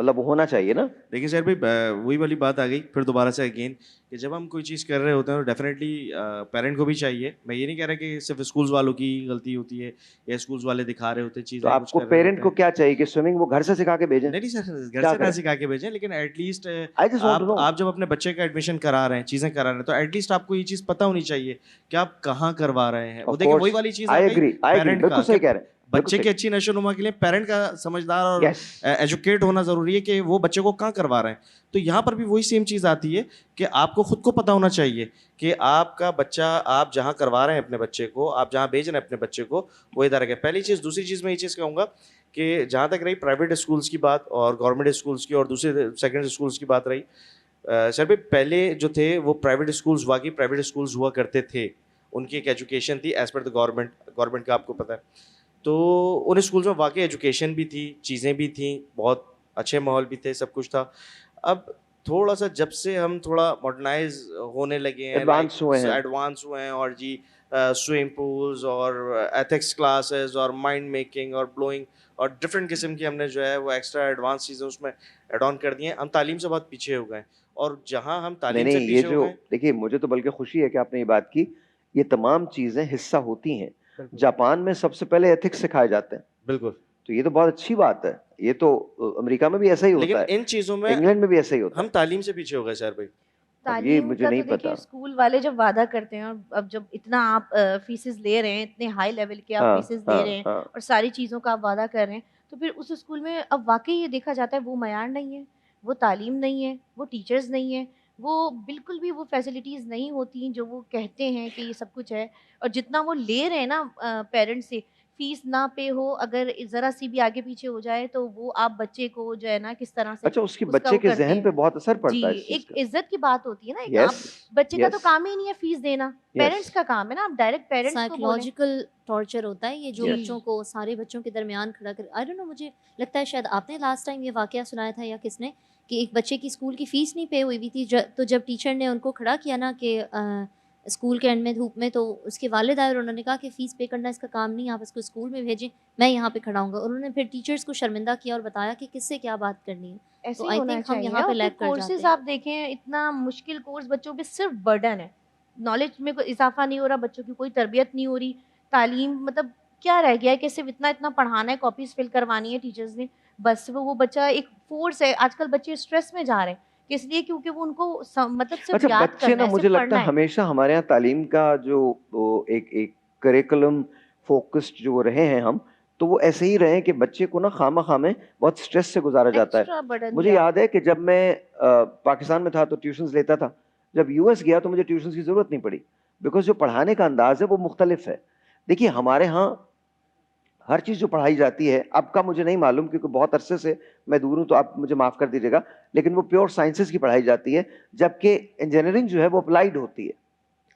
मतलब वो होना चाहिए ना। देखिए सर भाई वही वाली बात आ गई फिर दोबारा से अगेन कि जब हम कोई चीज़ कर रहे होते हैं तो डेफिनेटली पेरेंट को भी चाहिए। मैं ये नहीं कह रहा कि सिर्फ स्कूल्स वालों की गलती होती है या स्कूल्स वाले दिखा रहे होते हैं तो चीज़ें कुछ आपको कर रहे पेरेंट होते को हैं। क्या चाहिए कि स्विमिंग वो घर से सिखा के भेजें? नहीं नहीं सर घर क्या से ना करें? सिखा के भेजें लेकिन at least I just want to know. आप जब अपने बच्चे का एडमिशन करा रहे हैं चीज़ें करा रहे हैं तो एटलीस्ट आपको ये चीज़ पता होनी चाहिए कि आप कहाँ करवा रहे हैं। वो ऑफ देखिए वही कोर्स वाली चीज़ आ आई गई एग्री पेरेंट बिल्कुल का सही कि कह रहे हैं। बच्चे की अच्छी नशोनुमा के लिए पेरेंट का समझदार और यस एजुकेट होना ज़रूरी है कि वो बच्चे को कहाँ करवा रहे हैं। तो यहाँ पर भी वही सेम चीज़ आती है कि आपको खुद को पता होना चाहिए कि आपका बच्चा आप जहाँ करवा रहे हैं अपने बच्चे को आप जहाँ भेज रहे हैं अपने बच्चे को वो इधर है। पहली चीज़। दूसरी चीज़ मैं ये चीज़ कहूँगा कि जहाँ तक रही प्राइवेट स्कूल्स की बात और गवर्नमेंट स्कूल्स की और दूसरे सेकेंडरी स्कूल्स की बात रही सर भाई पहले जो थे वो प्राइवेट स्कूल्स वाकई प्राइवेट स्कूल्स हुआ करते थे। उनकी एक एजुकेशन थी एज पर द गवर्नमेंट का आपको पता है। तो उन स्कूल्स में वाकई एजुकेशन भी थी चीज़ें भी थी बहुत अच्छे माहौल भी थे सब कुछ था। अब थोड़ा सा जब से हम थोड़ा मॉडर्नाइज होने लगे हैं एडवांस हुए हैं। एडवांस हुए हैं और जी स्विमिंग पूल्स और एथिक्स क्लासेस और माइंड मेकिंग और ब्लोइंग और डिफरेंट किस्म की हमने जो है वो एक्स्ट्रा एडवांस चीज़ें उसमें एड ऑन कर दी हैं। हम तालीम से बहुत पीछे हो गए और जहाँ हम नहीं तालीम से नहीं ये पीछे हो जो गए देखिए मुझे तो बल्कि खुशी है कि आपने ये बात की। ये तमाम चीजें हिस्सा होती हैं। जापान में सबसे पहले एथिक्स सिखाए जाते हैं बिल्कुल। तो ये तो बहुत अच्छी बात है। ये तो अमेरिका में भी ऐसा ही होता लेकिन है इन चीज़ों में इंग्लैंड में भी ऐसा ही होता हम तालीम से पीछे हो गए सर भाई। अब ये तालीम मुझे का नहीं तो देखिए पता। स्कूल वाले जब वादा करते हैं और अब जब इतना आप फीसेस ले रहे हैं इतने हाई लेवल के आप हाँ फीसेस ले रहे हैं हाँ और सारी चीज़ों का आप वादा कर रहे हैं तो फिर उस स्कूल में अब वाकई ये देखा जाता है वो मयार नहीं है, वो तालीम नहीं है, वो टीचर्स नहीं है, वो बिल्कुल भी वो फैसिलिटीज़ नहीं होती जो वो कहते हैं कि ये सब कुछ है। और जितना वो ले रहे हैं ना पेरेंट्स से फीस ना पे हो अगर ज़रा सी भी आगे पीछे हो जाए तो वो आप बच्चे को जो है ना किस तरह से अच्छा उसकी उसका बच्चे वो के करते जहन पे हैं। बहुत असर जी, पड़ता है इस चीज एक का। इज्जत की बात होती है ना एक आप यस बच्चे का तो यस काम ही नहीं है फीस देना, पेरेंट्स यस का काम है ना, आप डायरेक्ट पेरेंट्स को बोलें। साइकोलॉजिकल टॉर्चर होता है ये जो जी। बच्चों को सारे बच्चों के दरमियान खड़ा कर। आई डोंट नो मुझे लगता है शायद आपने लास्ट टाइम ये वाकया सुनाया था या किसने कि एक बच्चे की स्कूल की फ़ीस नहीं पे हुई हुई थी तो जब टीचर ने उनको खड़ा किया ना कि स्कूल के एंड में धूप में तो उसके वालिद आए और उन्होंने कहा कि फ़ीस पे करना इसका काम नहीं, आप इसको स्कूल में भेजें, मैं यहाँ पे खड़ा हूँगा। उन्होंने फिर टीचर्स को शर्मिंदा किया और बताया कि किससे क्या बात करनी है। ऐसे तो ही आई होना थिंक हम चाहिए। यहाँ पे और लैग फिर कर जाते कोर्सेज हैं। आप देखें इतना मुश्किल कोर्स बच्चों पे सिर्फ बर्डन है, नॉलेज में कोई इजाफा नहीं हो रहा, बच्चों की कोई तरबियत नहीं हो रही, तालीम मतलब क्या रह गया है कि सिर्फ इतना इतना पढ़ाना है, कॉपीज फिल करवानी है टीचर्स ने, बस वो बच्चा एक फोर्स है। आजकल बच्चे स्ट्रेस में जा रहे हैं किस लिए क्योंकि वो उनको मतलब सिर्फ अच्छा याद बच्चे करना ना है, मुझे सिर्फ लगता पढ़ना है है। हमेशा हमारे यहाँ तालीम का जो वो एक करिकुलम फोकस्ड जो रहे हैं हम तो वो ऐसे ही रहे हैं कि बच्चे को ना खामा खामे बहुत स्ट्रेस से गुजारा जाता है। एक्स्ट्रा बर्डन मुझे याद है कि जब मैं पाकिस्तान में था तो ट्यूशन्स लेता था। जब यूएस गया तो मुझे ट्यूशन्स की ज़रूरत नहीं पड़ी बिकॉज जो पढ़ाने का अंदाज है वो मुख्तलिफ है। देखिए हमारे यहाँ हर चीज़ जो पढ़ाई जाती है अब का मुझे नहीं मालूम क्योंकि बहुत अरसे से मैं दूर हूँ तो आप मुझे माफ़ कर दीजिएगा लेकिन वो प्योर साइंसेस की पढ़ाई जाती है जबकि इंजीनियरिंग जो है वो अप्लाइड होती है।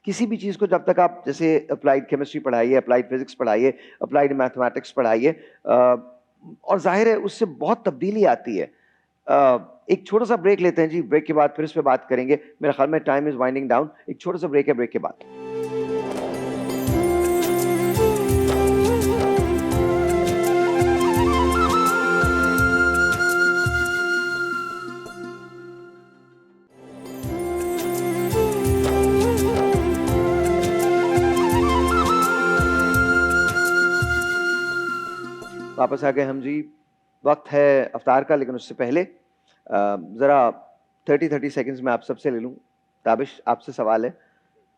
किसी भी चीज़ को जब तक आप जैसे अप्लाइड केमिस्ट्री पढ़ाइए, अप्लाइड फिजिक्स पढ़ाइए, अप्लाइड मैथमेटिक्स पढ़ाइए और जाहिर है उससे बहुत तब्दीली आती है। एक छोटा सा ब्रेक लेते हैं जी, ब्रेक के बाद फिर इस पर बात करेंगे। मेरे ख्याल में टाइम इज़ वाइंडिंग डाउन। एक छोटा सा ब्रेक है, ब्रेक के बाद। वापस आ गए हम जी। वक्त है अफ्तार का लेकिन उससे पहले ज़रा 30 सेकंड्स में आप सबसे ले लूँ। ताबिश आपसे सवाल है,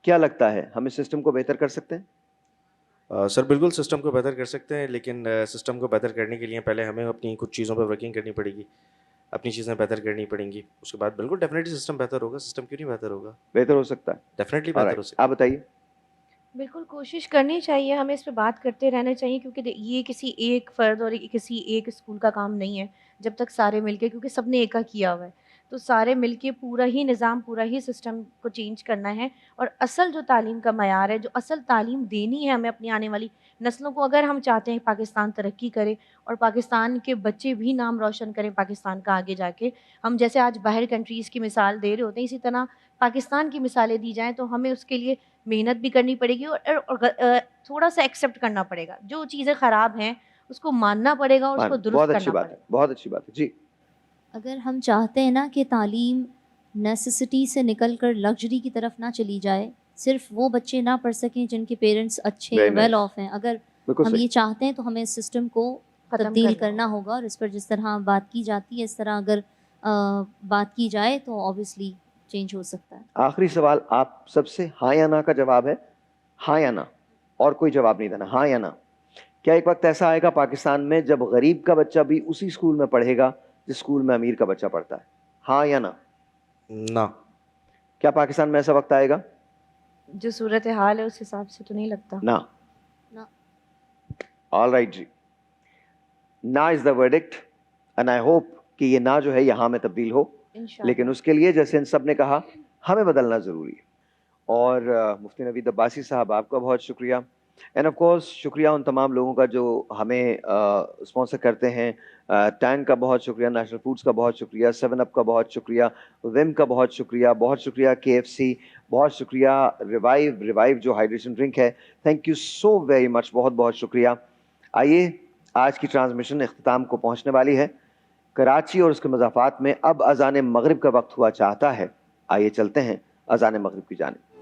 क्या लगता है हम इस सिस्टम को बेहतर कर सकते हैं? सर बिल्कुल सिस्टम को बेहतर कर सकते हैं लेकिन सिस्टम को बेहतर करने के लिए पहले हमें अपनी कुछ चीज़ों पर वर्किंग करनी पड़ेगी, अपनी चीज़ें बेहतर करनी पड़ेंगी। उसके बाद बिल्कुल डेफिनेटली सिस्टम बेहतर होगा। सिस्टम क्यों नहीं बेहतर होगा? बेहतर हो सकता है, डेफिनेटली बेहतर हो ऑलराइट। सकता है। आप बताइए। बिल्कुल कोशिश करनी चाहिए, हमें इस पे बात करते रहना चाहिए क्योंकि ये किसी एक फ़र्द और किसी एक स्कूल का काम नहीं है। जब तक सारे मिलके क्योंकि सबने एका किया हुआ है, तो सारे मिलके पूरा ही निज़ाम, पूरा ही सिस्टम को चेंज करना है और असल जो तालीम का मयार है, जो असल तालीम देनी है हमें अपनी आने वाली नस्लों को, अगर हम चाहते हैं पाकिस्तान तरक्की करे और पाकिस्तान के बच्चे भी नाम रोशन करें पाकिस्तान का आगे जाके। हम जैसे आज बाहर कंट्रीज़ की मिसाल दे रहे होते हैं, इसी तरह पाकिस्तान की मिसालें दी जाएँ तो हमें उसके लिए मेहनत भी करनी पड़ेगी और थोड़ा सा एक्सेप्ट करना पड़ेगा। जो चीज़ें ख़राब हैं उसको मानना पड़ेगा और उसको दुरुस्त बहुत अच्छी करना बात है, पड़ेगा। बहुत अच्छी बात है जी। अगर हम चाहते हैं ना कि तालीम नेसेसिटी से निकल कर लग्जरी की तरफ ना चली जाए, सिर्फ वो बच्चे ना पढ़ सकें जिनके पेरेंट्स अच्छे Very वेल nice. ऑफ हैं, अगर बिल्कुल हम सही। ये चाहते हैं तो हमें इस सिस्टम को खत्म तब्दील करना करना होगा और इस पर जिस तरह बात की जाती है इस तरह अगर बात की जाए तो ऑब्वियसली चेंज हो सकता है। आखिरी सवाल आप सबसे, हाँ या ना का जवाब है, हाँ या ना, और कोई जवाब नहीं देना, हाँ या ना। क्या एक वक्त ऐसा आएगा पाकिस्तान में जब गरीब का बच्चा भी उसी स्कूल में पढ़ेगा जिस स्कूल में अमीर का बच्चा पढ़ता है? हाँ या ना? ना। क्या पाकिस्तान में ऐसा वक्त आएगा? जो सूरत हाल है उस हिसाब से तो नहीं लगता। ना। ना। ऑल राइट जी, ना is the verdict and I hope कि ये ना जो है यहाँ में तब्दील हो, लेकिन उसके लिए जैसे इन सब ने कहा हमें बदलना ज़रूरी है। और मुफ्ती नवीद अब्बासी साहब आपका बहुत शुक्रिया, एंड ऑफ कोर्स शुक्रिया उन तमाम लोगों का जो हमें स्पॉन्सर करते हैं। टैंक का बहुत शुक्रिया, नेशनल फूड्स का बहुत शुक्रिया, 7 अप का बहुत शुक्रिया, विम का बहुत शुक्रिया, KFC, बहुत शुक्रिया रिवाइव जो हाइड्रेशन ड्रिंक है, thank you so very much, बहुत बहुत शुक्रिया। आइए, आज की ट्रांसमिशन इख्तिताम को पहुँचने वाली है। कराची और उसके मज़ाफ़ात में अब अज़ान मगरिब का वक्त हुआ चाहता है, आइए चलते हैं अज़ान मगरिब की जानिब।